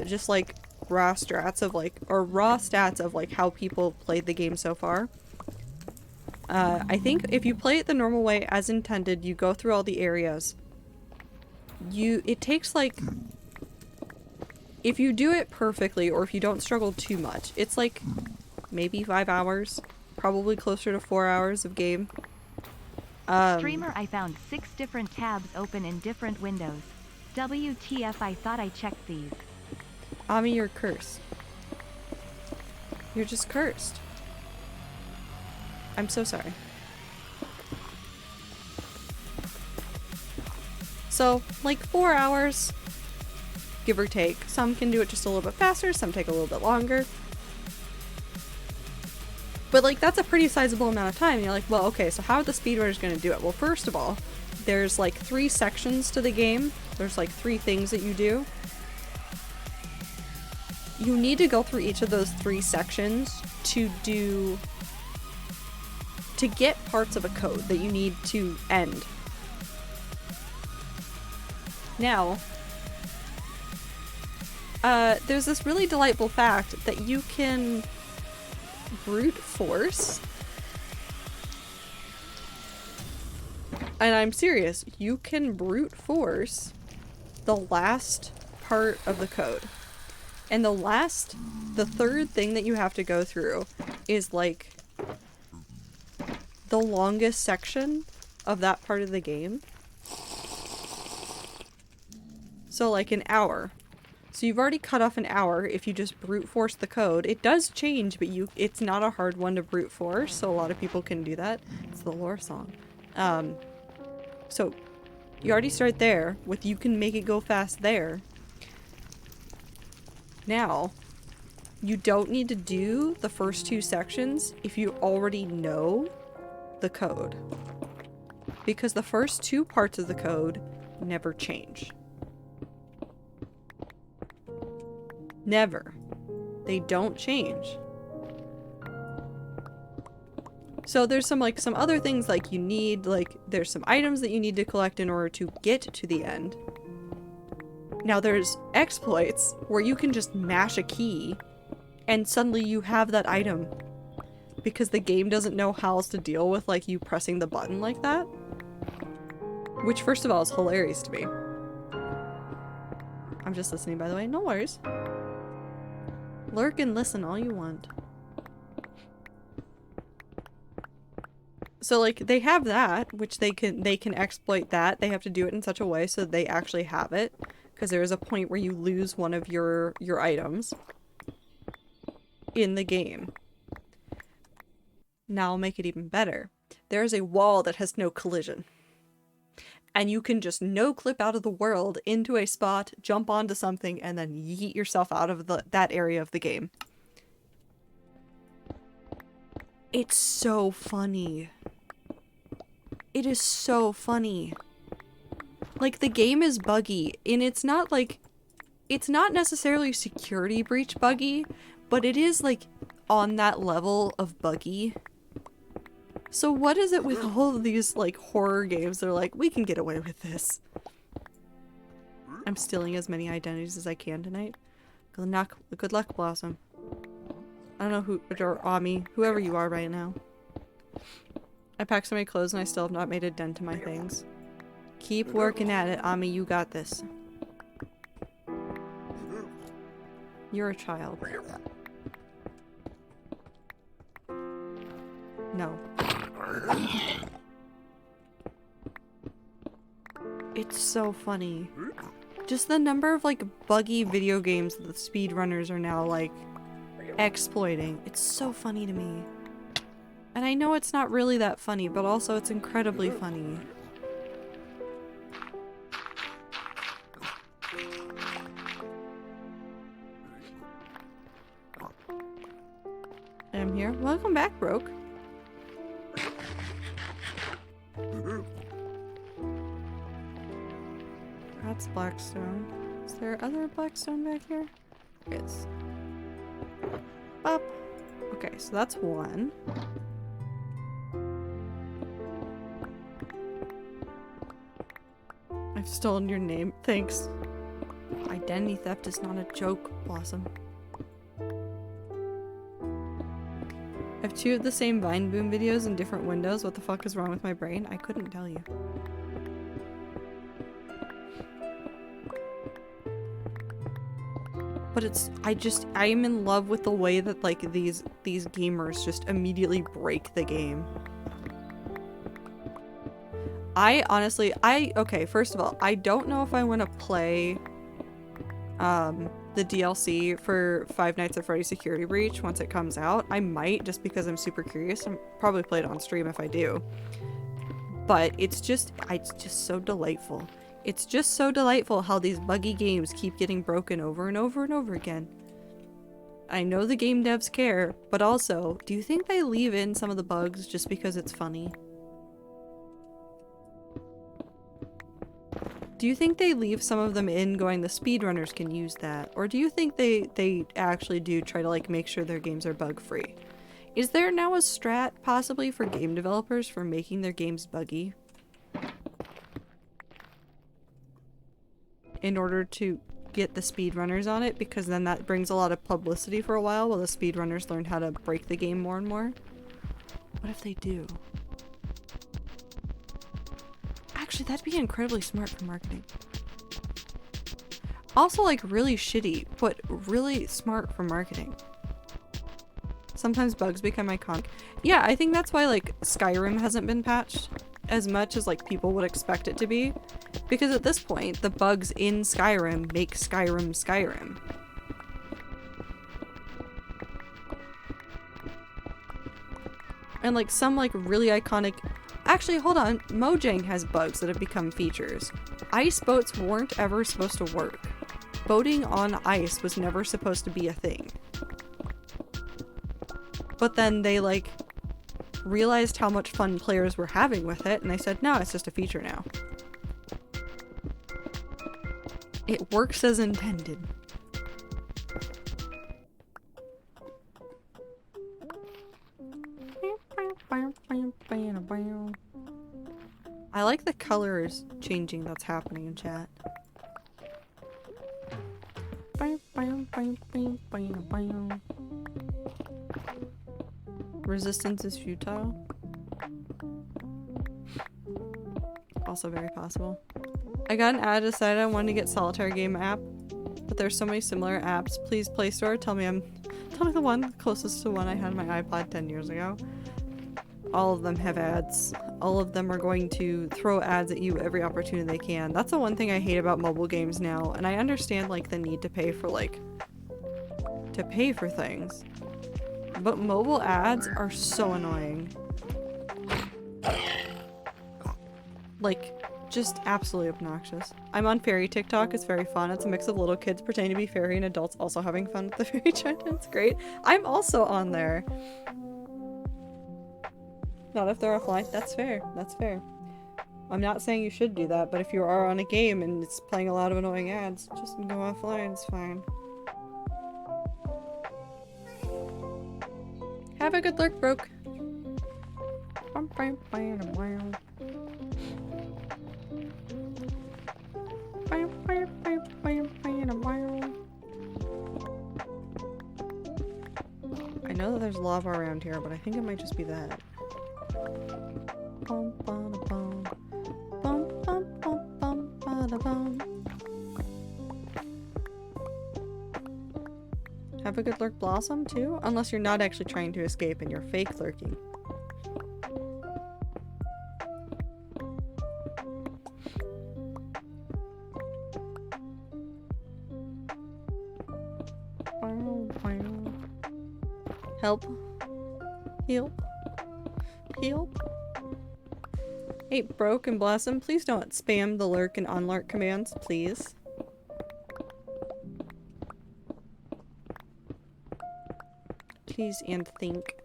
Just, like, raw stats of, like, how people played the game so far. I think if you play it the normal way as intended, you go through all the areas. It takes, like... If you do it perfectly, or if you don't struggle too much, it's like maybe 5 hours, probably closer to 4 hours of game. Streamer, I found 6 different tabs open in different windows. WTF, I thought I checked these. Ami, you're cursed. You're just cursed. I'm so sorry. So, like 4 hours... give or take. Some can do it just a little bit faster, some take a little bit longer. But like that's a pretty sizable amount of time. And you're like, well, okay, so how are the speedrunners going to do it? Well, first of all, there's like 3 sections to the game. There's like 3 things that you do. You need to go through each of those 3 sections to get parts of a code that you need to end. Now, there's this really delightful fact that you can brute force, and I'm serious, you can brute force the last part of the code. And the third thing that you have to go through is like the longest section of that part of the game. So like an hour. So you've already cut off an hour if you just brute force the code. It does change, but it's not a hard one to brute force, so a lot of people can do that. It's the lore song. So you already start there with you can make it go fast there. Now, you don't need to do the first 2 sections if you already know the code. Because the first 2 parts of the code never change. Never. They don't change. So there's some other things like you need, like there's some items that you need to collect in order to get to the end. Now there's exploits where you can just mash a key and suddenly you have that item because the game doesn't know how else to deal with like you pressing the button like that. Which first of all is hilarious to me. I'm just listening, by the way. No worries. Lurk and listen all you want. So like they have that, which they can exploit that. They have to do it in such a way so that they actually have it, because there is a point where you lose one of your items in the game. Now I'll make it even better. There is a wall that has no collision. And you can just no-clip out of the world into a spot, jump onto something, and then yeet yourself out of that area of the game. It's so funny. It is so funny. Like, the game is buggy, and it's not necessarily security breach buggy, but it is, like, on that level of buggy. So what is it with all of these, like, horror games that are like, we can get away with this? I'm stealing as many identities as I can tonight. Good luck, Blossom. I don't know who, or Ami, whoever you are right now. I packed so many clothes and I still have not made a dent to my things. Keep working at it, Ami, you got this. You're a child. No. It's so funny. Just the number of like buggy video games that the speedrunners are now like exploiting. It's so funny to me. And I know it's not really that funny, but also it's incredibly funny. I'm here. Welcome back, Broke. That's Blackstone. Is there other Blackstone back here? Yes. Up. Okay, so that's one. I've stolen your name. Thanks. Identity theft is not a joke, Blossom. I have 2 of the same Vine Boom videos in different windows. What the fuck is wrong with my brain? I couldn't tell you. But I am in love with the way that like these gamers just immediately break the game. Okay, first of all, I don't know if I want to play the DLC for Five Nights at Freddy's Security Breach once it comes out. I might, just because I'm super curious. I'll probably play it on stream if I do. But it's just so delightful. It's just so delightful how these buggy games keep getting broken over and over and over again. I know the game devs care, but also, do you think they leave in some of the bugs just because it's funny? Do you think they leave some of them in going, the speedrunners can use that? Or do you think they actually do try to like make sure their games are bug free? Is there now a strat possibly for game developers for making their games buggy? In order to get the speedrunners on it, because then that brings a lot of publicity for a while the speedrunners learn how to break the game more and more. What if they do? Actually, that'd be incredibly smart for marketing. Also, like, really shitty, but really smart for marketing. Sometimes bugs become iconic. Yeah, I think that's why, like, Skyrim hasn't been patched as much as, like, people would expect it to be. Because at this point, the bugs in Skyrim make Skyrim Skyrim. And, like, some, like, really iconic... Actually, hold on. Mojang has bugs that have become features. Ice boats weren't ever supposed to work. Boating on ice was never supposed to be a thing. But then they, like, realized how much fun players were having with it, and they said, no, it's just a feature now. It works as intended. I like the colors changing that's happening in chat. Resistance is futile. Also very possible. I got an ad, decided I wanted to get solitaire game app, but there's so many similar apps. Please Play Store, tell me the one closest to one I had on my iPod 10 years ago. All of them have ads. All of them are going to throw ads at you every opportunity they can. That's the one thing I hate about mobile games now, and I understand like the need to pay for things. But mobile ads are so annoying. Like, just absolutely obnoxious. I'm on fairy TikTok, it's very fun. It's a mix of little kids pretending to be fairy and adults also having fun with the fairy chant. It's great. I'm also on there. Not if they're offline. That's fair. That's fair. I'm not saying you should do that, but if you are on a game and it's playing a lot of annoying ads, just go offline, it's fine. Have a good lurk, Broke. I know that there's lava around here, but I think it might just be that. Have a good lurk, Blossom, too? Unless you're not actually trying to escape and you're fake lurking. Help. Heal. Heal. Hey, Broke and Blossom, please don't spam the lurk and unlurk commands, please. Please and think.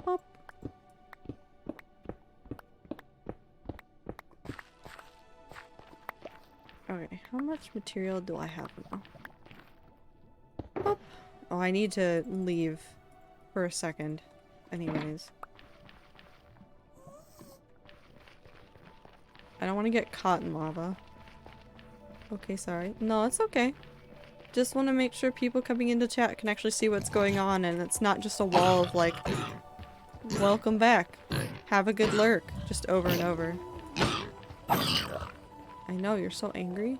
Up. Okay, how much material do I have now? Up. Oh, I need to leave for a second. Anyways. I don't want to get caught in lava. Okay, sorry. No, it's okay. Just want to make sure people coming into chat can actually see what's going on and it's not just a wall of like, welcome back. Have a good lurk. Just over and over. I know, you're so angry.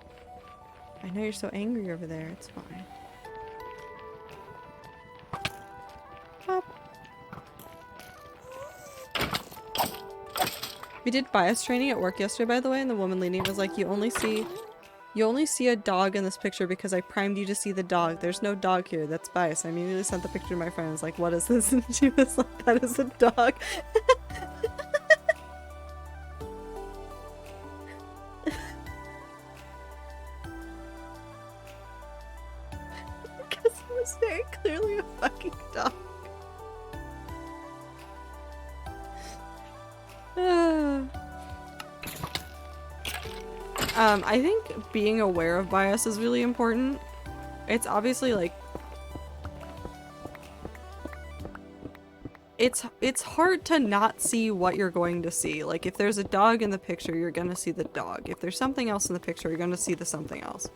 I know you're so angry over there. It's fine. Pop. We did bias training at work yesterday, by the way, and the woman leading was like, you only see a dog in this picture because I primed you to see the dog. There's no dog here. That's bias. I immediately sent the picture to my friend. I was like, what is this? And she was like, that is a dog. Because it was very clearly a fucking dog. I think being aware of bias is really important. It's obviously like it's hard to not see what you're going to see. Like if there's a dog in the picture, you're gonna see the dog. If there's something else in the picture, you're gonna see the something else.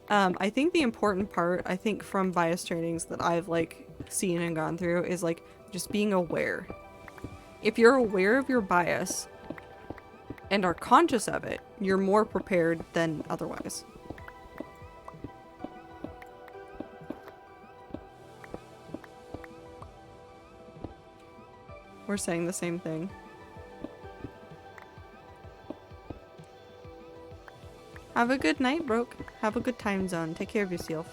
I think the important part, I think from bias trainings that I've like seen and gone through is like just being aware. If you're aware of your bias and are conscious of it, you're more prepared than otherwise. We're saying the same thing. Have a good night, Broke. Have a good time zone. Take care of yourself.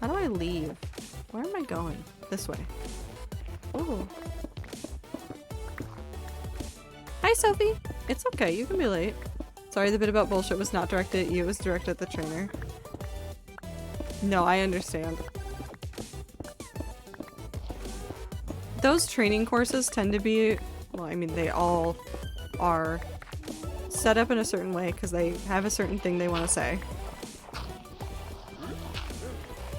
How do I leave? Where am I going? This way. Oh. Hi, Sophie. It's okay. You can be late. Sorry, the bit about bullshit was not directed at you. It was directed at the trainer. No, I understand. Those training courses tend to be, well, I mean, they all are set up in a certain way because they have a certain thing they want to say.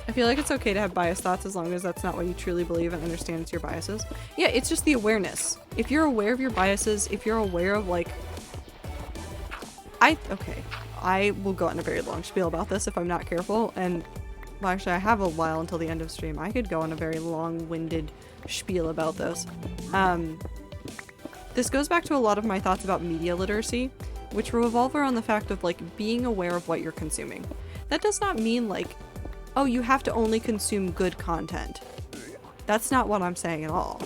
I feel like it's okay to have biased thoughts as long as that's not what you truly believe and understands your biases. Yeah, it's just the awareness. If you're aware of your biases, if you're aware of like... Okay, I will go on a very long spiel about this if I'm not careful, and well, actually I have a while until the end of stream. I could go on a very long-winded spiel about this. This goes back to a lot of my thoughts about media literacy, which revolve around the fact of like being aware of what you're consuming. That does not mean like, oh, you have to only consume good content. That's not what I'm saying at all.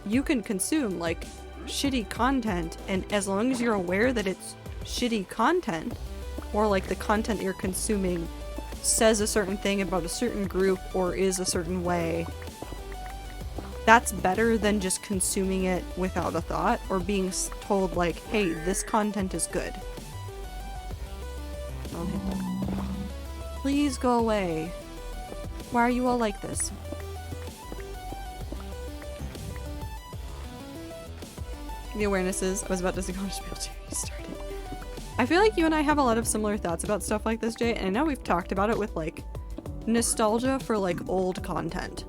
You can consume like shitty content, and as long as you're aware that it's shitty content, or like the content you're consuming says a certain thing about a certain group or is a certain way, that's better than just consuming it without a thought or being told like, hey, this content is good. Don't hit that. Please go away. Why are you all like this? The awarenesses. I was about to say, gosh, be able to you started. I feel like you and I have a lot of similar thoughts about stuff like this, Jay, and I know we've talked about it with like nostalgia for like old content.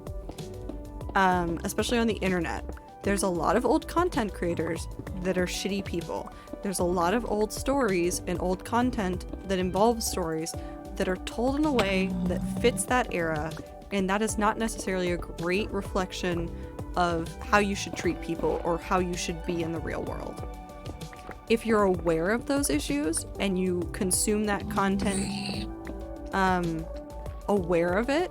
Especially on the internet. There's a lot of old content creators that are shitty people. There's a lot of old stories and old content that involves stories that are told in a way that fits that era, and that is not necessarily a great reflection of how you should treat people or how you should be in the real world. If you're aware of those issues and you consume that content aware of it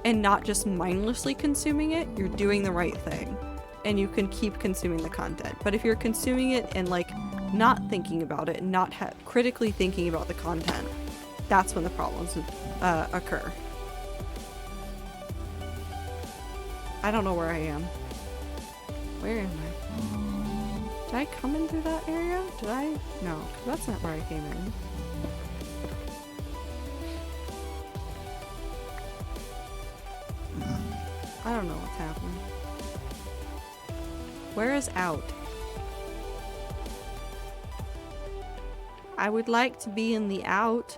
and not just mindlessly consuming it, you're doing the right thing and you can keep consuming the content. But if you're consuming it and like not thinking about it, not critically thinking about the content, that's when the problems occur. I don't know where I am. Where am I? Did I come in through that area? Did I? No, that's not where I came in. I don't know what's happening. Where is out? I would like to be in the out.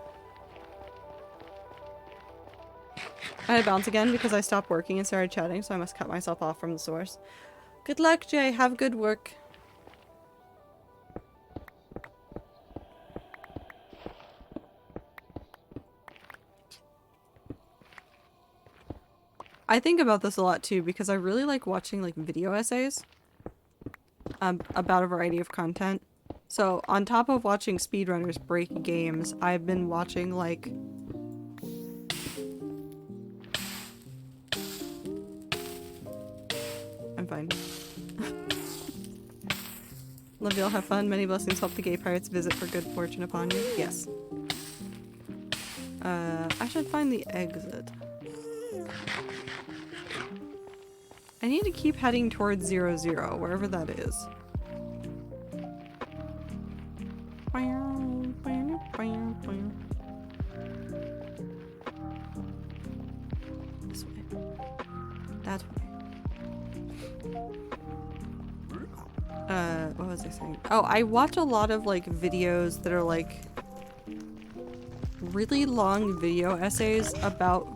I had to bounce again because I stopped working and started chatting, so I must cut myself off from the source. Good luck, Jay. Have good work. I think about this a lot too because I really like watching like video essays about a variety of content. So on top of watching speedrunners break games, I've been watching like I'm fine. Love y'all, have fun. Many blessings. Hope the gay pirates visit for good fortune upon you. Yes. I should find the exit. I need to keep heading towards 0-0, wherever that is. This way. That way. What was I saying? Oh, I watch a lot of like videos that are like really long video essays about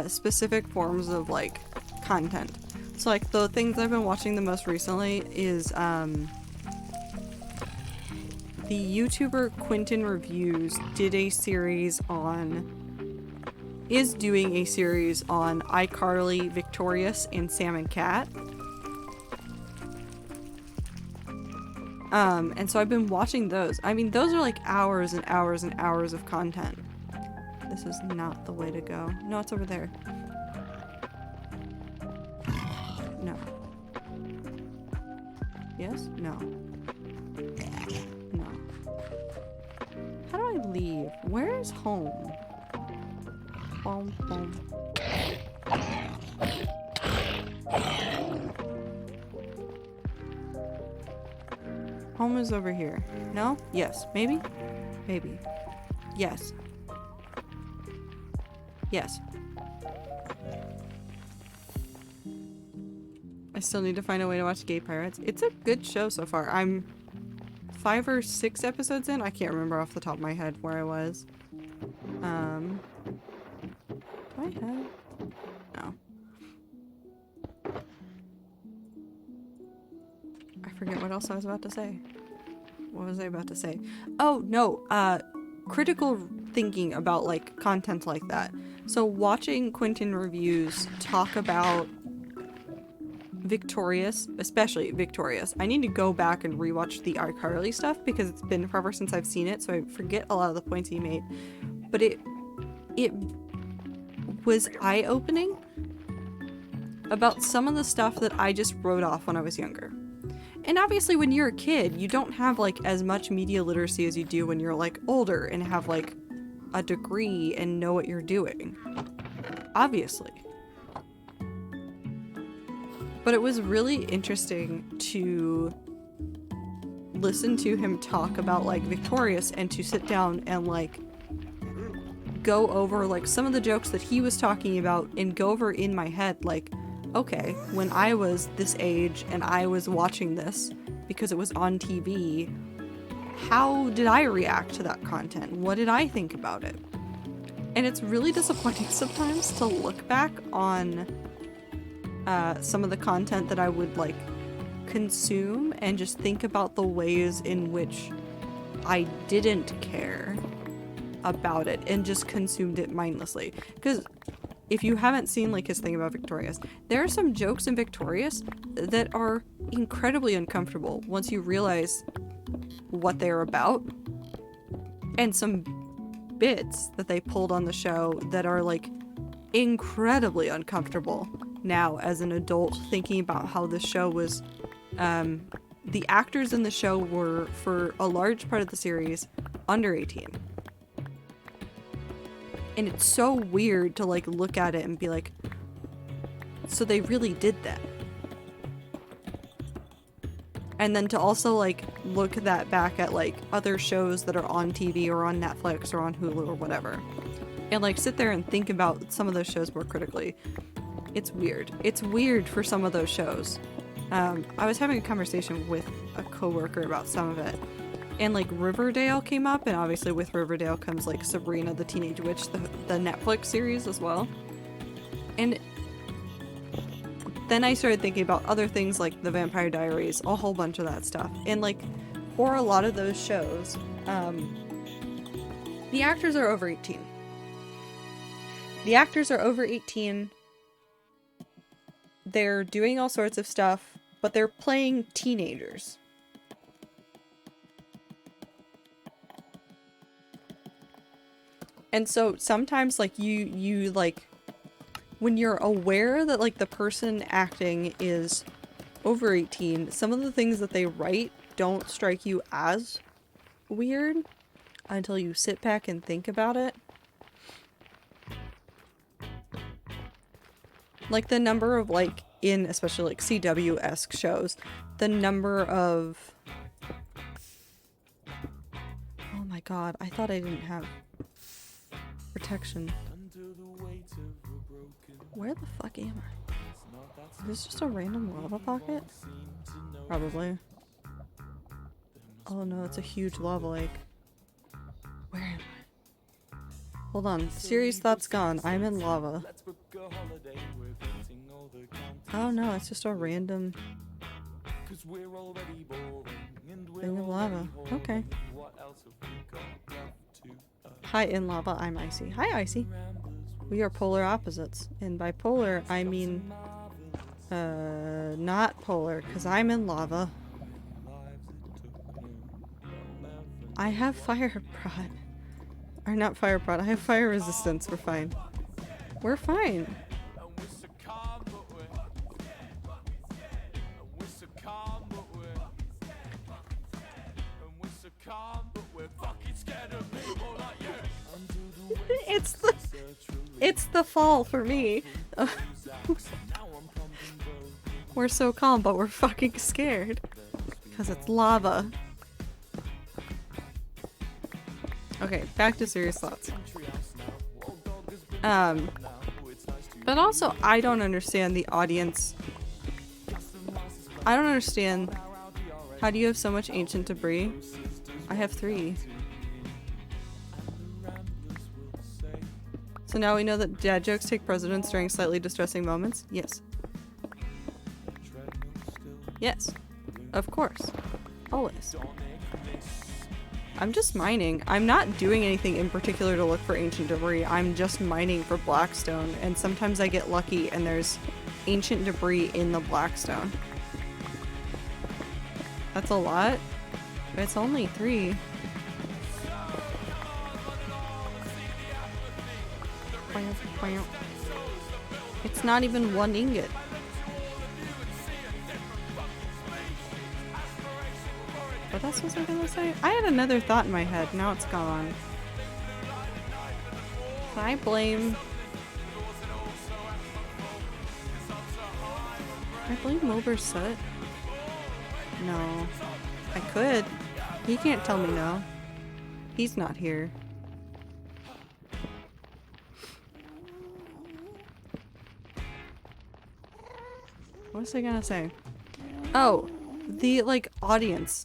specific forms of like content. So like the things I've been watching the most recently is the YouTuber Quentin Reviews is doing a series on iCarly, Victorious, and Sam and Cat. And so I've been watching those. I mean, those are like hours and hours and hours of content. This is not the way to go. No, it's over there. No. Yes? No. No. How do I leave? Where is home? Home, home. Home is over here. No? Yes. Maybe? Maybe. Yes. Yes. I still need to find a way to watch Gay Pirates. It's a good show so far. I'm 5 or 6 episodes in. I can't remember off the top of my head where I was. Do I have... No. I forget what else I was about to say. What was I about to say? Oh, no. Critical thinking about, like, content like that. So watching Quentin Reviews talk about Victorious, especially Victorious. I need to go back and rewatch the iCarly stuff because it's been forever since I've seen it, so I forget a lot of the points he made. But it was eye-opening about some of the stuff that I just wrote off when I was younger. And obviously when you're a kid, you don't have like as much media literacy as you do when you're like older and have like a degree and know what you're doing. Obviously. But it was really interesting to listen to him talk about like Victorious and to sit down and like go over like some of the jokes that he was talking about and go over in my head like, okay, when I was this age and I was watching this because it was on TV, how did I react to that content? What did I think about it? And it's really disappointing sometimes to look back on some of the content that I would like consume and just think about the ways in which I didn't care about it and just consumed it mindlessly. Because if you haven't seen like his thing about Victorious, there are some jokes in Victorious that are incredibly uncomfortable once you realize what they're about, and some bits that they pulled on the show that are like incredibly uncomfortable now as an adult, thinking about how the show was the actors in the show were, for a large part of the series, under 18. And it's so weird to like look at it and be like, so they really did that. And then to also like look that back at like other shows that are on TV or on Netflix or on Hulu or whatever. And like sit there and think about some of those shows more critically. It's weird. It's weird for some of those shows. I was having a conversation with a coworker about some of it. And like Riverdale came up, and obviously with Riverdale comes like Sabrina the Teenage Witch, the Netflix series as well. And then I started thinking about other things like The Vampire Diaries, a whole bunch of that stuff. And like for a lot of those shows, the actors are over 18. The actors are over 18. They're doing all sorts of stuff, but they're playing teenagers. And so sometimes like you like, when you're aware that like the person acting is over 18, some of the things that they write don't strike you as weird until you sit back and think about it. Like the number of like, in especially like CW-esque shows, the number of... Oh my god, I thought I didn't have protection. Where the fuck am I? Is this just a random lava pocket? Probably. Oh no, it's a huge lava lake. Where am I? Hold on. Serious thoughts gone. I'm in lava. Oh no, it's just a random thing of lava. Okay. Hi, in lava, I'm Icy. Hi, Icy. We are polar opposites. And by polar, I mean, not polar, because I'm in lava. I have fire prod. Or not fire prod, I have fire resistance. We're fine. We're fine. It's the fall for me. We're so calm, but we're fucking scared. Because it's lava. Okay, back to serious thoughts. But also, I don't understand the audience. I don't understand. How do you have so much ancient debris? I have 3. So now we know that dad jokes take precedence during slightly distressing moments? Yes. Yes. Of course. Always. I'm just mining. I'm not doing anything in particular to look for ancient debris. I'm just mining for blackstone, and sometimes I get lucky and there's ancient debris in the blackstone. That's a lot, but it's only 3. It's not even 1 ingot. What else was I gonna say? I had another thought in my head, now it's gone. Can I blame... Can I blame Wilbur Soot? No. I could. He can't tell me no. He's not here. What was I gonna say? Oh, the, like, audience.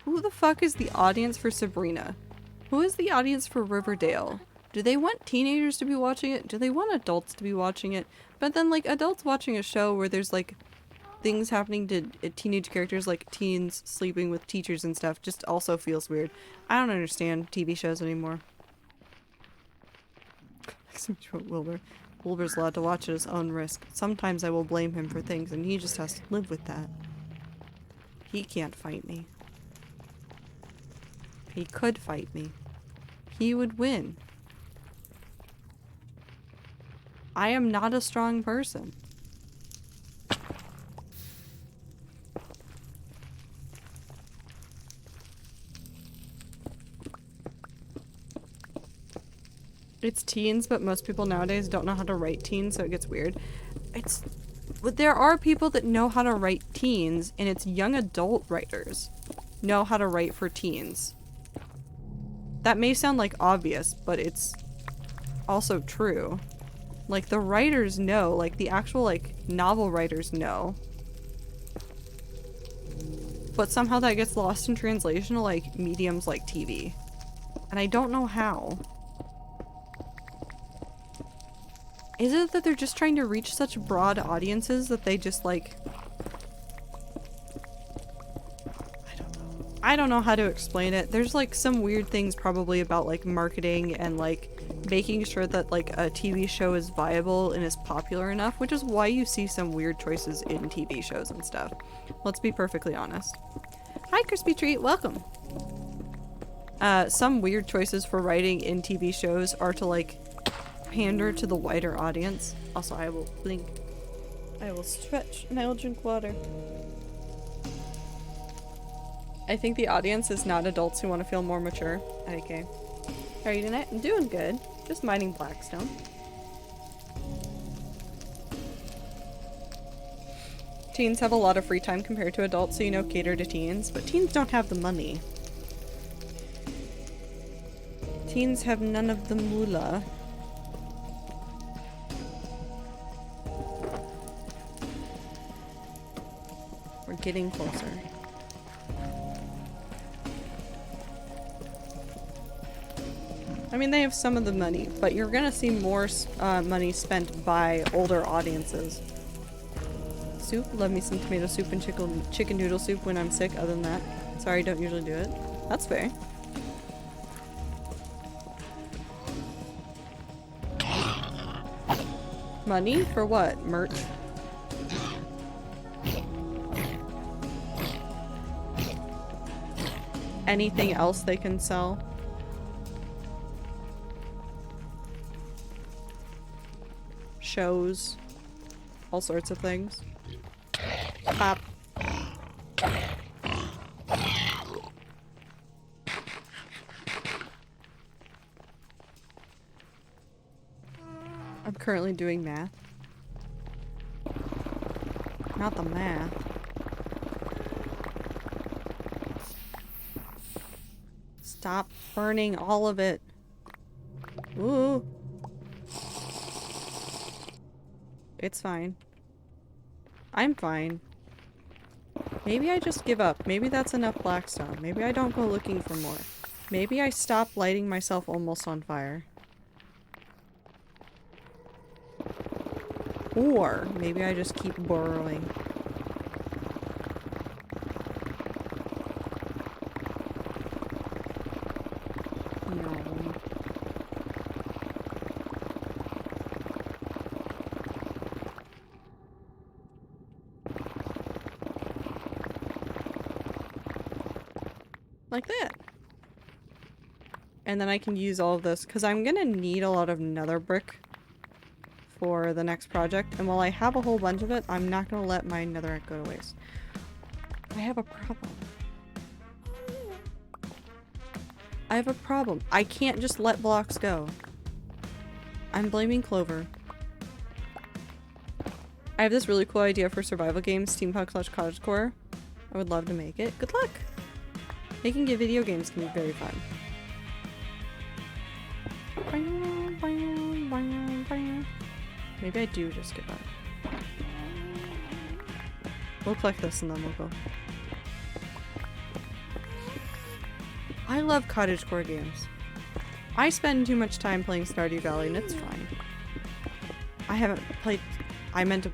Who the fuck is the audience for Sabrina? Who is the audience for Riverdale? Do they want teenagers to be watching it? Do they want adults to be watching it? But then, like, adults watching a show where there's, like, things happening to teenage characters, like teens sleeping with teachers and stuff, just also feels weird. I don't understand TV shows anymore. Wilbur. Wilbur's allowed to watch at his own risk. Sometimes I will blame him for things, and he just has to live with that. He can't fight me. He could fight me. He would win. I am not a strong person. It's teens, but most people nowadays don't know how to write teens, so it gets weird. But there are people that know how to write teens, and it's young adult writers know how to write for teens. That may sound like obvious, but it's also true. Like, the writers know, like, the actual, like, novel writers know. But somehow that gets lost in translation to, like, mediums like TV. And I don't know how. Is it that they're just trying to reach such broad audiences that they just, like... I don't know how to explain it. There's, like, some weird things probably about, like, marketing and, like, making sure that, like, a TV show is viable and is popular enough, which is why you see some weird choices in TV shows and stuff. Let's be perfectly honest. Hi, Crispy Treat. Welcome. Some weird choices for writing in TV shows are to, like, pander to the wider audience. Also, I will blink. I will stretch and I will drink water. I think the audience is not adults who want to feel more mature. Okay. How are you tonight? I'm doing good. Just mining Blackstone. Teens have a lot of free time compared to adults, so you know, cater to teens. But teens don't have the money. Teens have none of the moolah. We're getting closer. I mean, they have some of the money, but you're gonna see more money spent by older audiences. Soup. Love me some tomato soup and chicken noodle soup when I'm sick. Other than that, sorry, don't usually do it. That's fair. Money? For what? Merch? Anything else they can sell? Shows. All sorts of things. Pop. I'm currently doing math. Not the math. Stop burning all of it. Ooh. It's fine. I'm fine. Maybe I just give up. Maybe that's enough blackstone. Maybe I don't go looking for more. Maybe I stop lighting myself almost on fire. Or maybe I just keep burrowing. No. Like that. And then I can use all of this because I'm gonna need a lot of nether brick for the next project, and while I have a whole bunch of it, I'm not gonna let my netherite go to waste. I have a problem. I have a problem. I can't just let blocks go. I'm blaming Clover. I have this really cool idea for survival games, steampunk / cottagecore. I would love to make it. Good luck! Making video games can be very fun. Maybe I do just give up. We'll collect this and then we'll go. I love cottagecore games. I spend too much time playing Stardew Valley and it's fine. I haven't played... I meant to...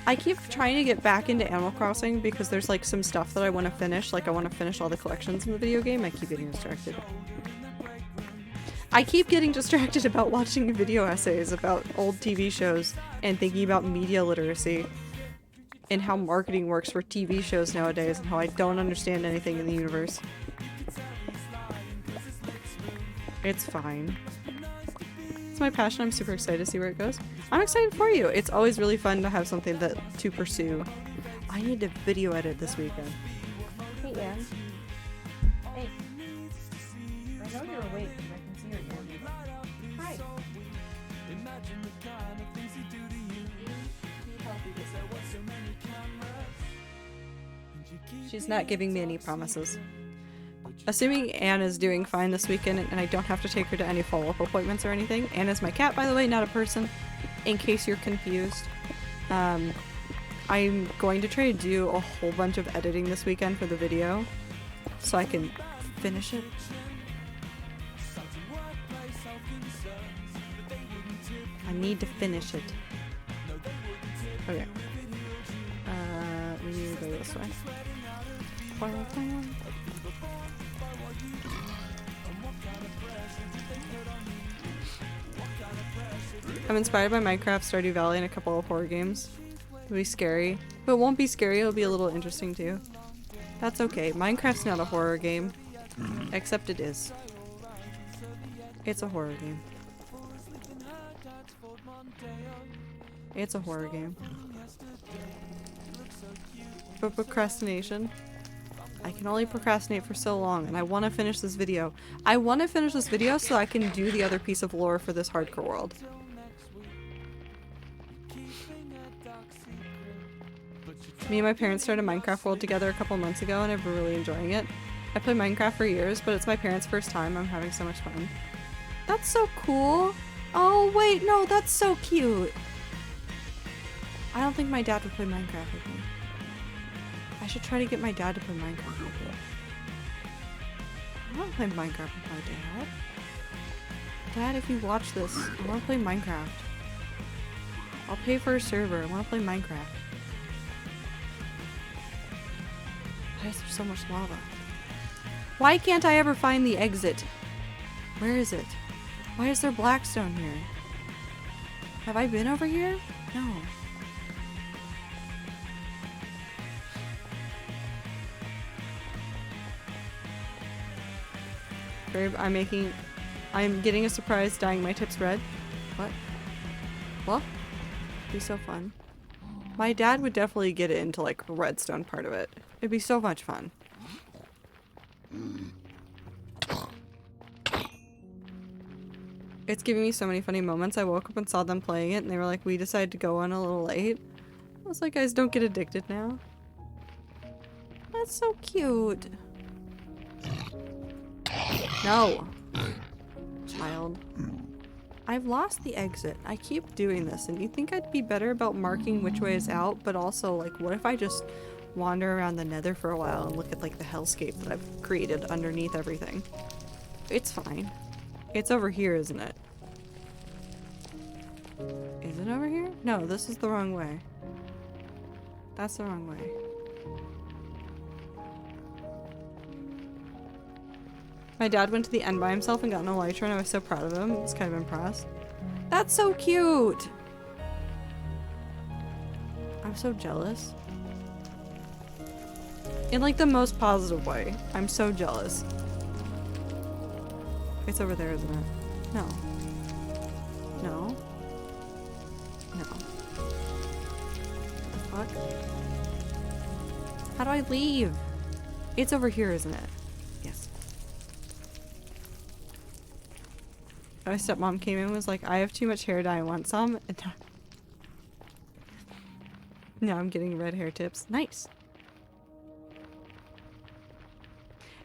I keep trying to get back into Animal Crossing because there's like some stuff that I want to finish. Like I want to finish all the collections in the video game. I keep getting distracted. I keep getting distracted about watching video essays about old TV shows and thinking about media literacy and how marketing works for TV shows nowadays and how I don't understand anything in the universe. It's fine. It's my passion. I'm super excited to see where it goes. I'm excited for you. It's always really fun to have something to pursue. I need to video edit this weekend. Hey, Anne. Hey. I know you're awake. I can see your hand. Hi. She's not giving me any promises. Assuming Anne is doing fine this weekend and I don't have to take her to any follow-up appointments or anything. Anne is my cat, by the way, not a person, in case you're confused. I'm going to try to do a whole bunch of editing this weekend for the video so I can finish it. I need to finish it. Okay. We need to go this way. I'm inspired by Minecraft, Stardew Valley, and a couple of horror games. It'll be scary. But it won't be scary, it'll be a little interesting too. That's okay. Minecraft's not a horror game. Except it is. It's a horror game. It's a horror game. But procrastination. I can only procrastinate for so long, and I want to finish this video. I want to finish this video so I can do the other piece of lore for this hardcore world. Me and my parents started Minecraft World together a couple months ago, and I've been really enjoying it. I played Minecraft for years, but it's my parents' first time. I'm having so much fun. That's so cool! Oh, wait, no, that's so cute! I don't think my dad would play Minecraft with me. I should try to get my dad to play Minecraft with me. I want to play Minecraft with my dad. Dad, if you watch this, I want to play Minecraft. I'll pay for a server. I want to play Minecraft. Why is there so much lava? Why can't I ever find the exit? Where is it? Why is there blackstone here? Have I been over here? No. Babe, I'm getting a surprise dyeing my tips red. What? What? It'd be so fun. My dad would definitely get into like the redstone part of it. It'd be so much fun. It's giving me so many funny moments. I woke up and saw them playing it and they were like, we decided to go on a little late. I was like, guys, don't get addicted now. That's so cute. No. Child. I've lost the exit. I keep doing this, and you think I'd be better about marking which way is out, but also, like, what if I just wander around the nether for a while and look at, like, the hellscape that I've created underneath everything? It's fine. It's over here, isn't it? Is it over here? No, this is the wrong way. That's the wrong way. My dad went to the end by himself and got an elytra, and I was so proud of him. I was kind of impressed. That's so cute! I'm so jealous. In like the most positive way. I'm so jealous. It's over there, isn't it? No. No. No. The fuck? How do I leave? It's over here, isn't it? Yes. My stepmom came in and was like, I have too much hair dye, I want some. And now I'm getting red hair tips. Nice.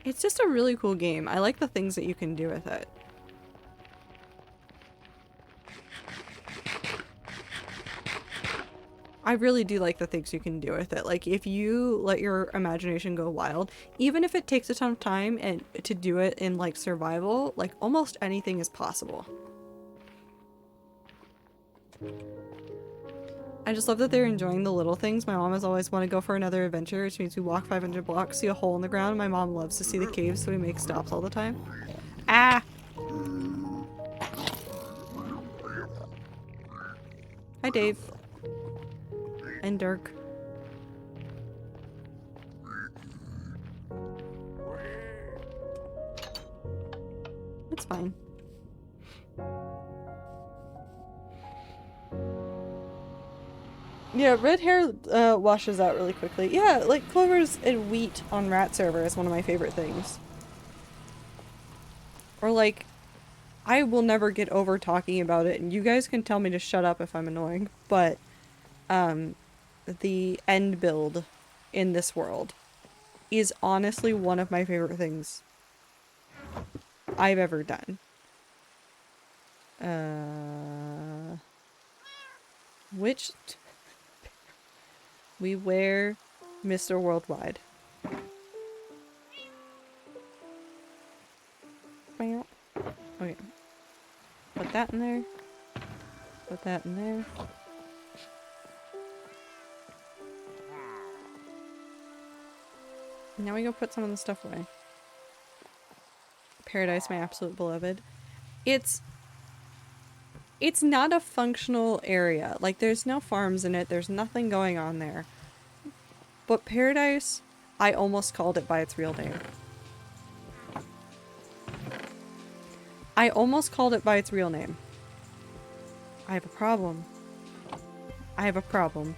It's just a really cool game. I like the things that you can do with it. I really do like the things you can do with it. Like, if you let your imagination go wild, even if it takes a ton of time and to do it in, like, survival, like, almost anything is possible. I just love that they're enjoying the little things. My mom has always wanted to go for another adventure, which means we walk 500 blocks, see a hole in the ground. My mom loves to see the caves, so we make stops all the time. Ah! Hi, Dave. And Dirk. It's fine. Yeah, red hair washes out really quickly. Yeah, like clovers and wheat on Rat Server is one of my favorite things. Or like, I will never get over talking about it, and you guys can tell me to shut up if I'm annoying, but the end build in this world is honestly one of my favorite things I've ever done. Which we wear Mr. Worldwide. Okay. Put that in there. Put that in there. Now we go put some of the stuff away. Paradise, my absolute beloved. It's not a functional area. Like, there's no farms in it. There's nothing going on there. But Paradise, I almost called it by its real name. I almost called it by its real name. I have a problem. I have a problem.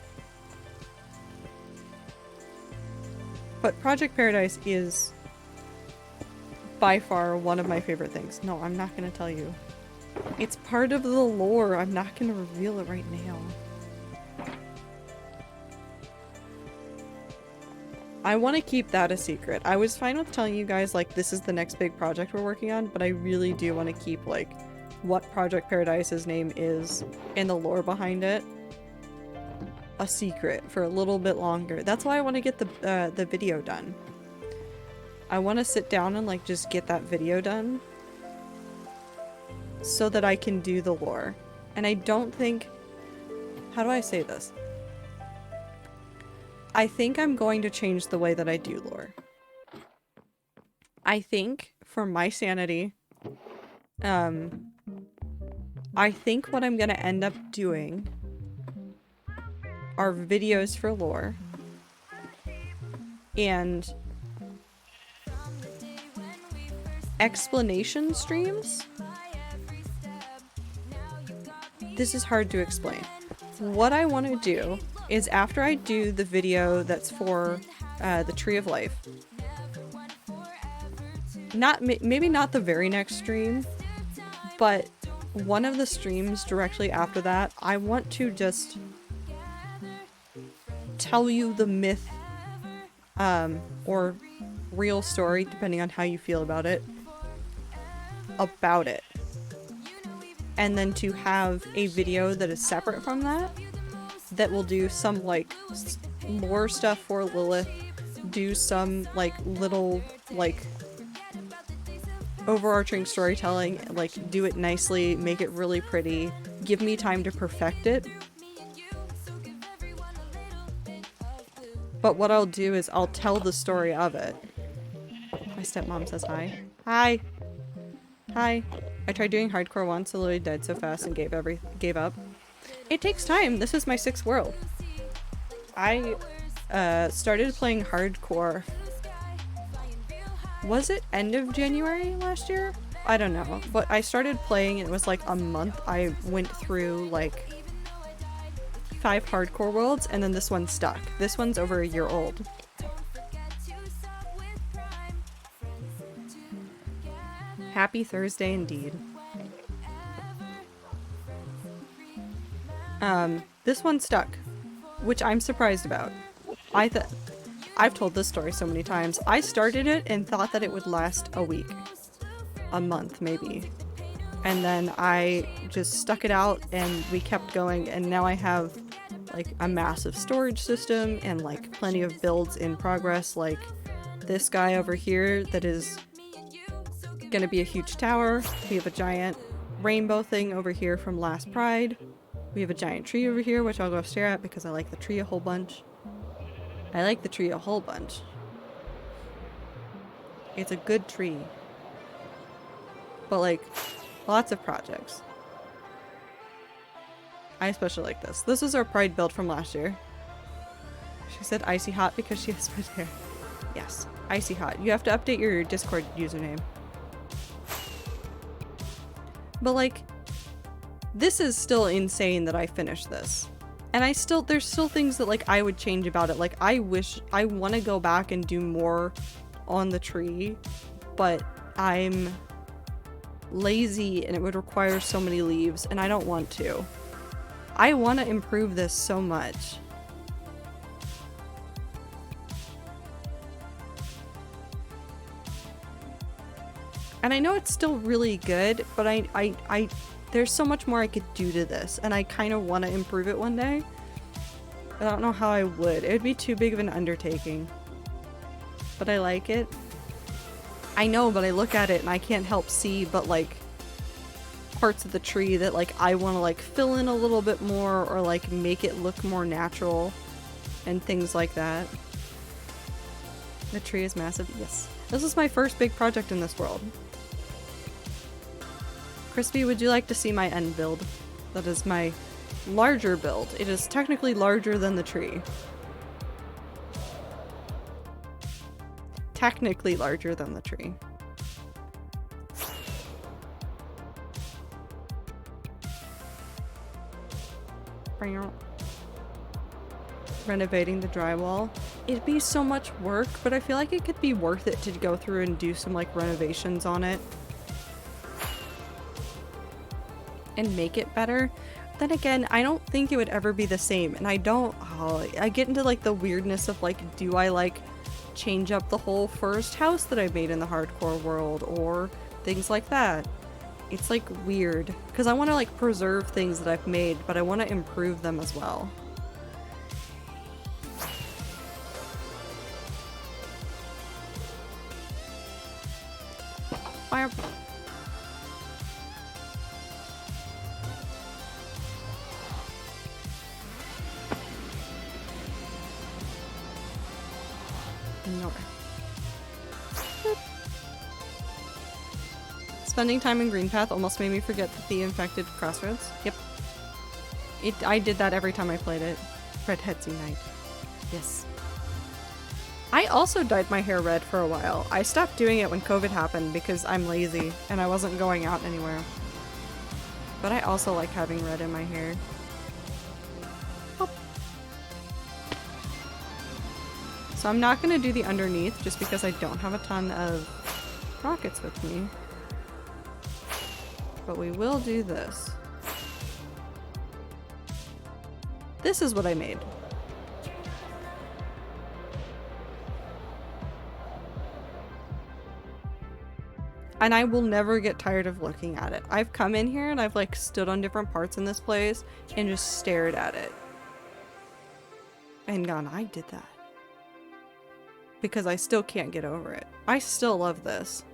But Project Paradise is by far one of my favorite things. No, I'm not gonna tell you. It's part of the lore. I'm not gonna reveal it right now. I want to keep that a secret. I was fine with telling you guys, like, this is the next big project we're working on, but I really do want to keep, like, what Project Paradise's name is and the lore behind it a secret for a little bit longer. That's why I want to get the video done. I want to sit down and, like, just get that video done so that I can do the lore. And I don't think... How do I say this? I think I'm going to change the way that I do lore. I think for my sanity, I think what I'm gonna end up doing are videos for lore and explanation streams. This is hard to explain. What I want to do is after I do the video that's for the Tree of Life, maybe not the very next stream, but one of the streams directly after that, I want to just tell you the myth or real story, depending on how you feel about it, and then to have a video that is separate from that will do some like lore stuff for Lilith, do some like little like overarching storytelling, like do it nicely, make it really pretty, give me time to perfect it. But what I'll do is I'll tell the story of it. My stepmom says hi. Hi. Hi. I tried doing hardcore once, I literally died so fast and gave up. It takes time. This is my 6th world. I started playing hardcore. Was it end of January last year? I don't know. But I started playing, it was like a month. I went through like 5 hardcore worlds and then this one stuck. This one's over a year old. Happy Thursday indeed. This one stuck, which I'm surprised about. I've told this story so many times. I started it and thought that it would last a week. A month, maybe. And then I just stuck it out and we kept going, and now I have like a massive storage system and like plenty of builds in progress, like this guy over here that is gonna be a huge tower. We have a giant rainbow thing over here from last Pride. We have a giant tree over here, which I'll go stare at because I like the tree a whole bunch. I like the tree a whole bunch. It's a good tree. But like, lots of projects. I especially like this. This is our Pride build from last year. She said icy hot because she has red hair. Yes, icy hot. You have to update your Discord username. But like, this is still insane that I finished this. And there's still things that like I would change about it. Like I want to go back and do more on the tree, but I'm lazy and it would require so many leaves and I don't want to. I want to improve this so much. And I know it's still really good, but I there's so much more I could do to this, and I kind of want to improve it one day. I don't know how I would. It would be too big of an undertaking. But I like it. I know, but I look at it and I can't help see but like parts of the tree that like I want to like fill in a little bit more or like make it look more natural and things like that. The tree is massive. Yes. This is my first big project in this world. Crispy, would you like to see my end build? That is my larger build. It is technically larger than the tree. Technically larger than the tree. Renovating the drywall. It'd be so much work, but I feel like it could be worth it to go through and do some like renovations on it. And make it better. Then again, I don't think it would ever be the same, and I get into like the weirdness of like, do I like change up the whole first house that I made in the hardcore world or things like that? It's like weird because I want to like preserve things that I've made, but I want to improve them as well. Fire. north. Boop. Spending time in Greenpath almost made me forget the infected Crossroads. Yep. I did that every time I played it. Redheads Unite. Yes. I also dyed my hair red for a while. I stopped doing it when COVID happened because I'm lazy and I wasn't going out anywhere. But I also like having red in my hair. Hop. So I'm not going to do the underneath just because I don't have a ton of rockets with me. But we will do this. This is what I made. And I will never get tired of looking at it. I've come in here and I've like stood on different parts in this place and just stared at it. And gone, I did that. Because I still can't get over it. I still love this.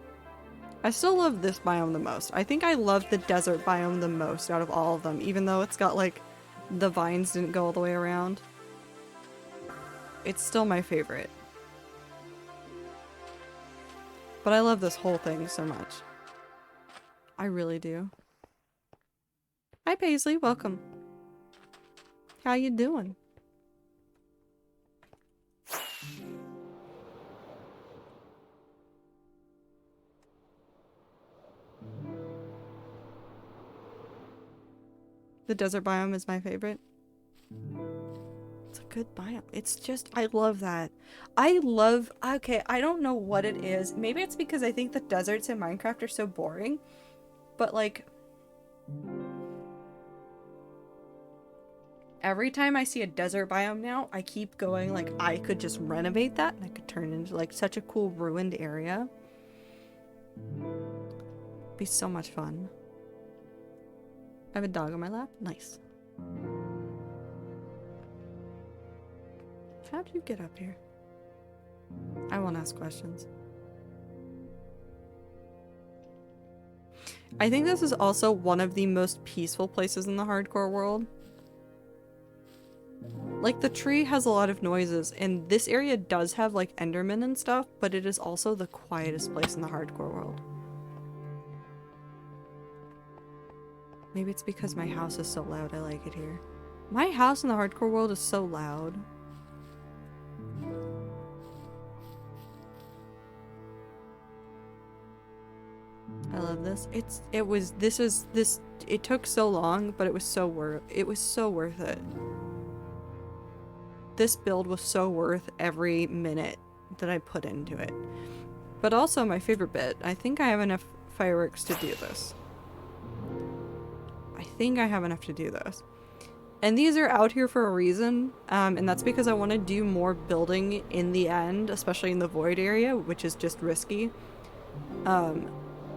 I still love this biome the most. I think I love the desert biome the most out of all of them, even though it's got like, the vines didn't go all the way around. It's still my favorite. But I love this whole thing so much. I really do. Hi Paisley, welcome. How you doing? The desert biome is my favorite. It's a good biome. It's just, I love that. Okay, I don't know what it is. Maybe it's because I think the deserts in Minecraft are so boring. But like, every time I see a desert biome now, I keep going like, I could just renovate that and I could turn it into like such a cool ruined area. It'd be so much fun. I have a dog on my lap. Nice. How'd you get up here? I won't ask questions. I think this is also one of the most peaceful places in the hardcore world. Like, the tree has a lot of noises, and this area does have, like, Endermen and stuff, but it is also the quietest place in the hardcore world. Maybe it's because my house is so loud I like it here. My house in the hardcore world is so loud. I love this. It took so long, but it was so worth it. This build was so worth every minute that I put into it. But also my favorite bit, I think I have enough fireworks to do this. I think I have enough to do this. And these are out here for a reason, and that's because I want to do more building in the end, especially in the void area, which is just risky.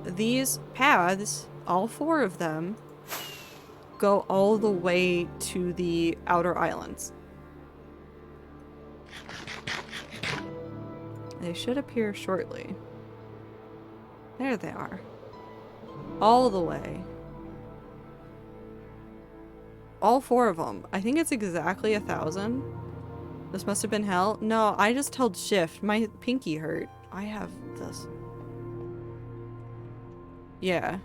These paths, all 4 of them, go all the way to the outer islands. They should appear shortly. There they are. All the way. All 4 of them. I think it's exactly 1,000. This must have been hell. No, I just held shift. My pinky hurt. I have this. Yeah.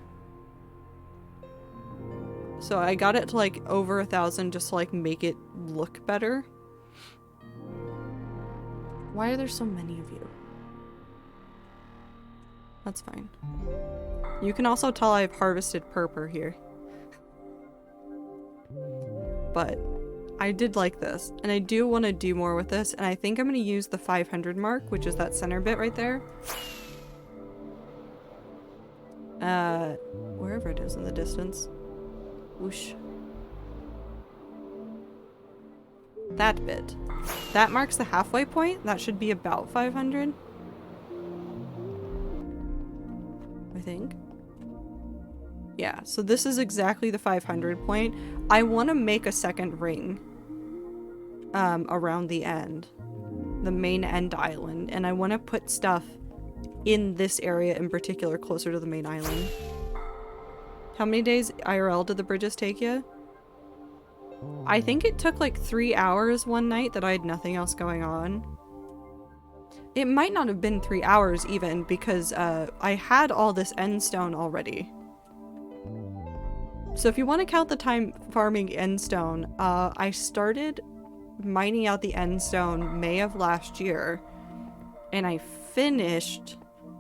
So I got it to like over 1,000 just to like make it look better. Why are there so many of you? That's fine. You can also tell I've harvested purple here. But I did like this, and I do want to do more with this, and I think I'm going to use the 500 mark, which is that center bit right there. Wherever it is in the distance. Whoosh. That bit. That marks the halfway point. That should be about 500. I think. Yeah, so this is exactly the 500 point. I want to make a second ring around the end. The main end island. And I want to put stuff in this area in particular closer to the main island. How many days IRL did the bridges take you? I think it took like 3 hours one night that I had nothing else going on. It might not have been 3 hours even, because I had all this end stone already. So if you want to count the time farming end stone, I started mining out the end stone May of last year, and I finished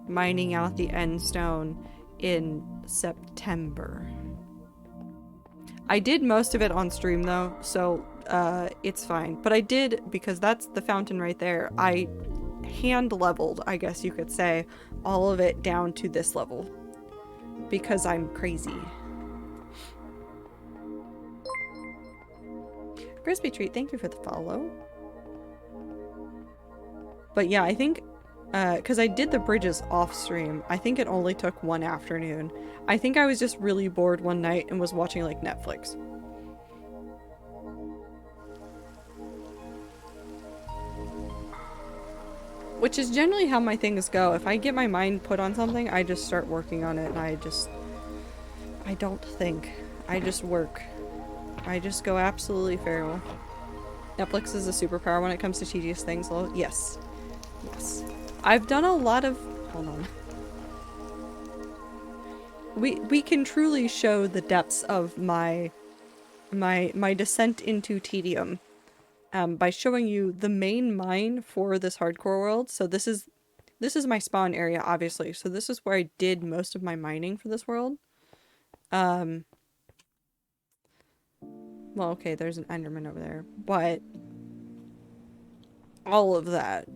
mining out the end stone in September. I did most of it on stream though, so it's fine. But I did, because that's the fountain right there, I hand leveled, I guess you could say, all of it down to this level. Because I'm crazy. Crispy Treat, thank you for the follow. But yeah, I think, because I did the bridges off stream, I think it only took one afternoon. I think I was just really bored one night and was watching like Netflix. Which is generally how my things go. If I get my mind put on something, I just start working on it, and I don't think. I just work. I just go absolutely feral. Netflix is a superpower when it comes to tedious things. Well, yes. Yes. I've done a lot of... Hold on. We can truly show the depths of my descent into tedium by showing you the main mine for this hardcore world. So this is my spawn area, obviously. So this is where I did most of my mining for this world. Well, okay, there's an Enderman over there, but all of that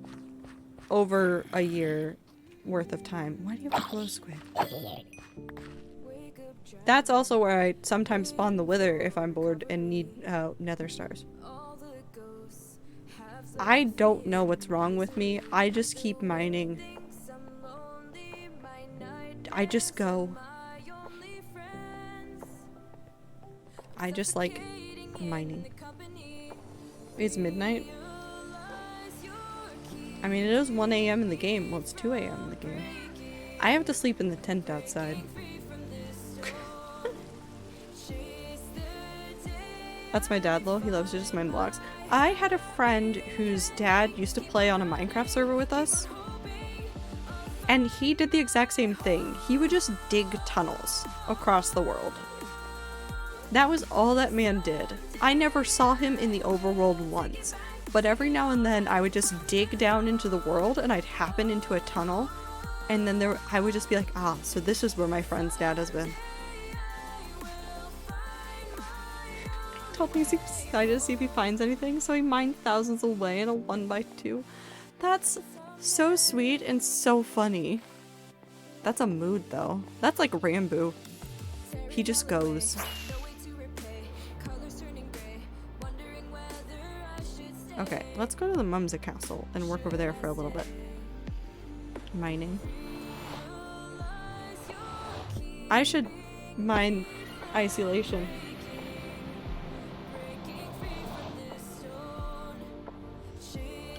over a year worth of time. Why do you have a glow squid? That's also where I sometimes spawn the wither if I'm bored and need nether stars. I don't know what's wrong with me. I just keep mining. I just go. I just like mining. It's midnight. I mean, it is 1 a.m. in the game. Well, it's 2 a.m. in the game. I have to sleep in the tent outside. That's my dad, lol. He loves to just mine blocks. I had a friend whose dad used to play on a Minecraft server with us. And he did the exact same thing. He would just dig tunnels across the world. That was all that man did. I never saw him in the overworld once. But every now and then I would just dig down into the world and I'd happen into a tunnel. And then I would just be like, ah, so this is where my friend's dad has been. Told me he's excited to see if he finds anything, so he mined thousands away in a 1x2. That's so sweet and so funny. That's a mood though. That's like Rambo. He just goes. Okay, let's go to the Mumsy Castle and work over there for a little bit. Mining. I should mine isolation.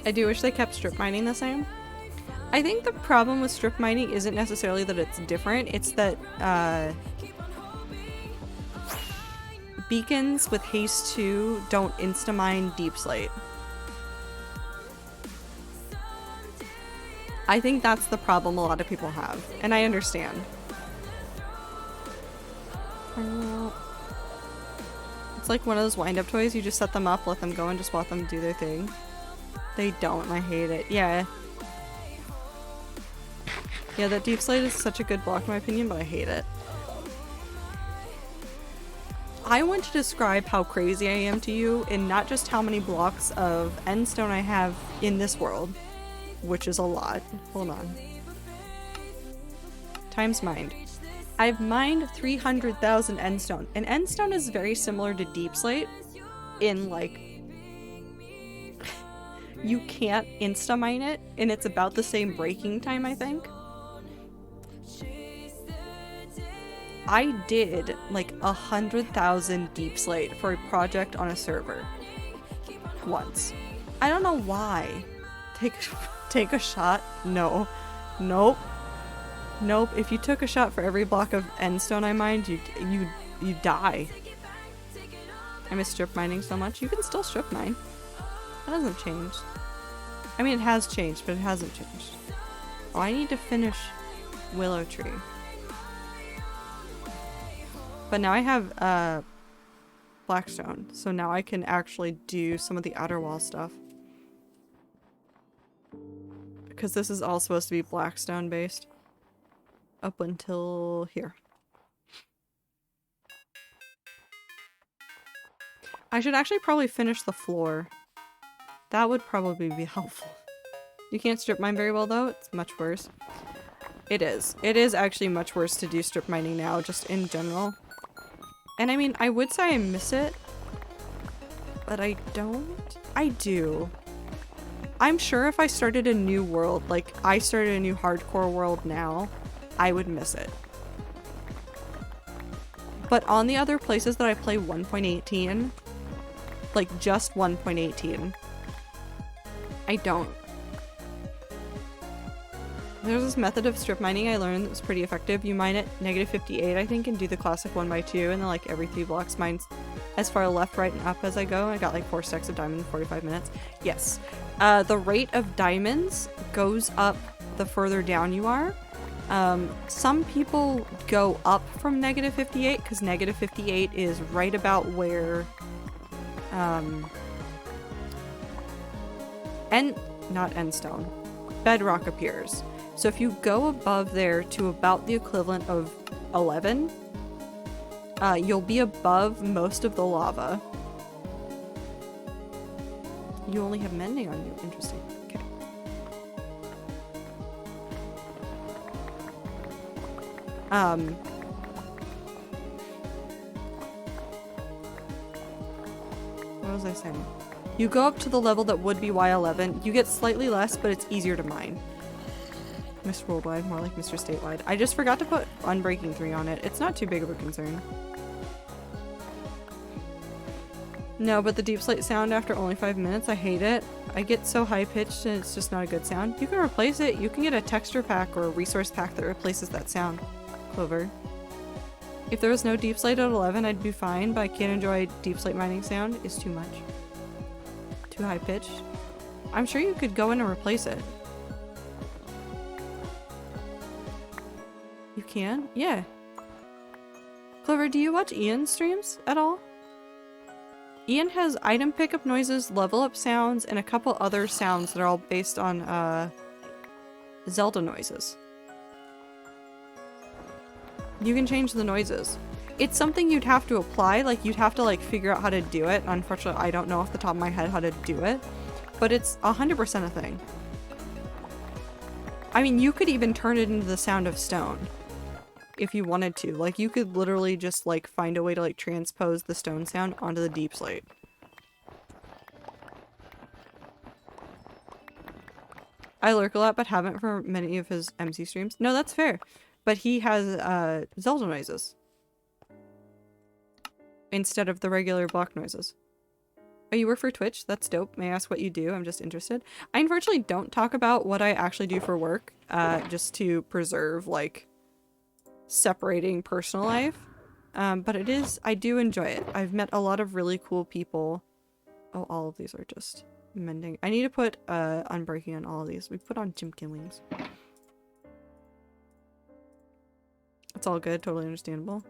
I do wish they kept strip mining the same. I think the problem with strip mining isn't necessarily that it's different, it's that beacons with haste 2 don't insta-mine deep slate. I think that's the problem a lot of people have, and I understand. It's like one of those wind-up toys, you just set them up, let them go, and just watch them do their thing. They don't, and I hate it. Yeah. Yeah, that deep slate is such a good block in my opinion, but I hate it. I want to describe how crazy I am to you, and not just how many blocks of endstone I have in this world, which is a lot. Hold on. Times mined. I've mined 300,000 endstone, and endstone is very similar to deep slate in like you can't insta-mine it, and it's about the same breaking time, I think. I did like 100,000 deep slate for a project on a server. Once. I don't know why. Take a shot? No. Nope. Nope. If you took a shot for every block of endstone I mined, you die. I miss strip mining so much. You can still strip mine. That doesn't change. I mean, it has changed, but it hasn't changed. Oh, I need to finish Willow Tree. But now I have Blackstone, so now I can actually do some of the outer wall stuff. Because this is all supposed to be Blackstone based. Up until here. I should actually probably finish the floor. That would probably be helpful. You can't strip mine very well though, it's much worse. It is. It is actually much worse to do strip mining now, just in general. And I mean, I would say I miss it, but I don't. I do. I'm sure if I started a new world, like I started a new hardcore world now, I would miss it. But on the other places that I play 1.18, like just 1.18, I don't. There's this method of strip mining I learned that was pretty effective. You mine at -58, I think, and do the classic 1x2, and then like every 3 blocks mine as far left, right, and up as I go. I got like 4 stacks of diamonds in 45 minutes. Yes. The rate of diamonds goes up the further down you are. Some people go up from -58 because -58 is right about where not endstone, bedrock appears. So if you go above there to about the equivalent of 11, you'll be above most of the lava. You only have mending on you. Interesting. Okay. What was I saying? You go up to the level that would be Y11. You get slightly less, but it's easier to mine. Mr. Worldwide, more like Mr. Statewide. I just forgot to put Unbreaking 3 on it. It's not too big of a concern. No, but the deep slate sound after only 5 minutes, I hate it. I get so high pitched and it's just not a good sound. You can replace it. You can get a texture pack or a resource pack that replaces that sound. Clover. If there was no deep slate at 11, I'd be fine, but I can't enjoy deep slate mining sound. It's too much. Too high pitched. I'm sure you could go in and replace it. You can? Yeah. Clover, do you watch Ian's streams at all? Ian has item pickup noises, level up sounds, and a couple other sounds that are all based on Zelda noises. You can change the noises. It's something you'd have to apply, like you'd have to like figure out how to do it. Unfortunately, I don't know off the top of my head how to do it, but it's 100% a thing. I mean, you could even turn it into the sound of stone if you wanted to. Like, you could literally just like find a way to like transpose the stone sound onto the deep slate. I lurk a lot, but haven't for many of his MC streams. No, that's fair. But he has Zelda noises instead of the regular block noises. Oh, you work for Twitch? That's dope. May I ask what you do? I'm just interested. I unfortunately don't talk about what I actually do for work, just to preserve, like, separating personal life. But it is, I do enjoy it. I've met a lot of really cool people. Oh, all of these are just mending. I need to put Unbreaking on all of these. We put on Chimkin Wings. It's all good, totally understandable.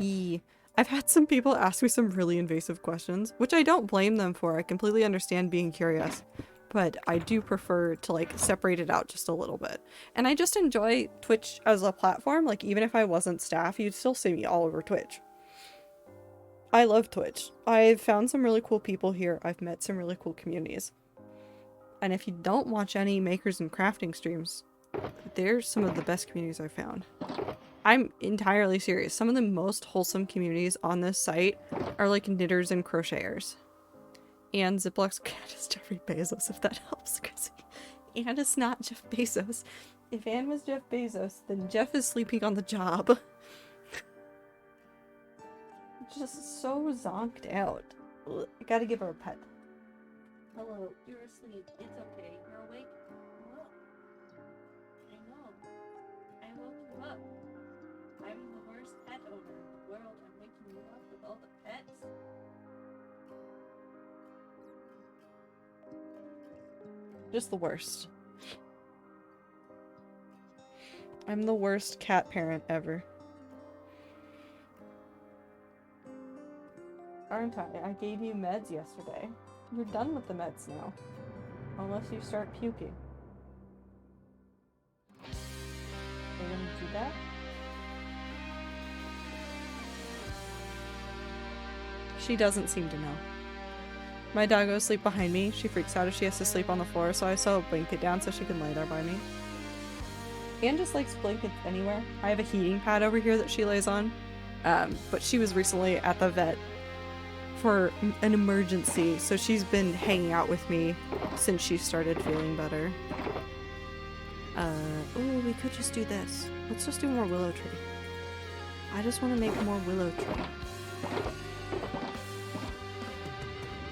Yee. I've had some people ask me some really invasive questions, which I don't blame them for. I completely understand being curious, but I do prefer to like separate it out just a little bit. And I just enjoy Twitch as a platform. Like, even if I wasn't staff, you'd still see me all over Twitch. I love Twitch. I've found some really cool people here. I've met some really cool communities. And if you don't watch any makers and crafting streams, they're some of the best communities I've found. I'm entirely serious. Some of the most wholesome communities on this site are like knitters and crocheters. And Ziplock's cat is Jeffrey Bezos, if that helps, because Anne is not Jeff Bezos. If Anne was Jeff Bezos, then Jeff is sleeping on the job. Just so zonked out. Ugh, I gotta give her a pet. Hello, you're asleep. It's okay. You're awake. Look. I know. I woke you up. I'm the worst pet owner in the world. I'm waking you up with all the pets. Just the worst. I'm the worst cat parent ever. Aren't I? I gave you meds yesterday. You're done with the meds now. Unless you start puking. Are you gonna do that? She doesn't seem to know. My dog goes sleep behind me. She freaks out if she has to sleep on the floor, so I sew a blanket down so she can lay there by me. Anne just likes blankets anywhere. I have a heating pad over here that she lays on. But she was recently at the vet for an emergency, so she's been hanging out with me since she started feeling better. Oh, we could just do this. Let's just do more willow tree. I just want to make more willow tree.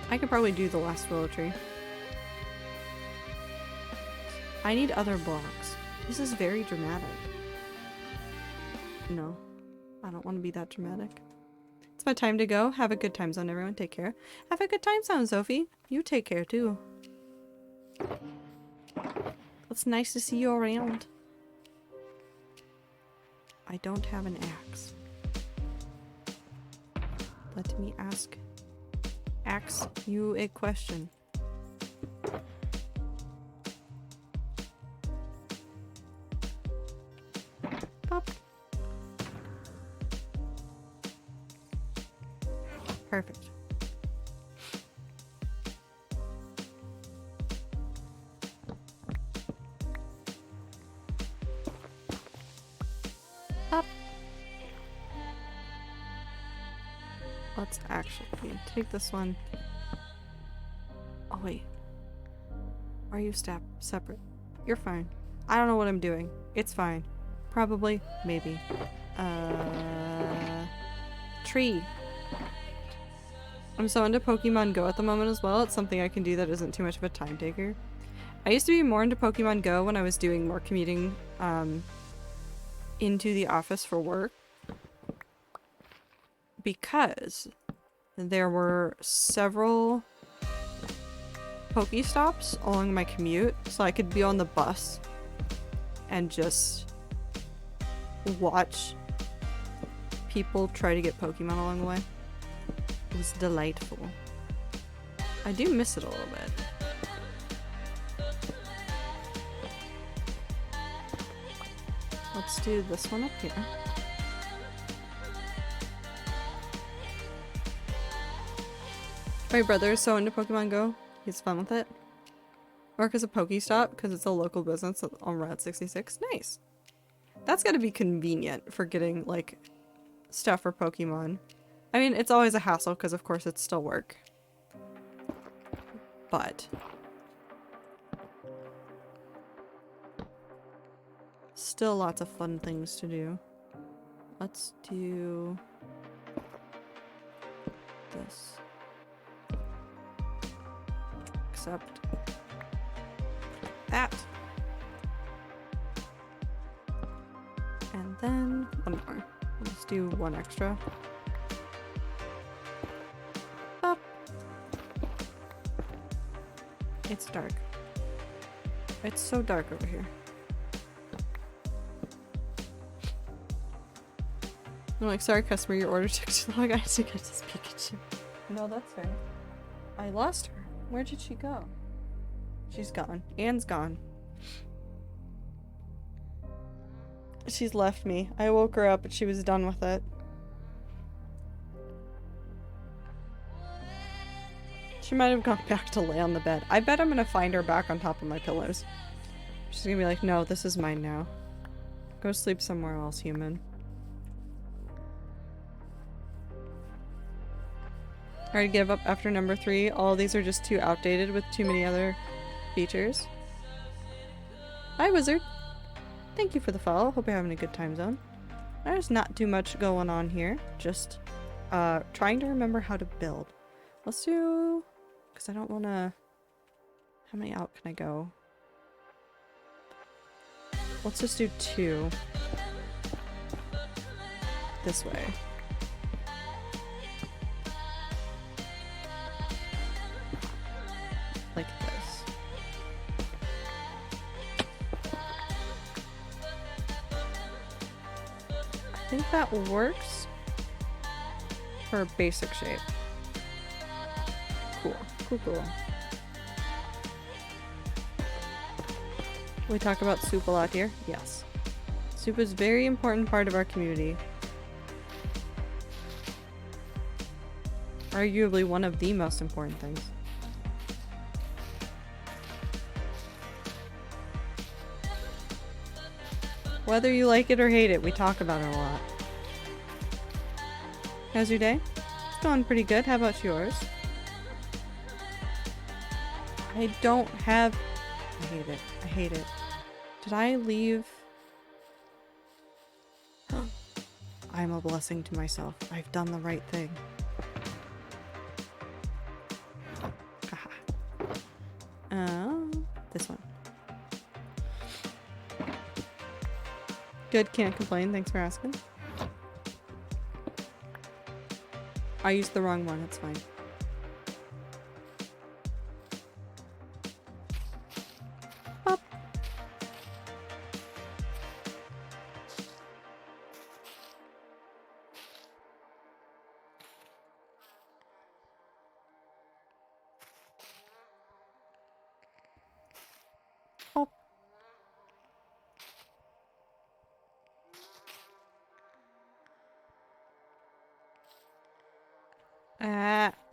I could probably do the last willow tree. I need other blocks. This is very dramatic. No, I don't want to be that dramatic. It's my time to go. Have a good time zone, everyone. Take care. Have a good time zone, Sophie. You take care, too. It's nice to see you around. I don't have an axe. Let me ask you a question. Pop. Perfect. Up. Let's actually take this one. Oh wait. Are you separate? You're fine. I don't know what I'm doing. It's fine. Probably. Maybe. Tree. I'm so into Pokemon Go at the moment as well. It's something I can do that isn't too much of a time taker. I used to be more into Pokemon Go when I was doing more commuting into the office for work. Because there were several Pokestops along my commute, so I could be on the bus and just watch people try to get Pokemon along the way. It was delightful. I do miss it a little bit. Let's do this one up here. My brother is so into Pokemon Go. He's fun with it. Work as a Pokestop because it's a local business on Route 66. Nice. That's gotta be convenient for getting, like, stuff for Pokemon. I mean, it's always a hassle because, of course, it's still work. But still lots of fun things to do. Let's do this. Except that. And then one more. Let's do one extra. Up. It's dark. It's so dark over here. I'm like, sorry customer, your order took too long. I had to get this Pikachu. No, that's fair. I lost her. Where did she go? She's gone. Anne's gone. She's left me. I woke her up and she was done with it. She might have gone back to lay on the bed. I bet I'm gonna find her back on top of my pillows. She's gonna be like, no, this is mine now. Go sleep somewhere else, human. I already gave up after number 3. All of these are just too outdated with too many other features. Hi, Wizard. Thank you for the follow. Hope you're having a good time zone. There's not too much going on here. Just trying to remember how to build. Let's do... because I don't want to... How many out can I go? Let's just do 2. This way. Like this. I think that works for a basic shape. Cool. Cool, cool. We talk about soup a lot here. Yes. Soup is a very important part of our community. Arguably one of the most important things. Whether you like it or hate it, we talk about it a lot. How's your day? It's going pretty good. How about yours? I don't have... I hate it. I hate it. Did I leave? I'm a blessing to myself. I've done the right thing. This one. Good, can't complain. Thanks for asking. I used the wrong one, it's fine. Pop. Pop.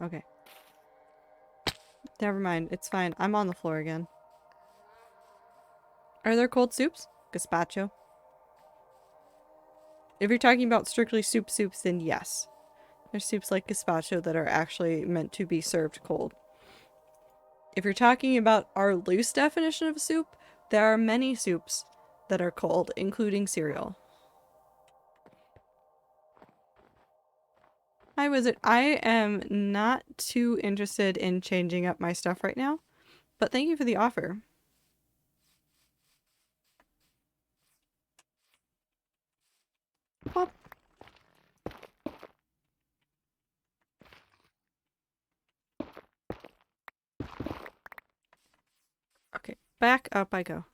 Okay. Never mind, it's fine. I'm on the floor again. Are there cold soups? Gazpacho. If you're talking about strictly soups, then yes. There's soups like gazpacho that are actually meant to be served cold. If you're talking about our loose definition of soup, there are many soups that are cold, including cereal. Hi, Wizard. I am not too interested in changing up my stuff right now, but thank you for the offer. Pop. Okay, back up I go.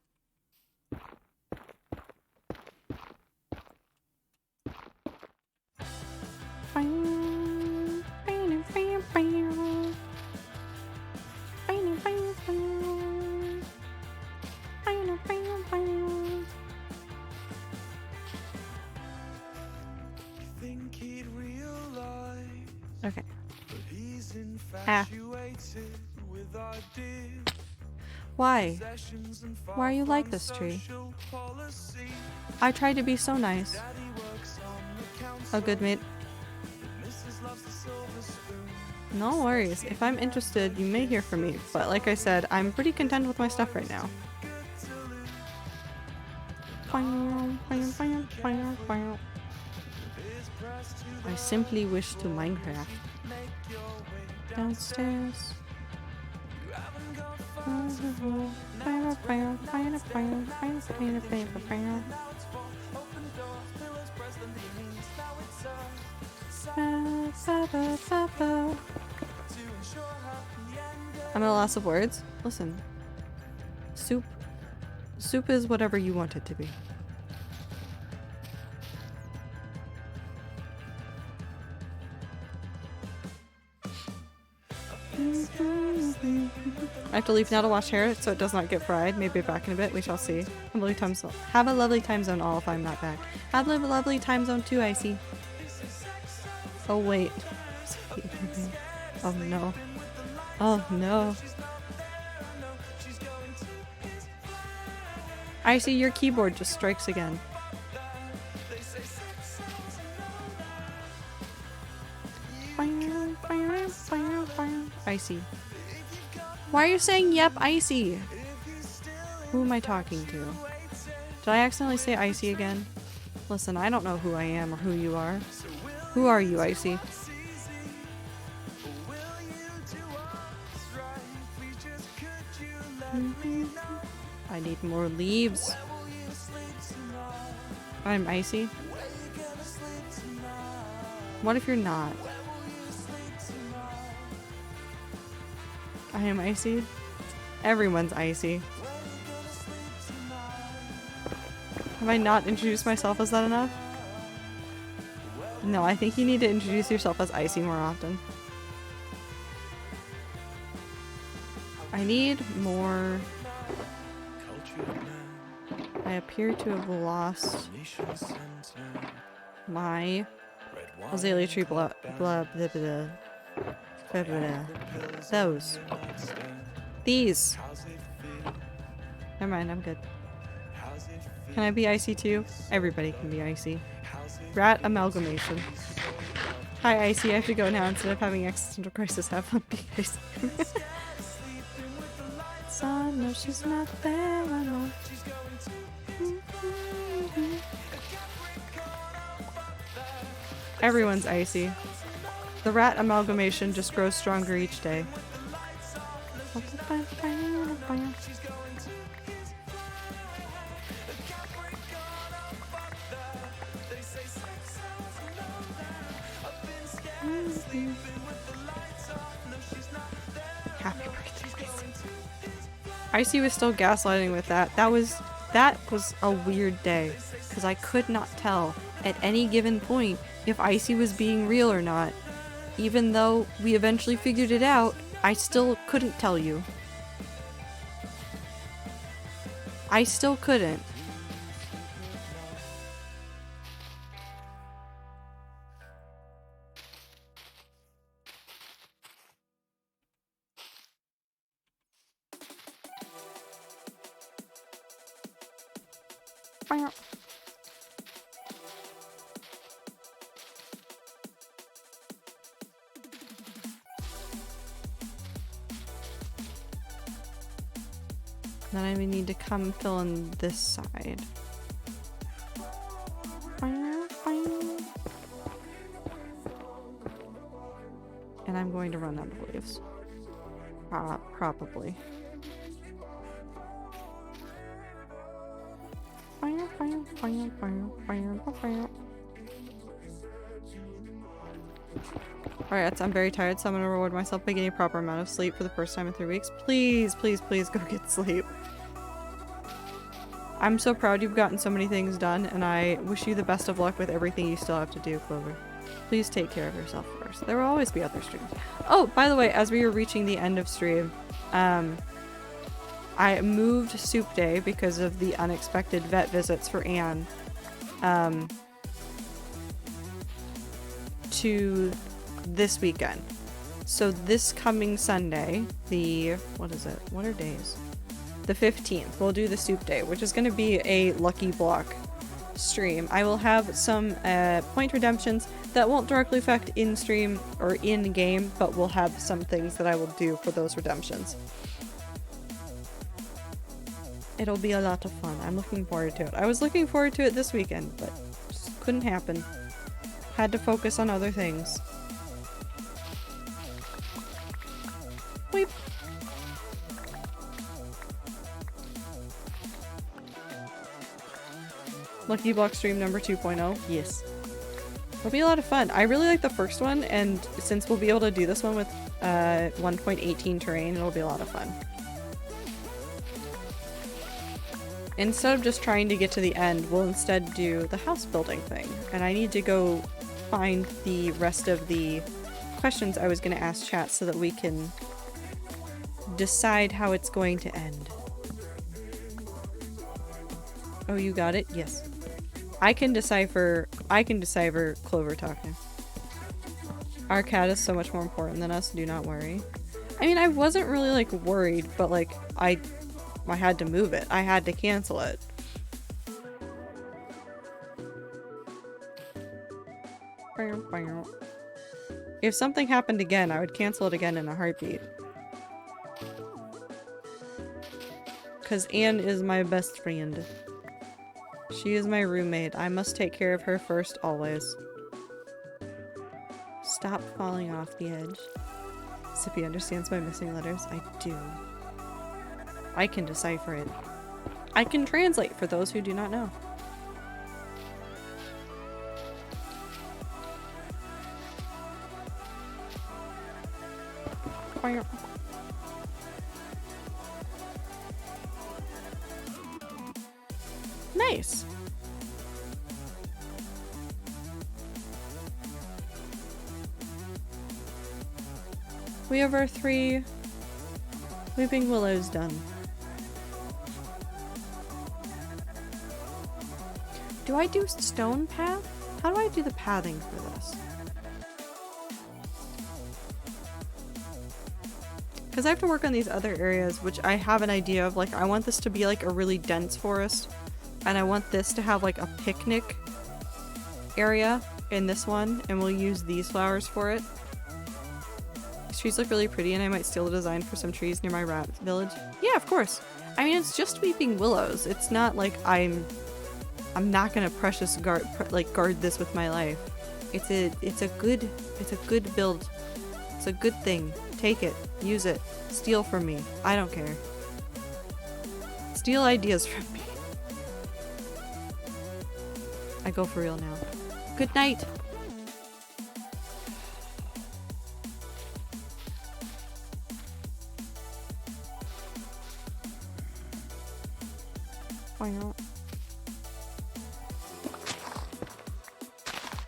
Okay. Why? Why are you like this, Tree? I tried to be so nice. A good mate. No worries. If I'm interested, you may hear from me. But like I said, I'm pretty content with my stuff right now. I simply wish to Minecraft. Downstairs. I'm at a loss of words. Listen. Soup. Soup is whatever you want it to be. I have to leave now to wash hair so it does not get fried. Maybe back in a bit. We shall see. Have a lovely time zone. Have a lovely time zone all if I'm not back. Have a lovely time zone too, Icy. Oh wait. Oh no. Oh no. Icy, your keyboard just strikes again. Icy. Why are you saying yep, Icy? Who am I talking to? Did I accidentally say Icy again? Listen, I don't know who I am or who you are. Who are you, Icy? I need more leaves. I'm Icy. What if you're not? I am Icy. Everyone's Icy. Have I not introduced myself? Is that enough? No, I think you need to introduce yourself as Icy more often. I need more... I appear to have lost my Azalea Tree blah blah blah blah blah blah. Those. These. Never mind, I'm good. Can I be Icy too? Everybody can be Icy. Rat amalgamation. Hi Icy, I have to go now instead of having existential crisis. Have fun being Icy. Son, no, she's not there. I know. Everyone's Icy. The rat amalgamation just grows stronger each day. Happy birthday, Icy. Icy was still gaslighting with that. That was a weird day because I could not tell at any given point if Icy was being real or not. Even though we eventually figured it out, I still couldn't tell you. I still couldn't. Then I need to come fill in this side. And I'm going to run out of leaves. Probably. Alright, I'm very tired, so I'm gonna reward myself by getting a proper amount of sleep for the first time in 3 weeks. Please, please, please go get sleep. I'm so proud you've gotten so many things done, and I wish you the best of luck with everything you still have to do, Clover. Please take care of yourself first. There will always be other streams. Oh, by the way, as we were reaching the end of stream, I moved Soup Day because of the unexpected vet visits for Anne, to this weekend. So this coming Sunday, what is it? What are days? The 15th, we'll do the Soup Day, which is going to be a Lucky Block stream. I will have some point redemptions that won't directly affect in-stream or in-game, but we'll have some things that I will do for those redemptions. It'll be a lot of fun. I'm looking forward to it. I was looking forward to it this weekend, but just couldn't happen. Had to focus on other things. Weep. Lucky Block stream number 2.0. Yes. It'll be a lot of fun. I really like the first one, and since we'll be able to do this one with 1.18 terrain, it'll be a lot of fun. Instead of just trying to get to the end, we'll instead do the house building thing. And I need to go find the rest of the questions I was going to ask chat so that we can decide how it's going to end. Oh, you got it? Yes. I can decipher Clover talking. Our cat is so much more important than us, do not worry. I mean, I wasn't really like worried, but like I had to move it. I had to cancel it. If something happened again, I would cancel it again in a heartbeat. Because Anne is my best friend. She is my roommate. I must take care of her first, always. Stop falling off the edge. Sippy understands my missing letters. I do. I can decipher it. I can translate for those who do not know. Nice. We have our 3 weeping willows done. Do I do stone path? How do I do the pathing for this? Because I have to work on these other areas, which I have an idea of. Like, I want this to be like a really dense forest, and I want this to have like a picnic area in this one, and we'll use these flowers for it. These trees look really pretty, and I might steal the design for some trees near my rat village. Yeah, of course. I mean, it's just weeping willows. It's not like I'm not gonna precious guard this with my life. It's a good build. It's a good thing. Take it, use it, steal from me. I don't care. Steal ideas from me. I go for real now. Good night. Why not?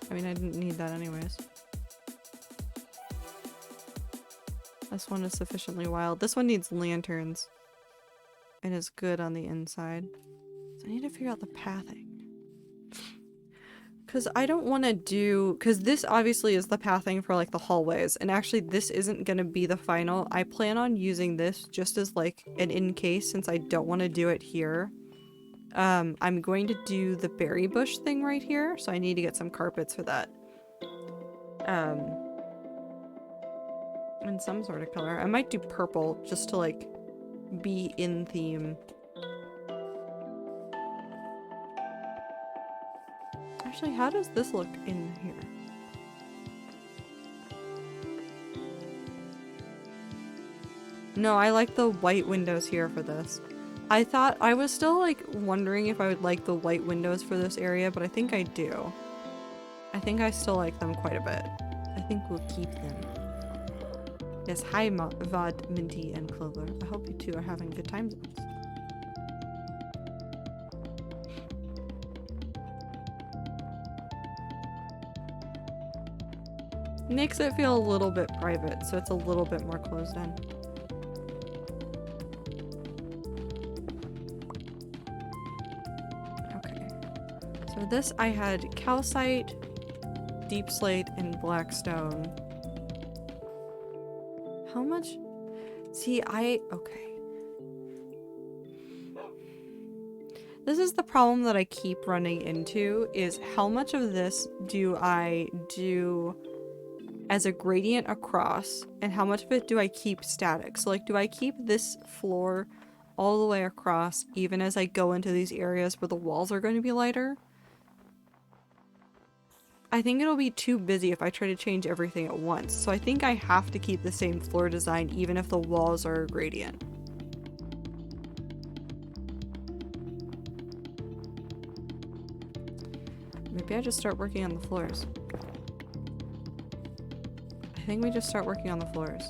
I mean, I didn't need that anyways. This one is sufficiently wild. This one needs lanterns. And is good on the inside. So I need to figure out the pathing. Because I don't want to do... Because this obviously is the pathing for like the hallways. And actually this isn't going to be the final. I plan on using this just as like an in case, since I don't want to do it here. I'm going to do the berry bush thing right here. So I need to get some carpets for that. In some sort of color. I might do purple just to like be in theme. Actually, how does this look in here? No, I like the white windows here for this. I was still like wondering if I would like the white windows for this area, but I think I do. I think I still like them quite a bit. I think we'll keep them. Yes, hi Vod, Minty, and Clover. I hope you two are having good times with us. Makes it feel a little bit private, so it's a little bit more closed in. Okay. So this I had calcite, deep slate, and black stone. How much? See, okay. This is the problem that I keep running into, is how much of this do I do as a gradient across, and how much of it do I keep static? So like, do I keep this floor all the way across even as I go into these areas where the walls are going to be lighter? I think it'll be too busy if I try to change everything at once, so I think I have to keep the same floor design even if the walls are a gradient. Maybe I just start working on the floors. I think we just start working on the floors.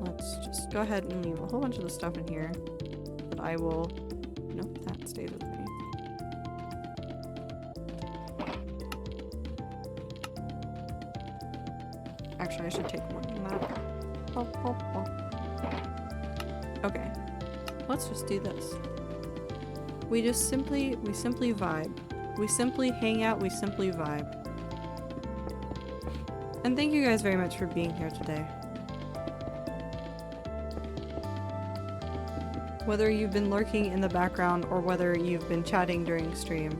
Let's just go ahead and leave a whole bunch of the stuff in here. But I will... Nope, that stayed with me. Actually, I should take more than that. Okay. Let's just do this. We simply vibe. We simply hang out, we simply vibe. And thank you guys very much for being here today. Whether you've been lurking in the background or whether you've been chatting during stream,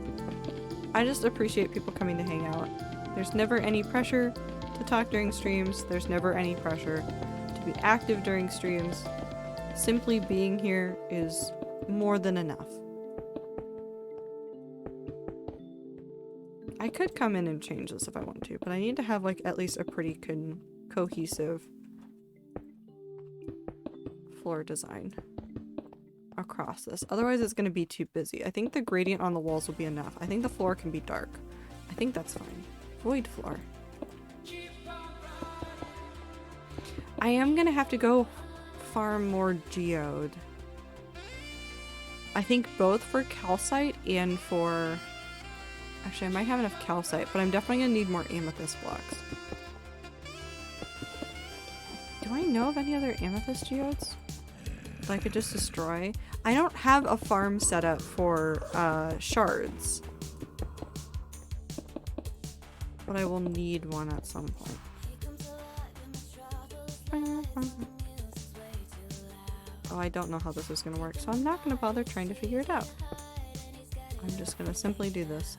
I just appreciate people coming to hang out. There's never any pressure to talk during streams. There's never any pressure to be active during streams. Simply being here is more than enough. I could come in and change this if I want to, but I need to have like at least a pretty cohesive floor design across this. Otherwise it's going to be too busy. I think the gradient on the walls will be enough. I think the floor can be dark. I think that's fine. Void floor. I am going to have to go farm more geode. I think both for calcite and for... Actually, I might have enough calcite, but I'm definitely going to need more amethyst blocks. I know of any other amethyst geodes that I could just destroy? I don't have a farm set up for shards. But I will need one at some point. Oh, I don't know how this is going to work, so I'm not going to bother trying to figure it out. I'm just going to simply do this.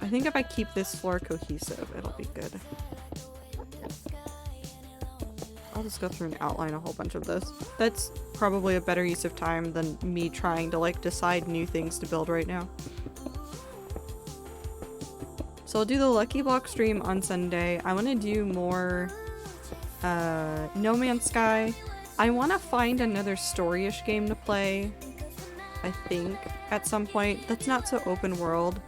I think if I keep this floor cohesive, it'll be good. I'll just go through and outline a whole bunch of this. That's probably a better use of time than me trying to like decide new things to build right now. So I'll do the Lucky Block stream on Sunday. I want to do more No Man's Sky. I want to find another story-ish game to play, I think, at some point. That's not so open world.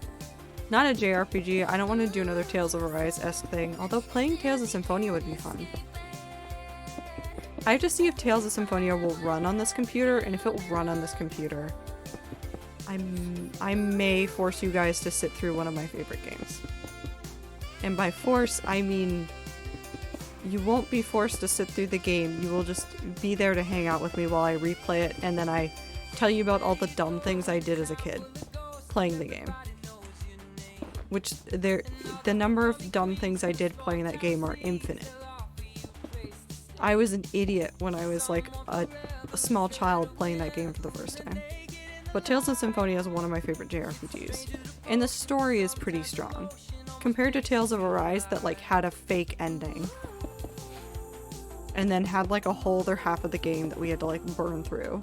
Not a JRPG. I don't want to do another Tales of Arise-esque thing, although playing Tales of Symphonia would be fun. I have to see if Tales of Symphonia will run on this computer, and if it will run on this computer, I may force you guys to sit through one of my favorite games. And by force, I mean you won't be forced to sit through the game. You will just be there to hang out with me while I replay it, and then I tell you about all the dumb things I did as a kid playing the game. Which, the number of dumb things I did playing that game are infinite. I was an idiot when I was like a small child playing that game for the first time. But Tales of Symphonia is one of my favorite JRPGs. And the story is pretty strong. Compared to Tales of Arise that like had a fake ending. And then had like a whole other half of the game that we had to like burn through.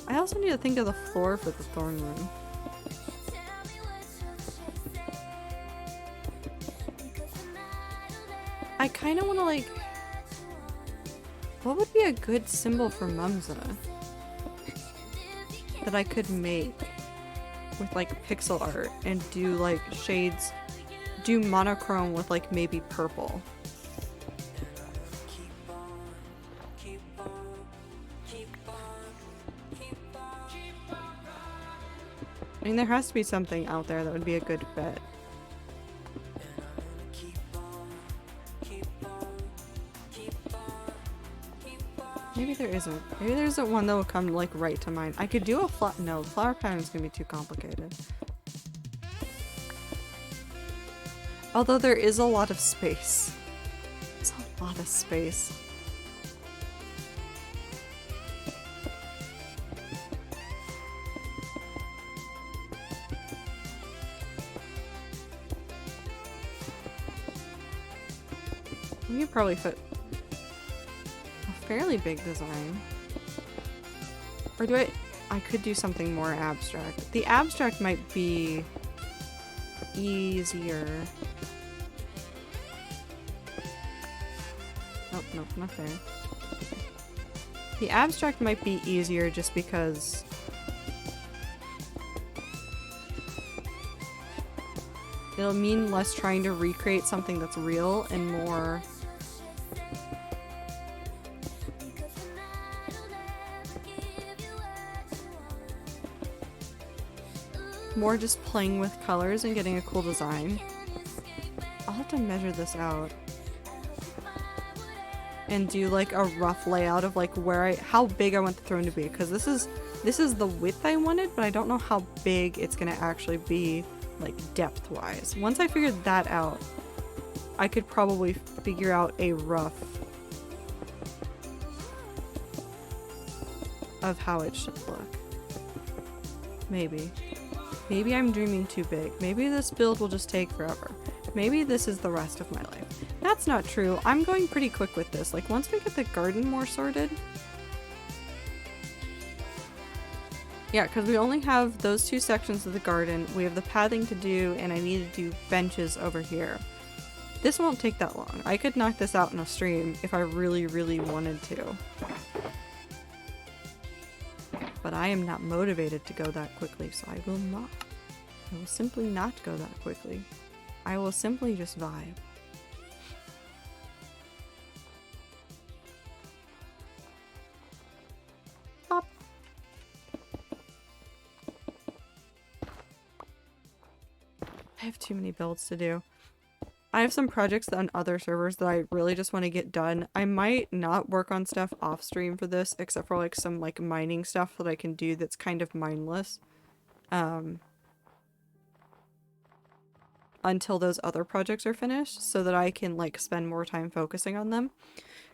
I also need to think of the floor for the Thorn Room. I kind of want to like... What would be a good symbol for Mumza that I could make with like pixel art and do like shades, do monochrome with like maybe purple. I mean, there has to be something out there that would be a good bet. Maybe there isn't. Maybe there isn't one that will come like right to mind. I could do a no, flower pattern is gonna be too complicated. Although there is a lot of space. It's a lot of space. We could probably fit a fairly big design. Or do I could do something more abstract. The abstract might be easier. Oh, nope, not there. The abstract might be easier just because it'll mean less trying to recreate something that's real and more just playing with colors and getting a cool design. I'll have to measure this out and do like a rough layout of like how big I want the throne to be, because this is the width I wanted, but I don't know how big it's gonna actually be like depth wise. Once I figured that out, I could probably figure out a rough of how it should look. Maybe I'm dreaming too big. Maybe this build will just take forever. Maybe this is the rest of my life. That's not true. I'm going pretty quick with this. Like, once we get the garden more sorted. Yeah, because we only have those two sections of the garden. We have the pathing to do, and I need to do benches over here. This won't take that long. I could knock this out in a stream if I really, really wanted to. But I am not motivated to go that quickly, so I will not. I will simply not go that quickly. I will simply just vibe. Pop. have too many builds to do. I have some projects on other servers that I really just want to get done. I might not work on stuff off stream for this, except for like some like mining stuff that I can do that's kind of mindless. Until those other projects are finished, so that I can like spend more time focusing on them.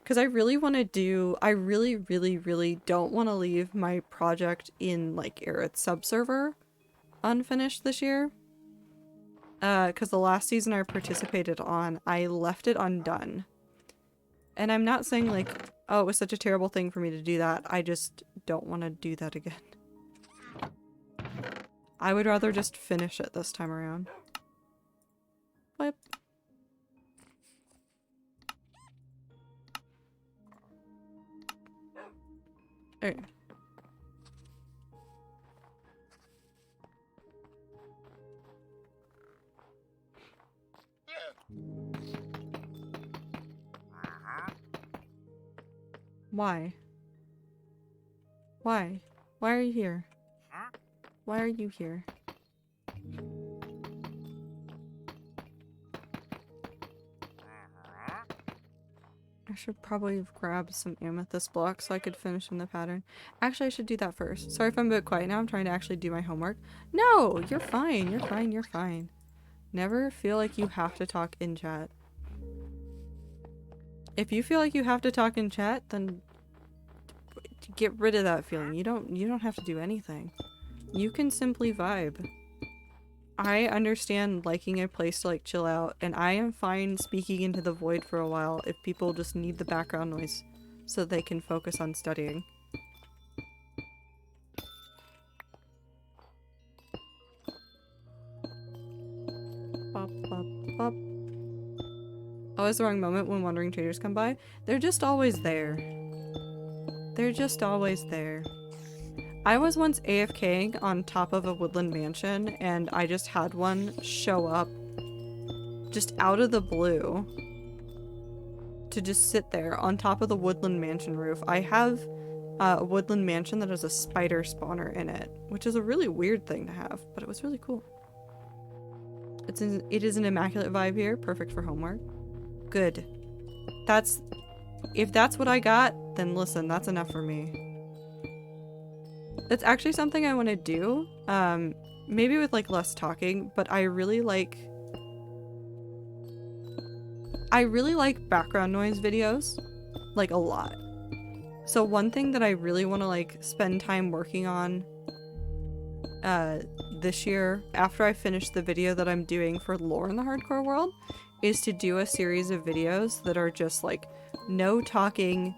Because I really want to do, I really, really, really don't want to leave my project in like Aerith subserver unfinished this year. Because the last season I participated on, I left it undone. And I'm not saying like, oh, it was such a terrible thing for me to do that. I just don't want to do that again. I would rather just finish it this time around. Flip. Okay. Why? Why? Why are you here? Why are you here? I should probably grab some amethyst blocks so I could finish in the pattern. Actually, I should do that first. Sorry if I'm a bit quiet now. I'm trying to actually do my homework. No! You're fine. You're fine. You're fine. Never feel like you have to talk in chat. If you feel like you have to talk in chat, then get rid of that feeling. You don't have to do anything. You can simply vibe. I understand liking a place to like chill out, and I am fine speaking into the void for a while if people just need the background noise so they can focus on studying. Bop, bop, bop. Always the wrong moment when wandering traders come by. They're just always there. They're just always there. I was once AFKing on top of a woodland mansion, and I just had one show up just out of the blue to just sit there on top of the woodland mansion roof. I have a woodland mansion that has a spider spawner in it, which is a really weird thing to have, but it was really cool. It is an immaculate vibe here, perfect for homework. Good. If that's what I got, then listen, that's enough for me. That's actually something I want to do, maybe with like less talking, but I really like background noise videos, like a lot. So one thing that I really want to like spend time working on this year, after I finish the video that I'm doing for Lore in the Hardcore World, is to do a series of videos that are just like no talking,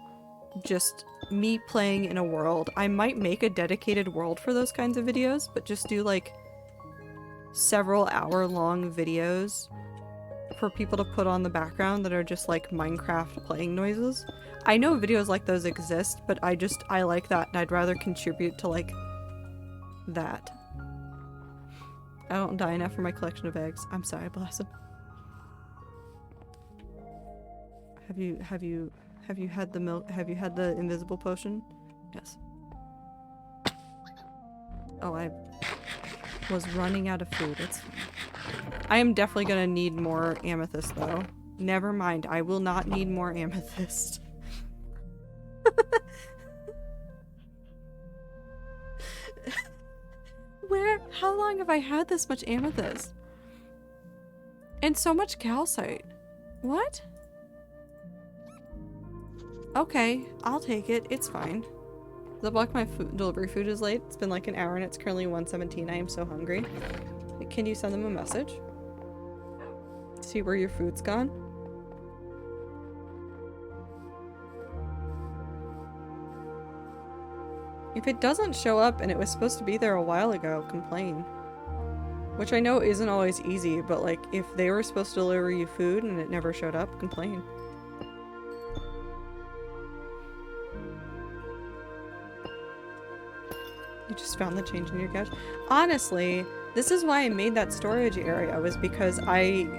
just me playing in a world. I might make a dedicated world for those kinds of videos, but just do like several hour-long videos for people to put on the background that are just like Minecraft playing noises. I know videos like those exist, but I like that, and I'd rather contribute to like that. I don't die enough for my collection of eggs. I'm sorry, Blossom. Have you had the milk? Have you had the invisible potion? Yes. Oh, I was running out of food. It's fine. I am definitely gonna need more amethyst though. Never mind, I will not need more amethyst. How long have I had this much amethyst? And so much calcite. What? Okay, I'll take it. It's fine. The block my delivery food is late. It's been like an hour and it's currently 1:17. I am so hungry. Can you send them a message? See where your food's gone? If it doesn't show up and it was supposed to be there a while ago, complain. Which I know isn't always easy, but like if they were supposed to deliver you food and it never showed up, complain. You just found the change in your couch. Honestly, this is why I made that storage area, was because I'm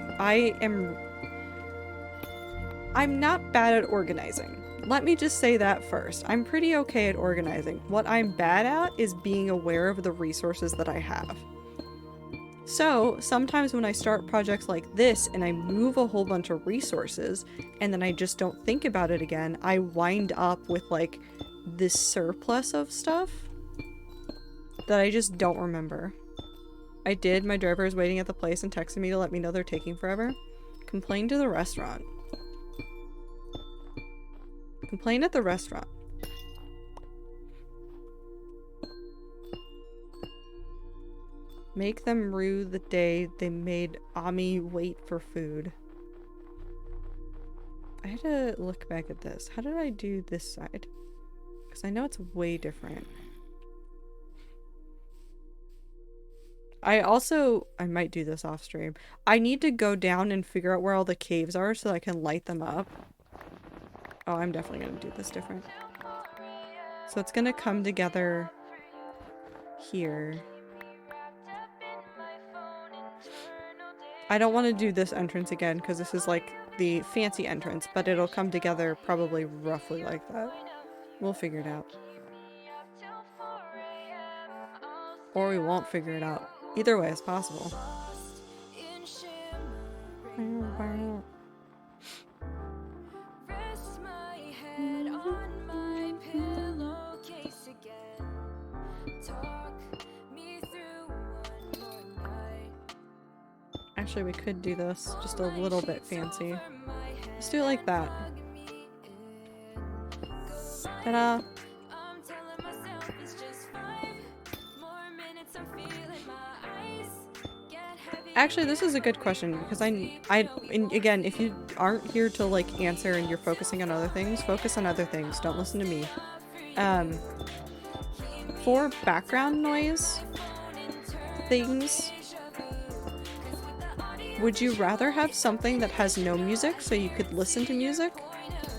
not bad at organizing. Let me just say that first. I'm pretty okay at organizing. What I'm bad at is being aware of the resources that I have. So sometimes when I start projects like this and I move a whole bunch of resources and then I just don't think about it again, I wind up with like this surplus of stuff that I just don't remember. I did. My driver is waiting at the place and texted me to let me know they're taking forever. Complain to the restaurant. Complain at the restaurant. Make them rue the day they made Ami wait for food. I had to look back at this. How did I do this side? Because I know it's way different. I might do this off stream. I need to go down and figure out where all the caves are so I can light them up. Oh, I'm definitely going to do this different. So it's going to come together here. I don't want to do this entrance again because this is like the fancy entrance, but it'll come together probably roughly like that. We'll figure it out. Or we won't figure it out. Either way is possible. Actually, we could do this just a little bit fancy. Let's do it like that. Ta-da! Actually, this is a good question because and again, if you aren't here to like answer and you're focusing on other things, focus on other things. Don't listen to me. For background noise things, would you rather have something that has no music so you could listen to music?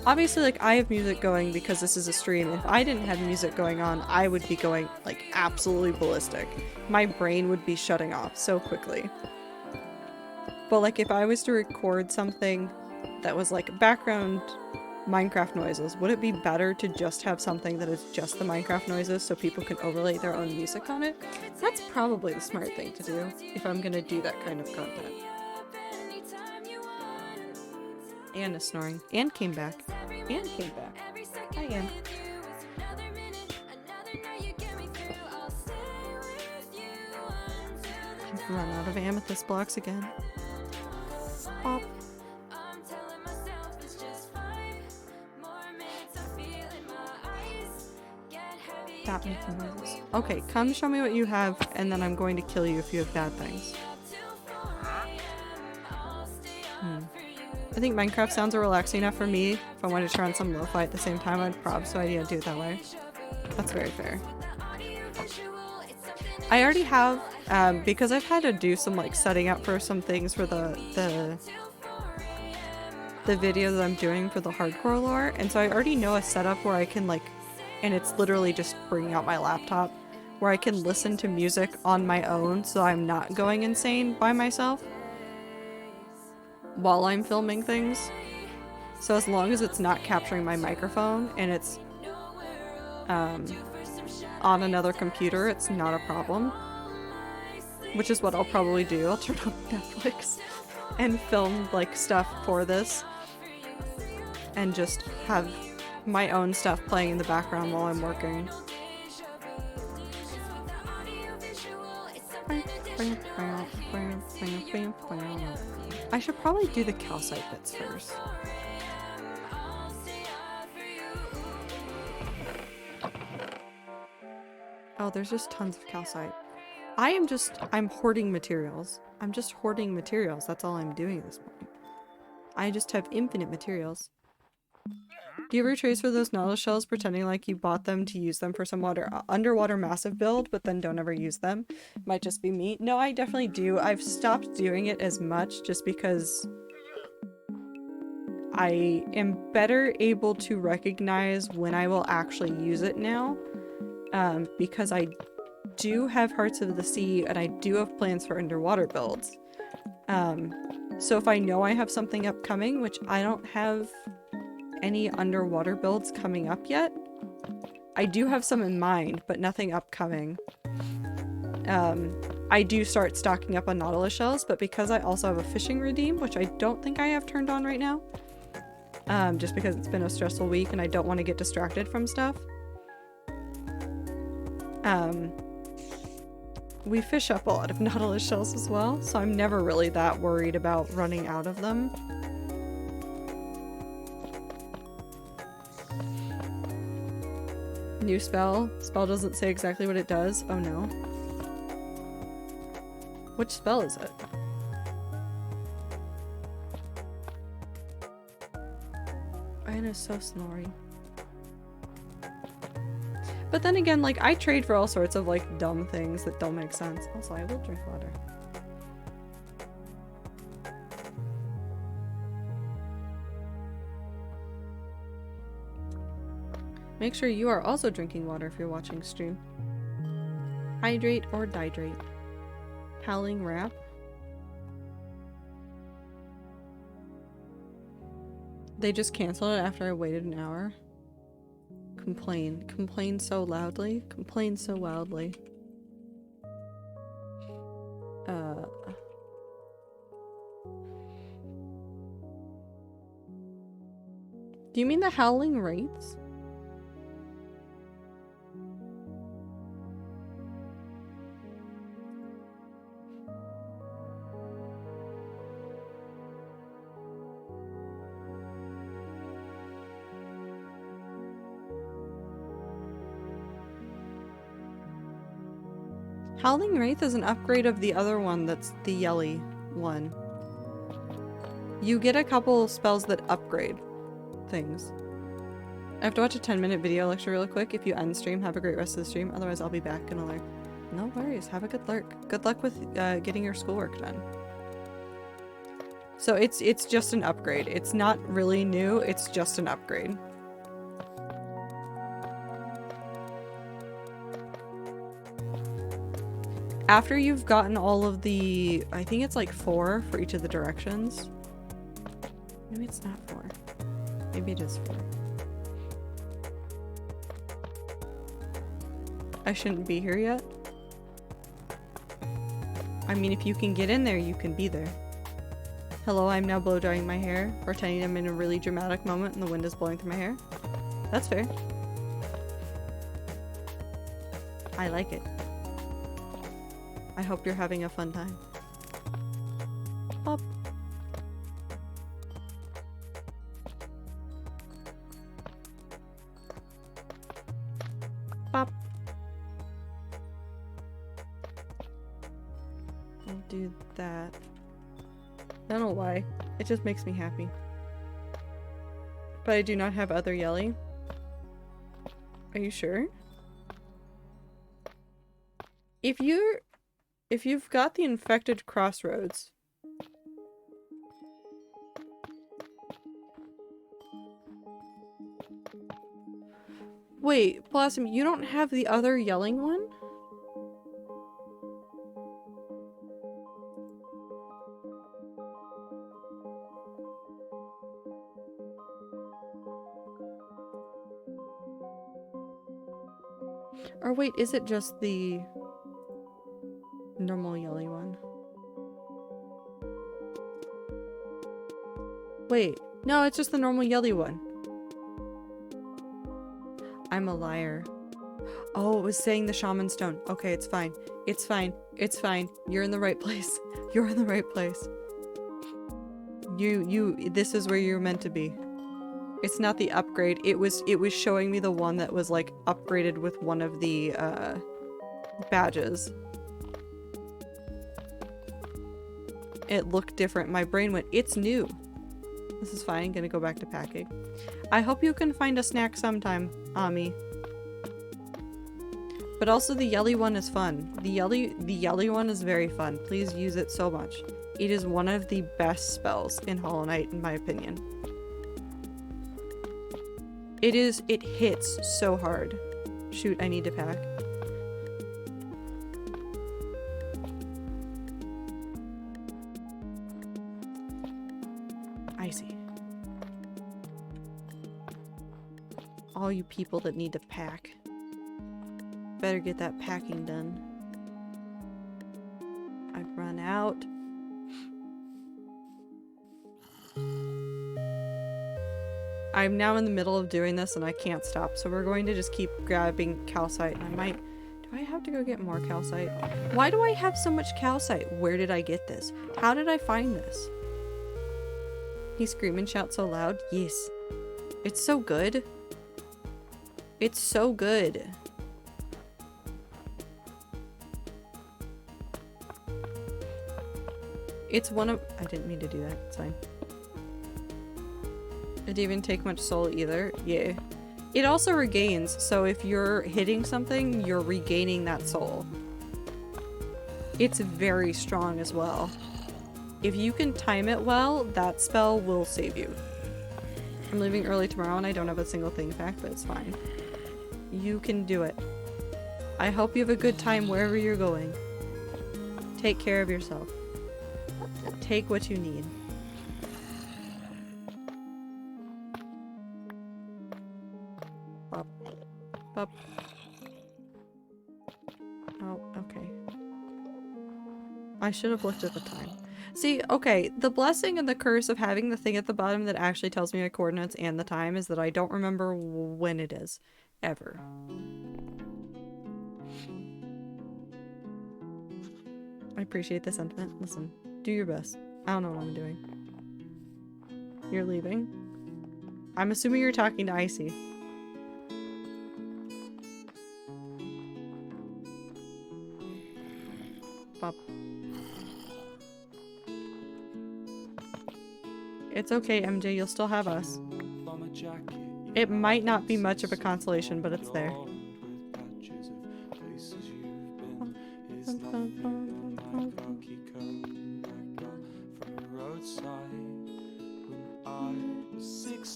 Obviously, like, I have music going because this is a stream. If I didn't have music going on, I would be going, like, absolutely ballistic. My brain would be shutting off so quickly. But, like, if I was to record something that was, like, background Minecraft noises, would it be better to just have something that is just the Minecraft noises so people can overlay their own music on it? That's probably the smart thing to do if I'm gonna do that kind of content. Anne is snoring. Anne came back. Anne came back. Hi, Anne. I've run out of amethyst blocks again. Pop. That makes noises. Okay, come show me what you have, and then I'm going to kill you if you have bad things. I think Minecraft sounds are relaxing enough for me. If I wanted to turn on some lo-fi at the same time, I'd probably do it that way. That's very fair. I already have, because I've had to do some like setting up for some things for the video that I'm doing for the hardcore lore, and so I already know a setup where I can like, and it's literally just bringing out my laptop, where I can listen to music on my own so I'm not going insane by myself while I'm filming things. So as long as it's not capturing my microphone and it's on another computer, it's not a problem. Which is what I'll probably do. I'll turn on Netflix and film like stuff for this and just have my own stuff playing in the background while I'm working. I should probably do the calcite bits first. Oh, there's just tons of calcite. I'm hoarding materials. I'm just hoarding materials. That's all I'm doing at this point. I just have infinite materials. Do you ever trace for those Nautilus shells pretending like you bought them to use them for some underwater massive build, but then don't ever use them? Might just be me. No, I definitely do. I've stopped doing it as much just because I am better able to recognize when I will actually use it now. Because I do have Hearts of the Sea and I do have plans for underwater builds. So if I know I have something upcoming, which I don't have any underwater builds coming up yet. I do have some in mind, but nothing upcoming. I do start stocking up on Nautilus shells, but because I also have a fishing redeem, which I don't think I have turned on right now, just because it's been a stressful week and I don't want to get distracted from stuff. We fish up a lot of Nautilus shells as well, so I'm never really that worried about running out of them. New spell. Spell doesn't say exactly what it does. Oh no. Which spell is it? Ryan is so snoring. But then again, like, I trade for all sorts of, like, dumb things that don't make sense. Also, I will drink water. Make sure you are also drinking water if you're watching stream. Hydrate or dihydrate. Howling wrap. They just canceled it after I waited an hour. Complain. Complain so loudly. Complain so loudly. Do you mean the Howling Wraiths? Howling Wraith is an upgrade of the other one that's the yelly one. You get a couple spells that upgrade things. I have to watch a 10-minute video lecture really quick. If you end stream, have a great rest of the stream. Otherwise, I'll be back in a lurk. No worries. Have a good lurk. Good luck with getting your schoolwork done. So it's just an upgrade. It's not really new. It's just an upgrade. After you've gotten all of the, I think it's like 4 for each of the directions. Maybe it's not 4. Maybe it is 4. I shouldn't be here yet. I mean, if you can get in there, you can be there. Hello, I'm now blow drying my hair, pretending I'm in a really dramatic moment and the wind is blowing through my hair. That's fair. I like it. I hope you're having a fun time. Pop. Pop. I'll do that. I don't know why. It just makes me happy. But I do not have other yelly. Are you sure? If you've got the infected crossroads, wait, Blossom, you don't have the other yelling one? Or wait, is it just the normal yelly one? Wait, no, it's just the normal yelly one. I'm a liar. Oh, it was saying the shaman stone. Okay, it's fine. It's fine. It's fine. You're in the right place. You're in the right place. This is where you're meant to be. It's not the upgrade. It was showing me the one that was like upgraded with one of the badges. It looked different. My brain went, it's new. This is fine. Gonna go back to packing. I hope you can find a snack sometime, Ami. But also the yelly one is fun. The yelly one is very fun. Please use it so much. It is one of the best spells in Hollow Knight, in my opinion. It hits so hard. Shoot, I need to pack. I see. All you people that need to pack. Better get that packing done. I've run out. I'm now in the middle of doing this and I can't stop, so we're going to just keep grabbing calcite. And I might... Do I have to go get more calcite? Why do I have so much calcite? Where did I get this? How did I find this? He scream and shout so loud? Yes. It's so good. It's so good. It's one of... I didn't mean to do that. It's fine. It didn't even take much soul either. Yeah. It also regains, so if you're hitting something, you're regaining that soul. It's very strong as well. If you can time it well, that spell will save you. I'm leaving early tomorrow and I don't have a single thing fact, but it's fine. You can do it. I hope you have a good time wherever you're going. Take care of yourself. Take what you need. Bop. Bop. Oh, okay. I should have looked at the time. See, okay, the blessing and the curse of having the thing at the bottom that actually tells me my coordinates and the time is that I don't remember when it is. Ever. I appreciate the sentiment. Listen, do your best. I don't know what I'm doing. You're leaving? I'm assuming you're talking to Icy. Bop. It's okay, MJ, you'll still have us. It might not be much of a consolation, but it's there.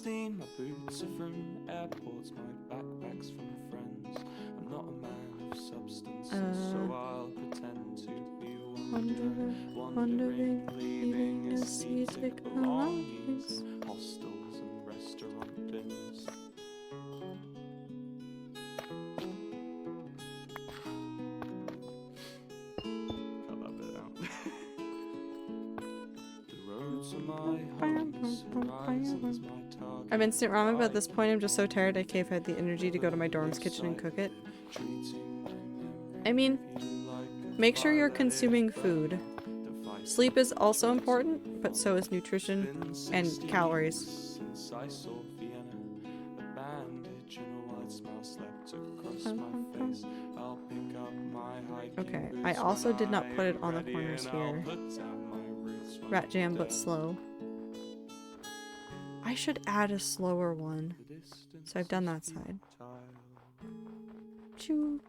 My boots are from airports, my backpack's from friends. I'm not a man of substance, so I'll pretend to be wandering, leaving aesthetic belongings, hostels and restaurant dinners. Cut that bit out. The roads are my homes, horizons my target. I'm instant ramen, but at this point I'm just so tired I can't have the energy to go to my dorm's kitchen and cook it. I mean, make sure you're consuming food. Sleep is also important, but so is nutrition and calories. Okay, I also did not put it on the corners here. Rat jam, but slow. I should add a slower one. So I've done that side. Choo.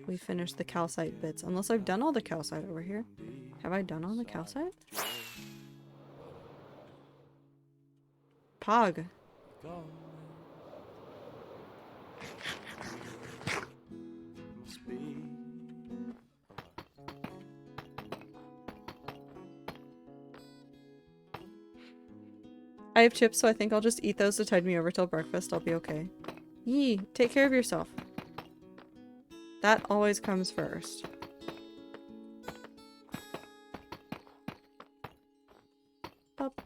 We finished the calcite bits. Unless I've done all the calcite over here. Have I done all the calcite? Pog. I have chips, so I think I'll just eat those to tide me over till breakfast. I'll be okay. Yee, take care of yourself. That always comes first. Up.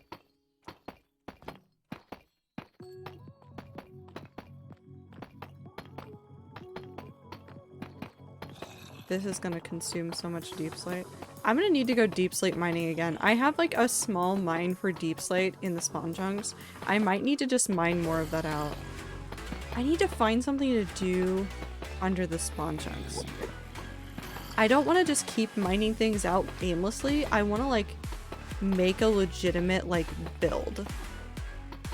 This is gonna consume so much deep slate. I'm gonna need to go deep slate mining again. I have like a small mine for deep slate in the spawn chunks. I might need to just mine more of that out. I need to find something to do under the spawn chunks. I don't want to just keep mining things out aimlessly. I want to like make a legitimate like build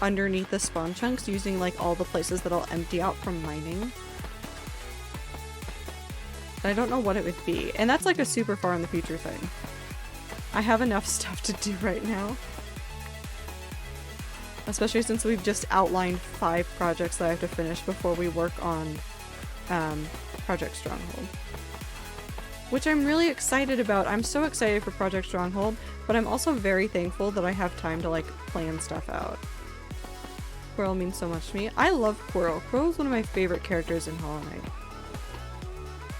underneath the spawn chunks using like all the places that I'll empty out from mining. I don't know what it would be, and that's like a super far in the future thing. I have enough stuff to do right now. Especially since we've just outlined 5 projects that I have to finish before we work on Project Stronghold. Which I'm really excited about. I'm so excited for Project Stronghold, but I'm also very thankful that I have time to like plan stuff out. Quirrell means so much to me. I love Quirrell. Quirrell is one of my favorite characters in Hollow Knight.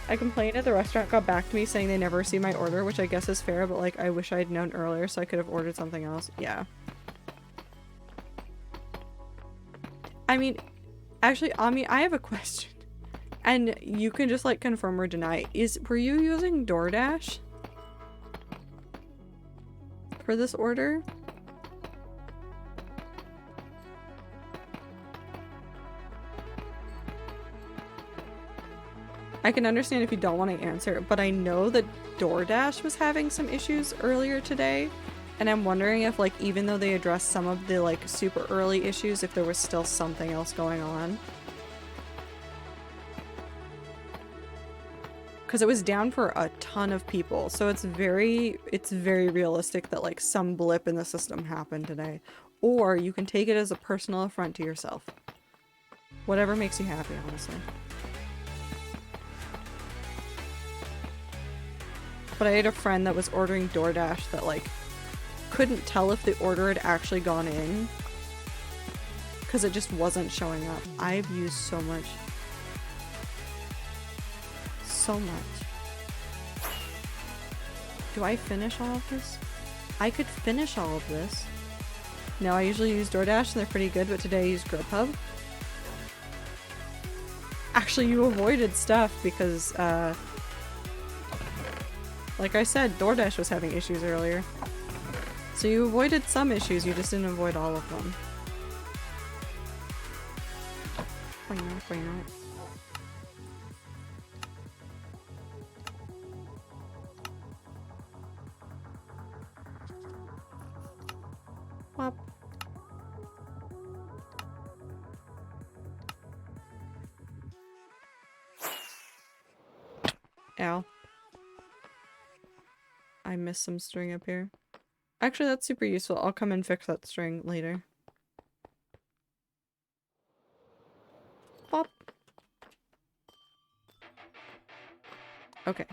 I complained at the restaurant, got back to me saying they never see my order, which I guess is fair, but like I wish I'd known earlier so I could have ordered something else. Yeah. I mean, actually, Ami, I have a question. And you can just like confirm or deny. Were you using DoorDash for this order? I can understand if you don't want to answer, but I know that DoorDash was having some issues earlier today, and I'm wondering if, like, even though they addressed some of the, like, super early issues, if there was still something else going on. Because it was down for a ton of people, so it's very realistic that, like, some blip in the system happened today. Or you can take it as a personal affront to yourself. Whatever makes you happy, honestly. But I had a friend that was ordering DoorDash that, like, couldn't tell if the order had actually gone in because it just wasn't showing up. I've used so much. So much. Do I finish all of this? I could finish all of this. No, I usually use DoorDash and they're pretty good, but today I used Grubhub. Actually, you avoided stuff because, like I said, DoorDash was having issues earlier. So you avoided some issues, you just didn't avoid all of them. Whop. Ow. I missed some string up here. Actually, that's super useful. I'll come and fix that string later. Bop. Okay.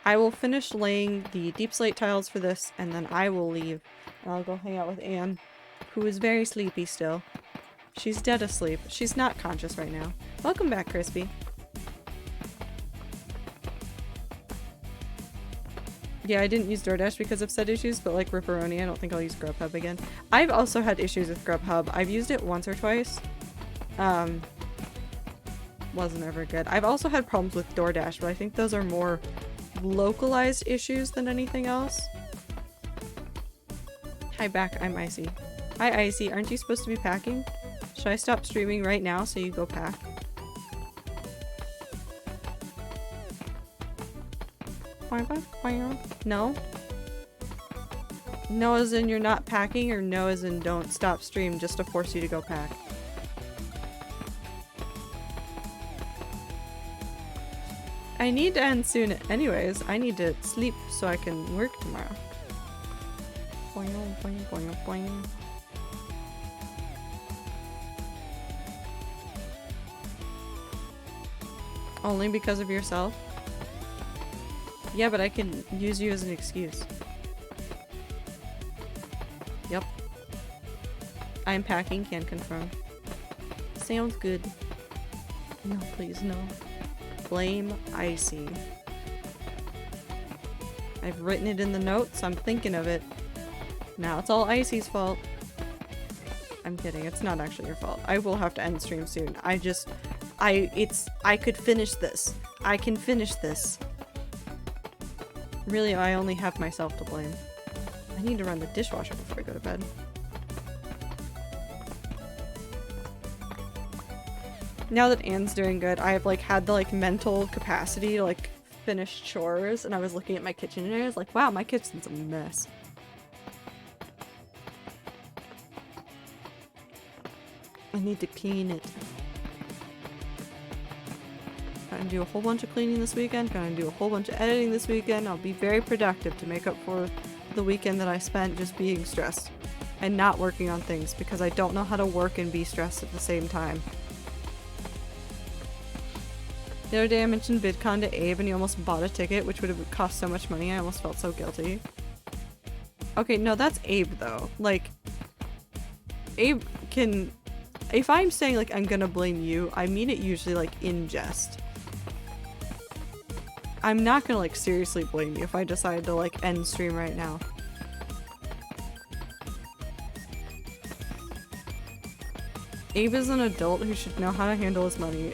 I will finish laying the deep slate tiles for this, and then I will leave. And I'll go hang out with Anne, who is very sleepy still. She's dead asleep. She's not conscious right now. Welcome back, Crispy. Yeah, I didn't use DoorDash because of said issues, but like Ripperoni, I don't think I'll use Grubhub again. I've also had issues with Grubhub. I've used it once or twice. Wasn't ever good. I've also had problems with DoorDash, but I think those are more localized issues than anything else. Hi back, I'm Icy. Hi Icy, aren't you supposed to be packing? Should I stop streaming right now so you go pack? No? No as in you're not packing, or no as in don't stop stream just to force you to go pack? I need to end soon anyways. I need to sleep so I can work tomorrow. Boing, boing, boing, boing. Only because of yourself? Yeah, but I can use you as an excuse. Yep. I'm packing, can confirm. Sounds good. No, please, no. Blame Icy. I've written it in the notes, I'm thinking of it. Now it's all Icy's fault. I'm kidding, it's not actually your fault. I will have to end stream soon. I could finish this. I can finish this. Really, I only have myself to blame. I need to run the dishwasher before I go to bed. Now that Anne's doing good, I have like had the like mental capacity to like finish chores, and I was looking at my kitchen and I was like, wow, my kitchen's a mess. I need to clean it. Gonna do a whole bunch of cleaning this weekend, gonna do a whole bunch of editing this weekend. I'll be very productive to make up for the weekend that I spent just being stressed and not working on things because I don't know how to work and be stressed at the same time. The other day I mentioned VidCon to Abe and he almost bought a ticket, which would have cost so much money. I almost felt so guilty. Okay, no, that's Abe though. Like, Abe can... If I'm saying like I'm gonna blame you, I mean it usually like in jest. I'm not gonna like seriously blame you if I decide to like end stream right now. Abe is an adult who should know how to handle his money.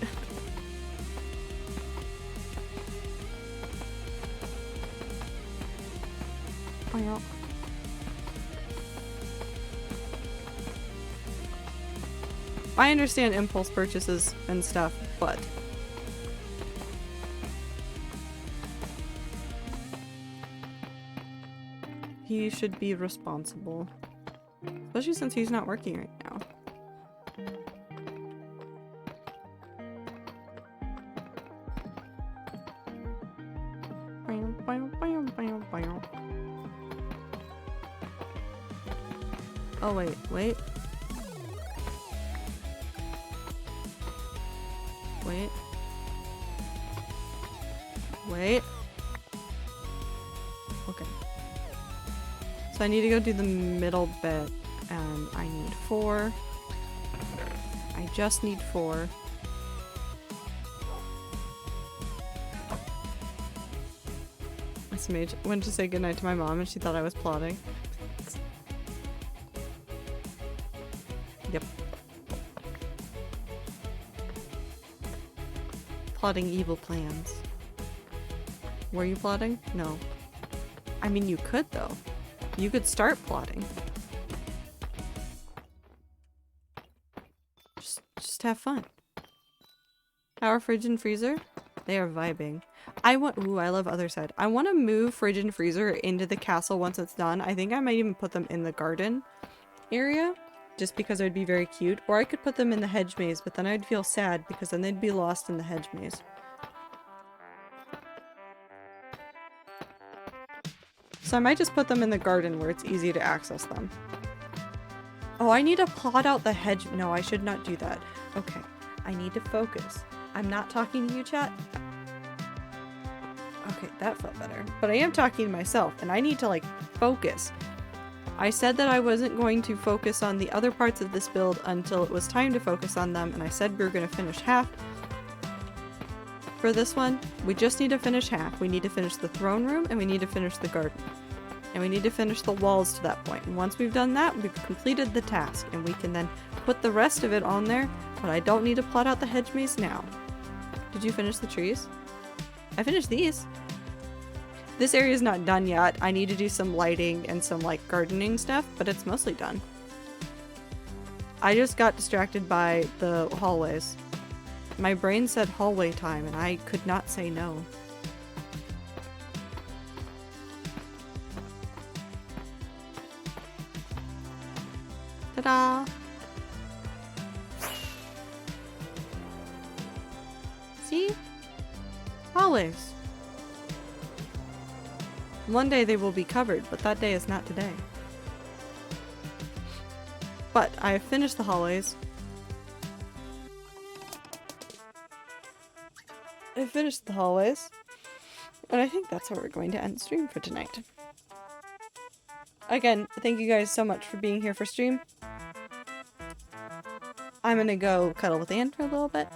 I understand impulse purchases and stuff, but he should be responsible. Especially since he's not working right now. Oh wait, wait. Wait. Wait. Okay. So I need to go do the middle bit, and I need 4. I just need 4. This mage went to say goodnight to my mom and she thought I was plotting. Yep. Plotting evil plans. Were you plotting? No. I mean, you could though. You could start plotting. Just have fun. Our fridge and freezer? They are vibing. Ooh, I love Other Side. I want to move fridge and freezer into the castle once it's done. I think I might even put them in the garden area, just because it would be very cute. Or I could put them in the hedge maze, but then I'd feel sad because then they'd be lost in the hedge maze. So I might just put them in the garden where it's easy to access them. Oh, I need to plot out the hedge. No, I should not do that. Okay, I need to focus. I'm not talking to you, chat. Okay, that felt better. But I am talking to myself, and I need to, like, focus. I said that I wasn't going to focus on the other parts of this build until it was time to focus on them, and I said we were going to finish half. For this one, we just need to finish half. We need to finish the throne room, and we need to finish the garden. And we need to finish the walls to that point. And once we've done that, we've completed the task, and we can then put the rest of it on there, but I don't need to plot out the hedge maze now. Did you finish the trees? I finished these. This area is not done yet. I need to do some lighting and some like gardening stuff, but it's mostly done. I just got distracted by the hallways. My brain said hallway time and I could not say no. Ta-da! See? Hallways. One day they will be covered, but that day is not today. But I have finished the hallways. I finished the hallways. And I think that's where we're going to end stream for tonight. Again, thank you guys so much for being here for stream. I'm gonna go cuddle with Anne for a little bit.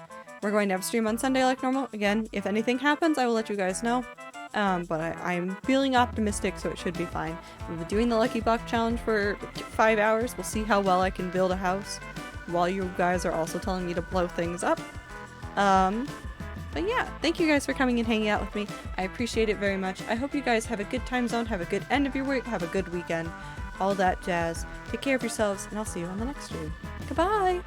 We're going to have stream on Sunday like normal. Again, if anything happens, I will let you guys know. But I'm feeling optimistic, so it should be fine. We've been doing the Lucky Block Challenge for 5 hours. We'll see how well I can build a house while you guys are also telling me to blow things up. But yeah, thank you guys for coming and hanging out with me. I appreciate it very much. I hope you guys have a good time zone, have a good end of your week, have a good weekend, all that jazz. Take care of yourselves, and I'll see you on the next stream. Goodbye!